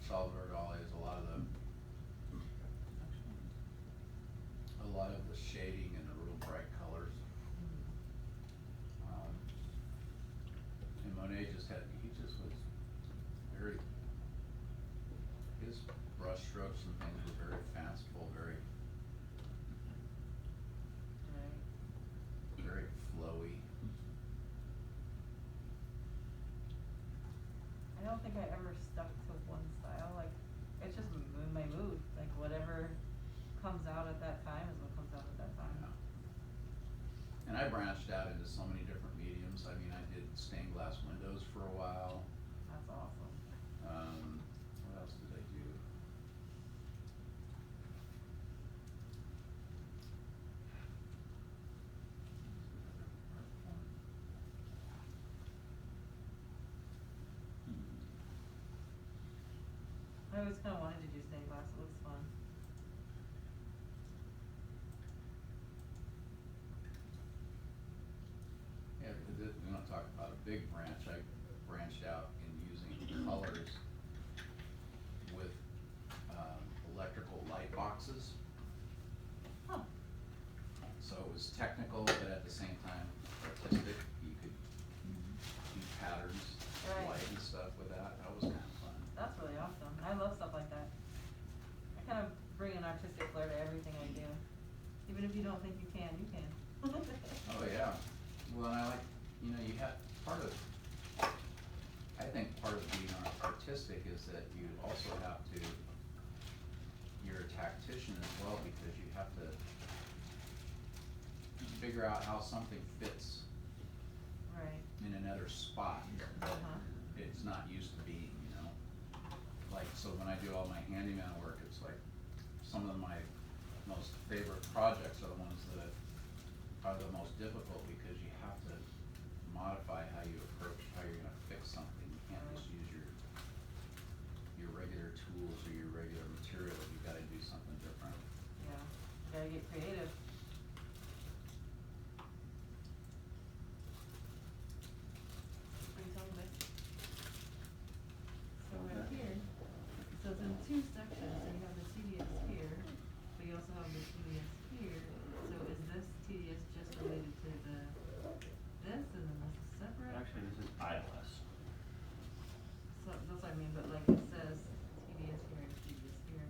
Salvador Dali is a lot of the shading and the real bright colors. And Monet he just was very, his brush strokes and things were very fanciful, very Right. flowy. I don't think I ever stuck to one style, like, it's just my mood, like whatever comes out at that time is what comes out at that time. Yeah. And I branched out into so many different mediums. I mean, I did stained glass windows for a while. That's awesome. What else did I do? I always kinda wanted to do stained glass, it looks fun. Yeah, because we don't talk about a big branch. I branched out in using colors with electrical light boxes. Huh. So it was technical, but at the same time artistic. You could do patterns, Right. light and stuff with that. That was kind of fun. That's really awesome. I love stuff like that. I kind of bring an artistic flair to everything I do. Even if you don't think you can, you can. Oh, yeah. Well, and I like, you have, I think part of being artistic is that you also have to, you're a tactician as well, because you have to figure out how something fits Right. in another spot that Uh-huh. it's not used to being, Like, so when I do all my handyman work, it's like, some of my most favorite projects are the ones that are the most difficult, because you have to modify how you approach, how you're gonna fix something. You can't just use your regular tools or your regular materials. You gotta do something different. Yeah. Gotta get creative. What do you talking about? So right here, so it's in two sections, so you have the TDS here, but you also have the TDS here. So is this TDS just related to this, and then this is separate? Actually, this is ILS. So, that's what I mean, but like it says TDS here and TDS here.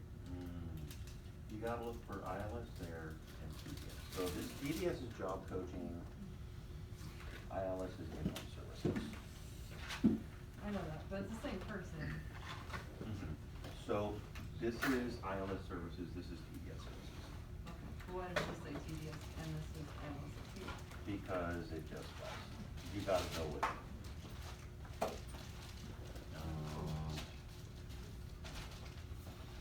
You gotta look for ILS there and TDS. So this TDS is job coaching, ILS is in-home services. I know that, but it's the same person. So this is ILS services, this is TDS services, Okay, but why does this say TDS and this is analysis here? because it just does. You gotta go with it.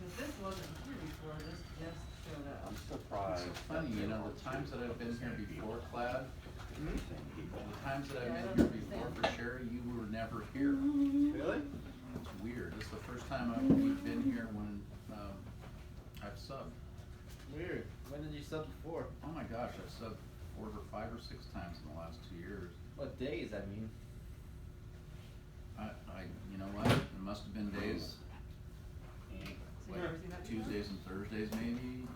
Cause this wasn't here before, this just showed up. I'm surprised. It's so funny, the times that I've been here before, Clad, the times that Yeah, I I've don't been here before understand. for Sherry, you were never here. Really? It's weird. This is the first time we've been here when, I've subbed. Weird. When did you sub before? Oh my gosh, I've subbed 5 or 6 times in the last 2 years. What days, I mean? You know what, it must have been days, So you like never seen that before? Tuesdays and Thursdays maybe,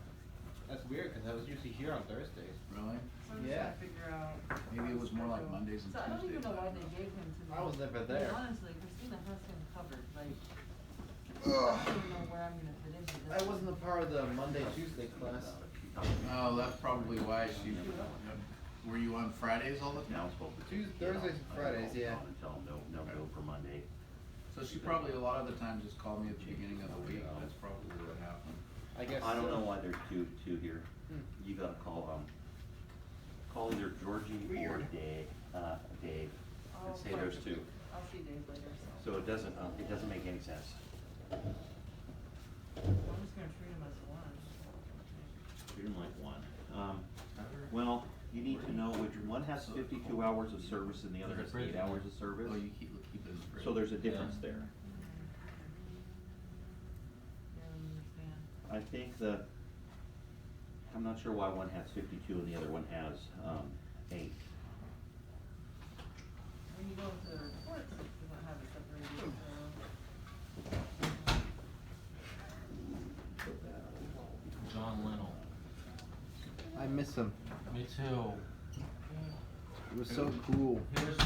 That's weird, cause I was usually here on Thursdays. really? So I'm just Yeah. trying to figure out. Maybe it was more like schedule. Mondays and So I don't even Tuesdays, know I why don't they know. gave him to me. I was never I mean, there. honestly, Christina has him covered, like, I don't even know where I'm gonna fit into this. I wasn't a part of the Monday, Tuesday class. Oh, that's probably why she, were you on Fridays all the Now time? I'm supposed to. Tuesdays, take it Thursdays, off. and Fridays, yeah. And tell them no go for Monday. So she probably a lot of the time just called me at the beginning of the week, that's probably what happened. I guess I don't so. know why there's two here. Hmm. You gotta call either Georgie or Weird. Dave, Dave, I'll and say find- there's two. I'll see Dave later, so. So it doesn't make any sense. I'm just gonna treat him as one. Treat them like one. Well, you need to know which, one has 52 hours of service and the other has 8 hours of service. Oh, you keep it straight. So there's a difference there. Yeah, I understand. I think I'm not sure why one has 52 and the other one has 8. When you go into the reports, it doesn't have it separated, so. John Lennell. I miss him. Me too. It was so cool. Here's the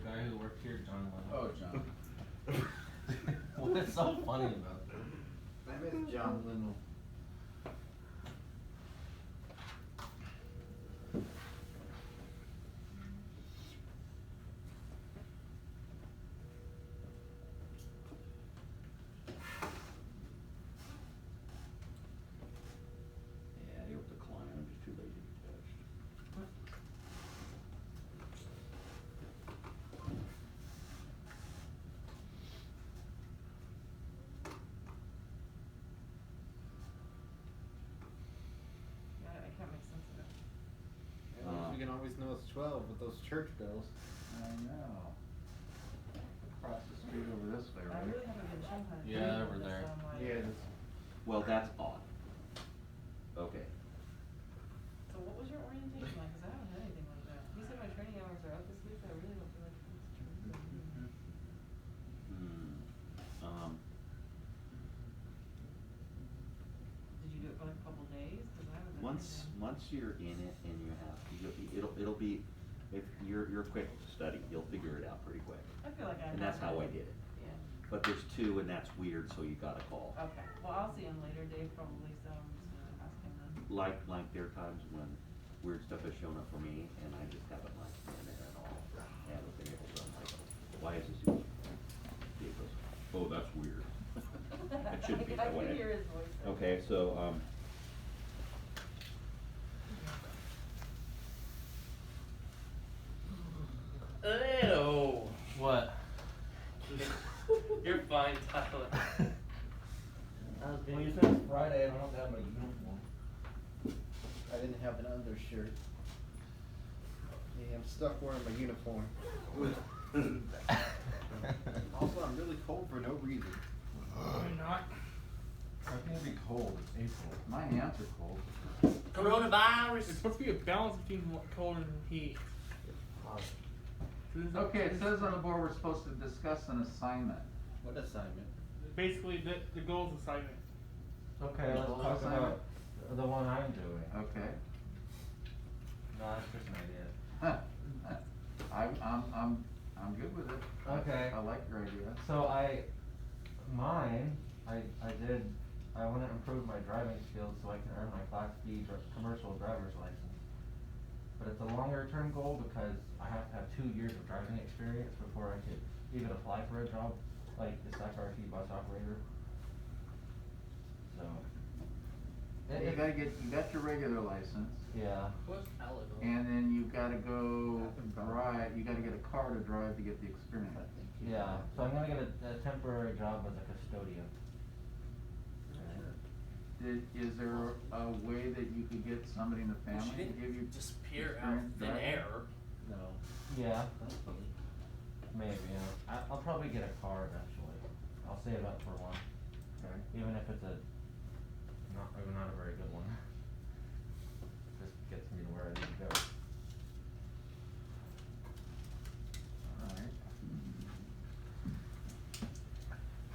guy who worked here, John Lennell. Oh, John. What's so funny about that? I miss John Lindell. Yeah, you'll decline. I'm just too lazy to touch. Yeah, I can't make sense of it. At least we can always know it's 12 with those church bells. I know. Across the street over this way, I right? really haven't been shown how to do Yeah, this, over there. so I'm like- Yeah, this, Well, that's odd. Okay. So what was your orientation like? Cause I haven't had anything like that. He said my training hours are up this week, but I really don't feel like it's true. Did you do it for like a couple days? Cause I haven't done anything. Once you're in it and you have, it'll be, if you're quick to study, you'll figure it out pretty quick. I feel like I And that's have how I it. did it. Yeah. But there's 2 and that's weird, so you gotta call. Okay, well, I'll see him later, Dave probably, so I'm just gonna ask him then. Like there are times when weird stuff has shown up for me and I just haven't like been there and all. I haven't been able to, I'm like, why is this? He goes, oh, that's weird. It shouldn't be that way. I can hear his voice. though. Okay, so, Ew. What? You're fine, Tyler. That was Well, being- you said it's Friday, I don't have to have my uniform. I didn't have an undershirt. Yeah, I'm stuck wearing my uniform. Also, I'm really cold for no reason. I'm not. I can't be cold, it's April. my hands are cold. Coronavirus. It's supposed to be a balance between cold and heat. So this is- Okay, it this- says on the board we're supposed to discuss an assignment. What assignment? Basically, the goals assignment. Okay, let's Well, talk assignment. about the one I'm doing. Okay. No, that's just an idea. I'm good with it. Okay. I like your idea. So I wanna improve my driving skills so I can earn my Class B commercial driver's license. But it's a longer term goal because I have to have 2 years of driving experience before I could even apply for a job like the SAC-RT bus operator. So. You got your regular license, Yeah, What's Alamo? and then you gotta go drive, you gotta get a car to drive to get the experience. yeah, so I'm gonna get a temporary job as a custodian. Is there a way that you could get somebody in the Well, she family to didn't give you disappear out experience thin driving? air. No. Yeah, maybe, yeah. I'll probably get a car eventually. I'll save up for one, Okay. even if it's not a very good one. Just gets me to where I need to go. Alright.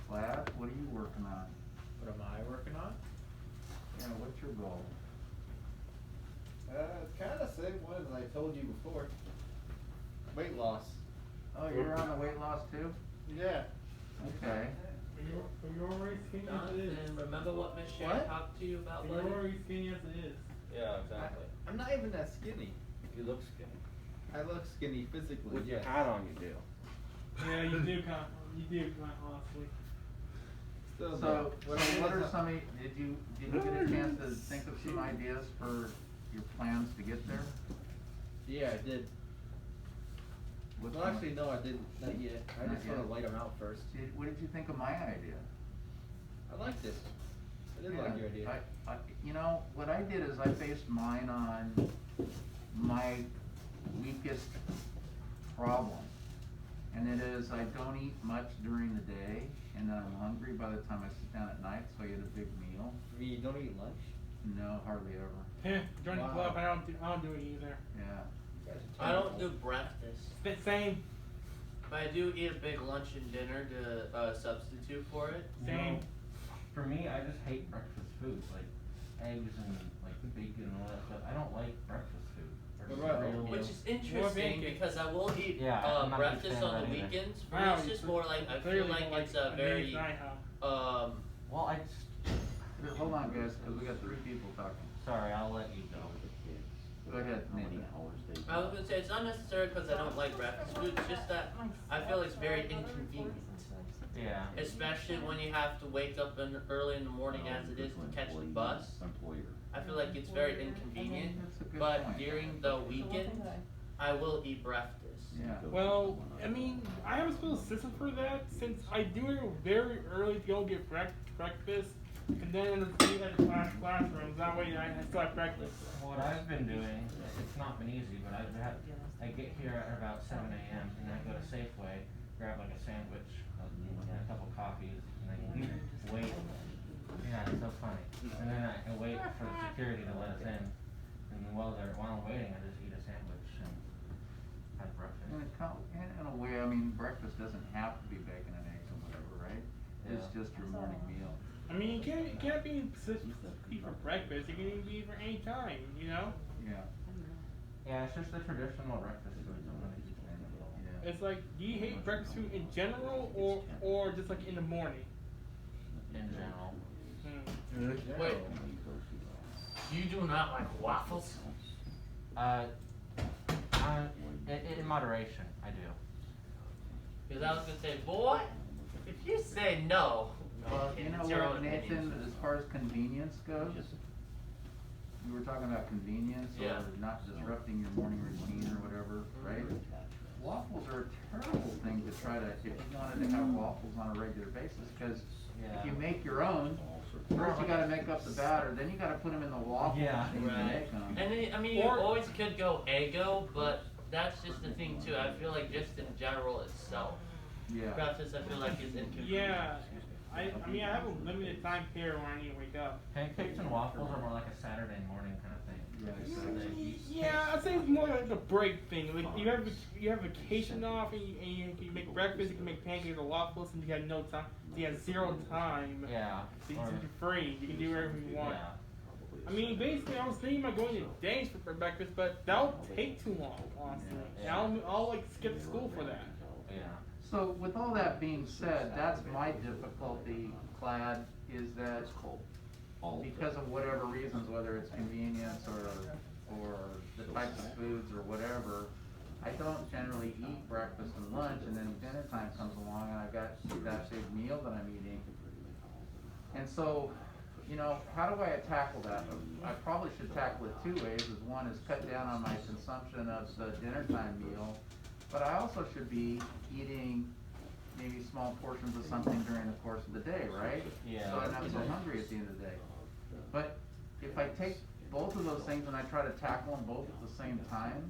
Platt, what are you working on? What am I working on? Yeah, what's your goal? It's kinda same one as I told you before. Weight loss. Oh, you're on the weight loss too? Yeah. Okay. But you're already skinny as it is. Jonathan, remember what Miss Sharon What? talked to you about, You're buddy? already skinny as it is. Yeah, exactly. I'm not even that skinny. You look skinny. I look skinny physically. With your yes. hat on, you do. Yeah, you do honestly. It's So what I did what is are I- some, did you get a chance to think of some ideas for your plans to get there? Yeah, I did. What Well, kind- actually, no, I didn't, not yet. I Not just wanna yet? light them out first. What did you think of my idea? I like this. I did like your idea. You know, what I did is I based mine on my weakest problem. And it is, I don't eat much during the day, and then I'm hungry by the time I sit down at night, so I get a big meal. I mean, you don't eat lunch? No, hardly ever. Join the Wow. club. I don't do it either. Yeah. I don't do breakfast. Same. But I do eat a big lunch and dinner to substitute for it. Same. For me, I just hate breakfast foods, like eggs and like bacon and all that stuff. I don't like breakfast food. Or What about cereal. Which is interesting bacon. because I will eat Yeah, I'm not a big breakfast fan on of the that either. weekends. For Wow, me, it's just more like I clearly feel like don't it's a mayonnaise very than I have. Well, I just, Hold on, guys, cause we got 3 people talking. sorry, I'll let you go. Go ahead, How many Nathan. hours they I was gonna say it's not necessarily because I don't like breakfast food. It's just that I feel it's very inconvenient, Yeah. especially when you have to wake up early in the morning as it is to catch the bus. Employer. I feel like it's very inconvenient. That's a good But point. during the weekend, I will eat breakfast. Yeah. Well, I mean, I have a special system for that since I do it very early to go get breakfast, and then leave at the classrooms. That way, I still have breakfast. What I've been doing, it's not been easy, but I get here at about 7 a.m. and then I go to Safeway, grab like a sandwich and a couple coffees, and then wait. Yeah, it's so funny. And then I wait for the security to let us in, and then while I'm waiting, I just eat a sandwich and have breakfast. In a way, I mean, breakfast doesn't have to be bacon and eggs and whatever, right? It's Yeah. just your morning meal. I mean, it can't be specifically for breakfast. It can even be for any time, you know? Yeah. Yeah, it's just the traditional breakfast foods I'm gonna keep in. Yeah. It's like, do you hate breakfast food in general or just like in the morning? In general. Wait, you do not like waffles? In moderation, I do. Because I was gonna say, boy, if you say no, Well, you know it's your what, own Nathan, opinion. as far as convenience goes, you were talking about convenience or Yeah. not disrupting your morning routine or whatever, right? Waffles are a terrible thing to try to, if you wanted to have waffles on a regular basis, cause if you Yeah. make your own, first you gotta make up the batter, then you gotta put them in the waffle Yeah. machine to Right. make them. And then, I mean, you Or- always could go Eggo, but that's just the thing too. I feel like just in general itself, Yeah. breakfast I feel like is inconvenient. Yeah. I mean, I have a limited time period when I need to wake up. Pancakes and waffles are more like a Saturday morning kind of thing. Yeah, So exactly. Yeah, I'd say it's more like a break thing. Like you have vacation off and you make breakfast, you can make pancakes or waffles, and you have no time. You have 0 time. Yeah. So or- you're free. You can do whatever you want. Yeah. I mean, basically, I was thinking about going to Dave's for breakfast, but that'll take too long, honestly. Yeah. I'll like skip school for that. Yeah. So with all that being said, that's my difficulty, Clad, is that because of whatever reasons, whether it's convenience or the types of foods or whatever, I don't generally eat breakfast and lunch, and then dinner time comes along and I've got that big meal that I'm eating. And so, you know, how do I tackle that? I probably should tackle it 2 ways, is one is cut down on my consumption of the dinner time meal, but I also should be eating maybe small portions of something during the course of the day, right? Yeah. So I'm not so hungry at the end of the day. But if I take both of those things and I try to tackle them both at the same time,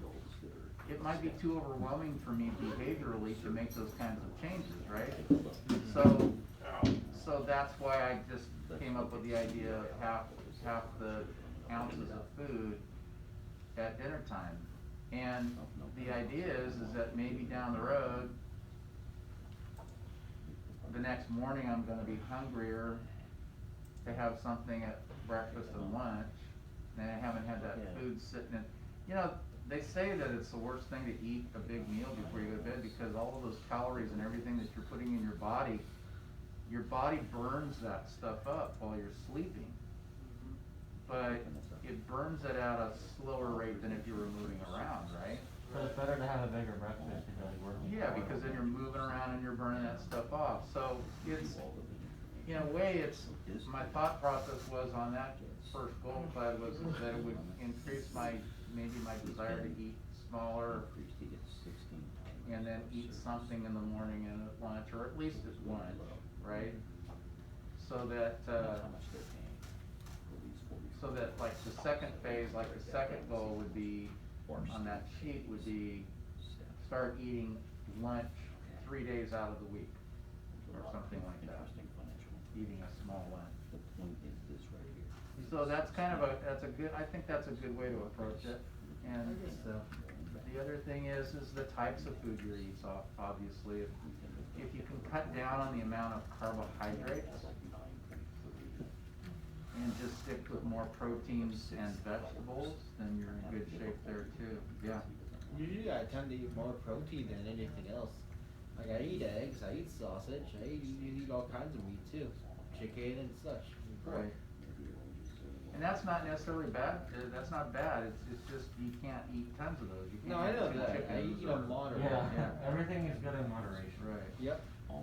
it might be too overwhelming for me behaviorally to make those kinds of changes, right? So that's why I just came up with the idea of half the ounces of food at dinner time. And the idea is that maybe down the road, the next morning I'm gonna be hungrier to have something at breakfast and lunch, and I haven't had that food sitting in. You know, they say that it's the worst thing to eat a big meal before you go to bed because all of those calories and everything that you're putting in your body burns that stuff up while you're sleeping. But it burns it at a slower rate than if you were moving around, right? So it's better to have a bigger breakfast if you're like working. Yeah, because then you're moving around and you're burning that stuff off. So it's, in a way, it's, my thought process was on that first goal, Clyde, was that it would increase maybe my desire to eat smaller and then eat something in the morning and at lunch, or at least at lunch, right? So that, like the second phase, like the second goal would be, on that sheet would be, start eating lunch 3 days out of the week, or something like that. Eating a small lunch. So that's kind of I think that's a good way to approach it. And the other thing is the types of food you eat, so obviously, if you can cut down on the amount of carbohydrates and just stick with more proteins and vegetables, then you're in good shape there too, yeah. Usually I tend to eat more protein than anything else. Like I eat eggs, I eat sausage, I eat all kinds of meat too. Chicken and such. Right. And that's not necessarily bad, that's not bad, it's just you can't eat tons of those. You No, can't I know have two that. I chickens eat or- them moderate. Yeah, everything is good in moderation. Right. Yep. I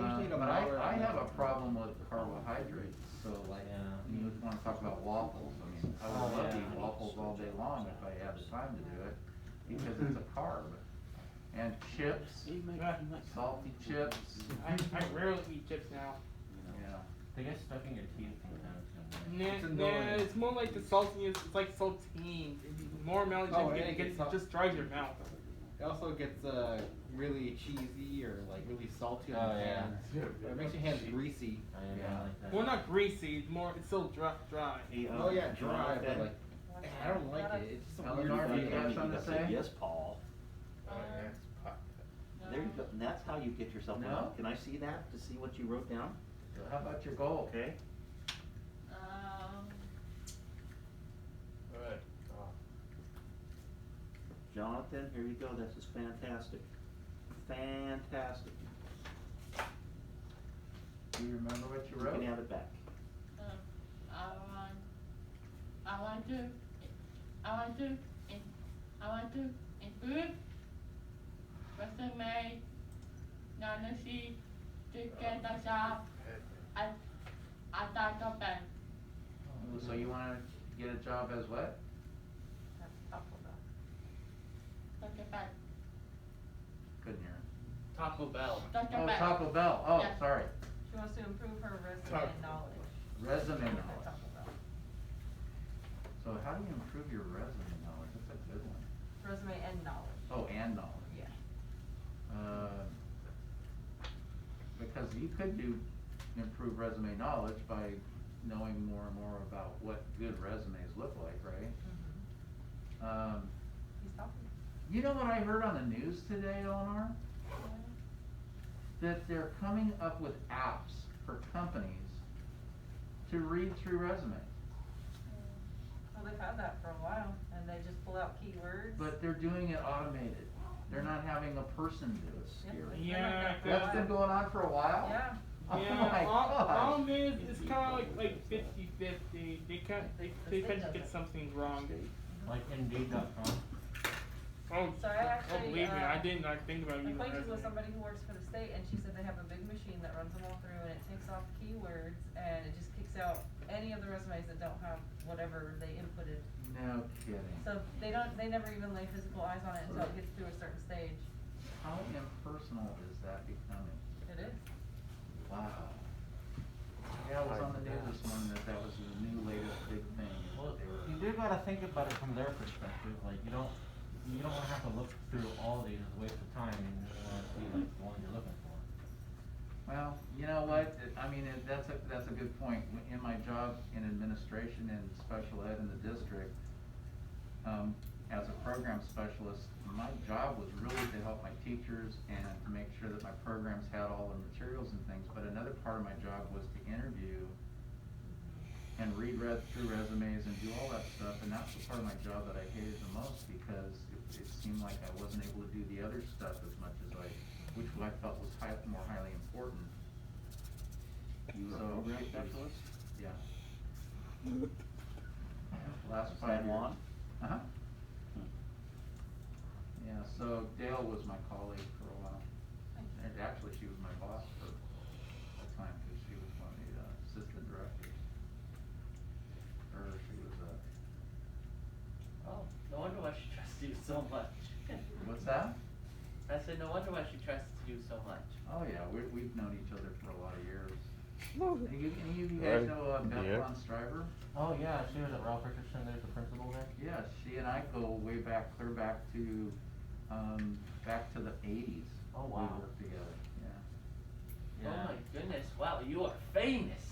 usually eat 'em But moderate I have a amount. problem with carbohydrates, so like, Yeah. you wanna talk about waffles, I mean, I Oh, would love to yeah. eat waffles all day long if I had the time to do it, because it's a carb. And chips, salty chips, I rarely eat chips now. yeah. They get stuck in your teeth sometimes. It's Nah, annoying. it's more like the saltiness. It's like saltine. The more amount Oh, you yeah, get, it gets just dries your mouth. It also gets really cheesy or like really salty on Oh, the yeah. hands. It makes your hands greasy. I don't Yeah. like that. Well, not greasy. It's still dry. Oh yeah, dry, but like I don't like it. It's just a weird Eleanor, do you feeling. got something to say? Yes, Paul. There you go, and that's how you get yourself No? out. Can I see that, to see what you wrote down? So how about your goal? Okay. Alright. Jonathan, here you go, this is fantastic. Fantastic. Do you remember what you You wrote? can have it back. I want to improve resume knowledge to get a job at Taco Bell. So you wanna get a job as what? Taco Bell. Couldn't hear. Taco Bell. Oh, Taco Bell, oh, Yeah. sorry, She wants to improve her resume Taco. and knowledge. resume at knowledge. Taco Bell. So how do you improve your resume knowledge? That's a good one. Resume and knowledge. Oh, and knowledge. Yeah. Because you could improve resume knowledge by knowing more and more about what good resumes look like, right? He's talking. You know what I heard on the news today, Eleanor? That they're coming up with apps for companies to read through resumes. Well, they've had that for a while, and they just pull out keywords. But they're doing it automated. They're not having a person do it. Yep, they've Yeah, done that for a That's been while. going on for a while? Yeah. Oh Yeah, my gosh. problem is it's kind of like 50-50. They state tend to does get it. something wrong. Like Indeed.com. Oh, So I actually, believe me, I did not think about using acquainted with resume. somebody who works for the state, and she said they have a big machine that runs them all through, and it takes off keywords, and it just kicks out any of the resumes that don't have whatever they inputted. No kidding. So they never even lay physical eyes on it until it gets through a certain stage. How impersonal is that becoming? It is. Wow. Yeah, it was on the news this morning that was the new latest big thing. is Well, that they were- you do gotta think about it from their perspective, like, you don't have to look through all these, it's a waste of time, and you wanna see like the one you're looking for. Well, you know what, that's a good point. In my job in administration and special ed in the district, as a program specialist, my job was really to help my teachers and to make sure that my programs had all the materials and things, but another part of my job was to interview and read through resumes and do all that stuff, and that's the part of my job that I hated the most, because it seemed like I wasn't able to do the other stuff as much as which I felt was more highly important. You were a So, program it- specialist? Yeah. Last San 5 years. Juan? Uh-huh. Yeah, so Dale was my colleague for a while. And actually, she was my boss for a time, because she was one of you so much. What's that? I said, no wonder why she trusts you so much. Oh, yeah, we've known each other for a lot of years. Any of you guys know Beth Yeah. Von Stryver? Oh, yeah, she was at Ralph Richardson, there's the principal there. Yeah, she and I go way back, clear back to the 80s. Oh, wow. We worked together, yeah. Oh my goodness, wow, you are famous.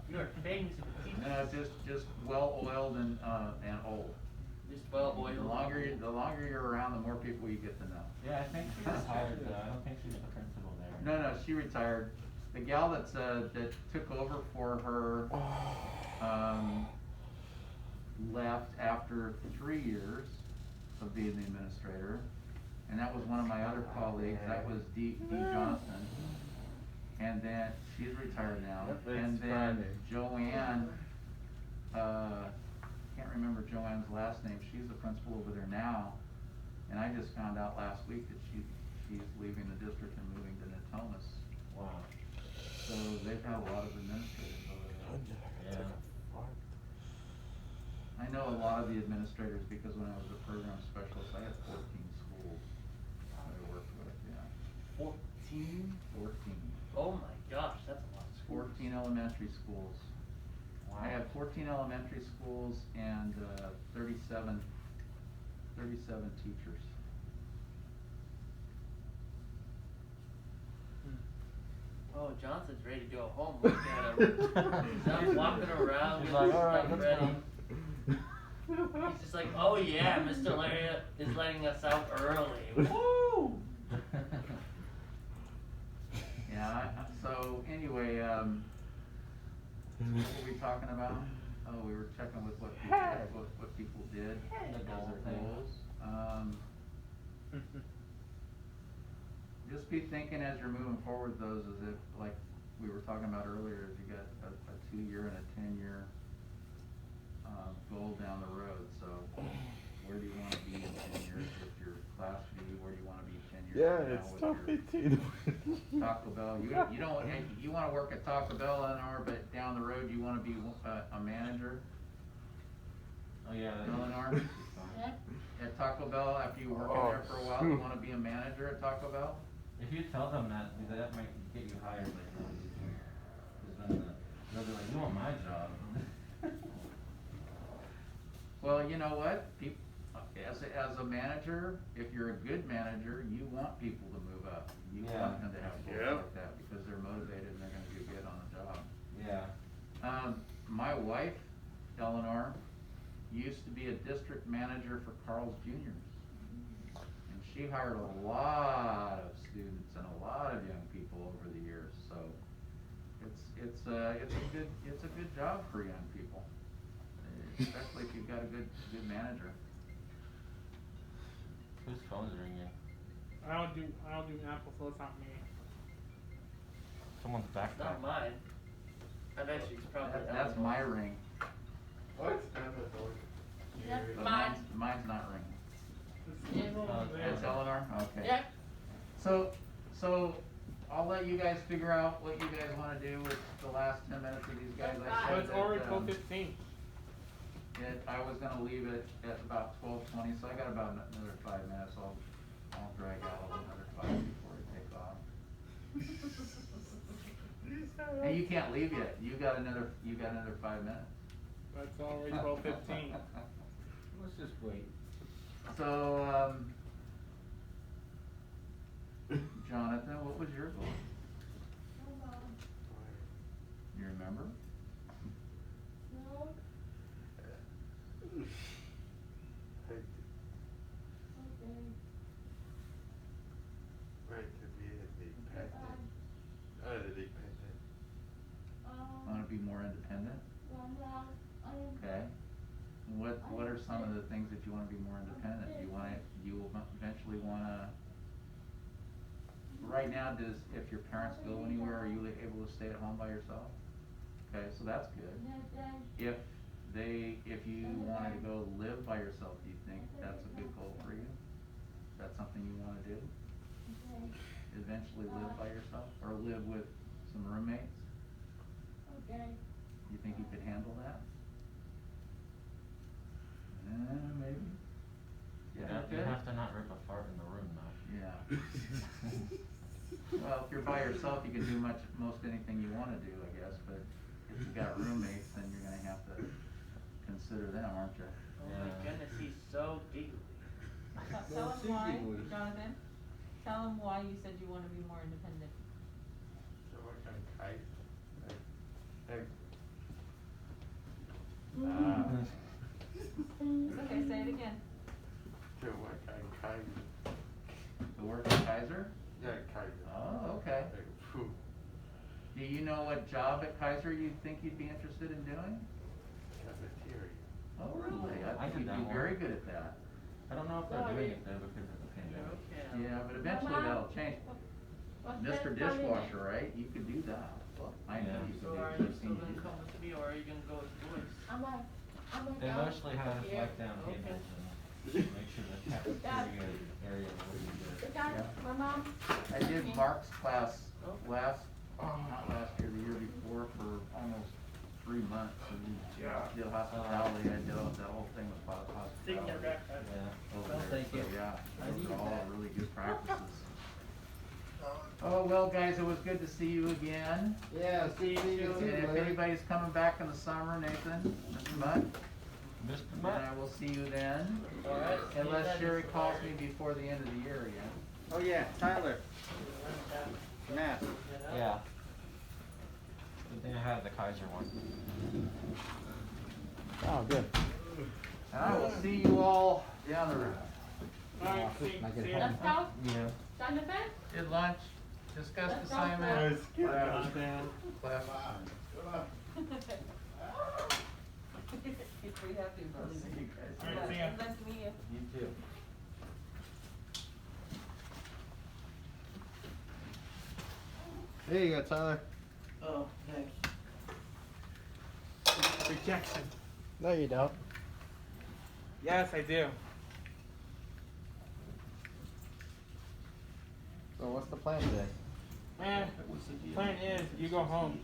You are famous in the teachers. Just well-oiled and old. Just well oiled. The longer you're around, the more people you get to know. Yeah, I think she retired though, I don't think she was the principal there. No, she retired. The gal that took over for her, left after 3 years of being the administrator. And that was one of my other colleagues, that was Dee Johnson. And then, she's retired now. Yep, it's And then Friday. Joanne, can't remember Joanne's last name, she's the principal over there now. And I just found out last week that she's leaving the district and moving to Natomas. Wow. So they've had a lot of administrators over there. Yeah. I know a lot of the administrators because when I was a program specialist, I had 14 schools I worked with, yeah. 14? 14. Oh my gosh, that's a lot of schools. 14 elementary schools. I had 14 elementary schools and 37 teachers. Oh, Johnson's ready to go home. Look at him. He's not walking around. He's getting like, "All right, stuff let's ready. He's just like, oh yeah, Mr. Lariat is letting us out early. Woo! Yeah, so anyway, what were we talking about? Oh, we were checking with what people did as their goals. Just be thinking as you're moving forward those as if, like we were talking about earlier, if you got a 2-year and a 10-year goal down the road. So where do you want to be in 10 years with your class view? Where do you want to be 10 years Yeah, from now it's with tough your Taco Bell? You don't, you want to work at Taco Bell Eleanor, but down the road you want to be a manager. Oh, yeah. Eleanor, at Taco Bell, after you work in there for a while, you want to be a manager at Taco Bell? If you tell them that might get you hired like that. Cause then they'll be like, you want my job. Well, you know what? As a manager, if you're a good manager, you want people to move up. You Yeah. want them to have goals Yeah. like that because they're motivated and they're going to do good on the job. Yeah. My wife, Eleanor, used to be a district manager for Carl's Jr. And she hired a lot of students and a lot of young people over the years. So it's a good job for young people, especially if you've got a good manager. Whose phone's ringing? I don't do Apple, so it's not me. Someone's It's backpack. not mine. I bet you it's probably That's my Eleanor's. ring. What? But Mine. mine's not ringing. Yeah. It's Eleanor? Okay. Yeah. So I'll let you guys figure out what you guys wanna do with the last 10 minutes of these guys. I So said it's already that, 12:15. I was gonna leave it at about 12:20, so I got about another 5 minutes. I'll drag out another 5 before we take off. And you can't leave yet. You got another 5 minutes. That's already 12:15. Let's just wait. So, Jonathan, what was your goal? You remember? No. Okay. Right to be independent. Independent. Want to be more independent? Okay. And what are some of the things that you want to be more independent? You will eventually want to. Right now, if your parents go anywhere, are you able to stay at home by yourself? Okay, so that's good. If you wanted to go live by yourself, do you think that's a good goal for you? That's something you want to do? Eventually live by yourself or live with some roommates? Okay. You think you could handle that? Maybe. not rip a fart in the room though. Yeah. Well, if you're by yourself, you can do most anything you wanna do, I guess, but if you got roommates, then you're gonna have to consider them, aren't you? Oh my goodness, he's so giggly. Tell him why, Jonathan, tell him why you said you wanna be more independent. So what kind of kite? Like, It's okay, say it again. so what kind of kite? To work at Kaiser? Yeah, kite. Oh, okay. Like, phew, Do you know what job at Kaiser you think you'd be interested in doing? cafeteria. Oh, really? I I think did you'd that be very one. good at that. I don't know if they're doing it though because of the pandemic. Okay. Yeah, but eventually that'll change. Mr. Dishwasher, right? You could do that. I know you So could are do you it. still gonna come with me or are you gonna go with Joyce? I'm like, They mostly have like down Okay. tables and make sure the cafeteria area is really good. the guy, my mom. I did Mark's class not last year, the year before, for almost 3 months, and did hospitality, I did that whole thing with Taking your hospitality. backpack. Yeah. Over Well, there. thank So, you. yeah, I those needed are all that. really good practices. Oh, well, guys, it was good to see you again. Yeah, see you And too, if Larry. anybody's coming back in the summer, Nathan, Mr. Mutt, Mr. then Mutt. I will see you then. Alright. Unless Sherry calls me before the end of the year again. Oh, yeah, Tyler. Matt. Yeah. Good thing I have the Kaiser one. Oh, good. And I will see you all down the road. Alright, see ya. Let's go, Yeah. Jonathan. Did lunch, discussed Let's go. assignment. Nice. Class. He's pretty happy about I'll it. see you guys. Alright, see ya. Nice to meet you. You too. There you go, Tyler. Oh, thanks. Rejection. No, you don't. Yes, I do. So what's the plan today? Plan is, you go home.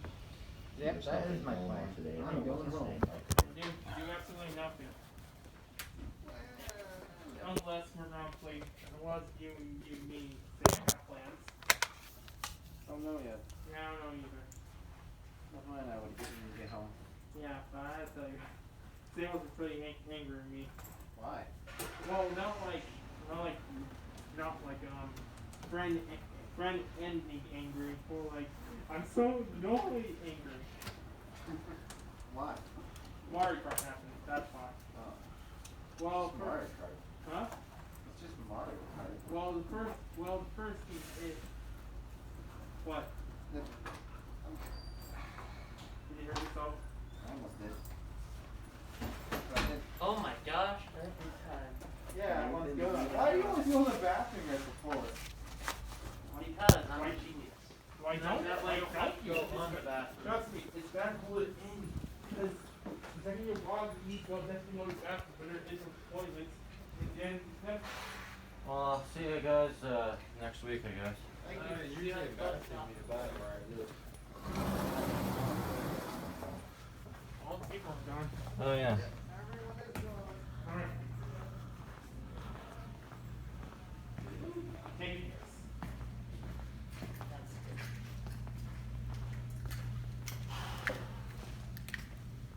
Yep, that is my plan today. I'm going home. Do absolutely nothing. Unless Moran plays, otherwise you me say I have plans. Don't know yet. Yeah, I don't know either. What plan I would get when you get home? Yeah, but I had to tell you, Sam was pretty angry at me. Why? Well, not like friend ending angry, more like I'm so annoyed angry. Why? Mario Kart happened. That's why. Oh. Well, It's Mario Kart. huh? It's just Mario Kart. Well, the first is what? Did you hear yourself? I almost did. Oh my gosh, every time. Yeah, I want to go. Why do you always go in the bathroom right before? Because I'm a genius. Why don't That way I don't go on the bathroom. Trust me, it's bad to hold it in because the second your dog eats, well, that's the only bathroom, but there isn't toilets, and then that's Well, I'll see you guys, next week, I guess. Usually a bathroom nearby where I live. all the people are gone. Oh, yeah. Alright. Take it.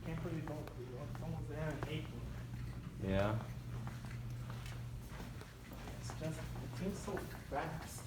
Can't believe someone's there at 18. Yeah. It's just, it seems so fast.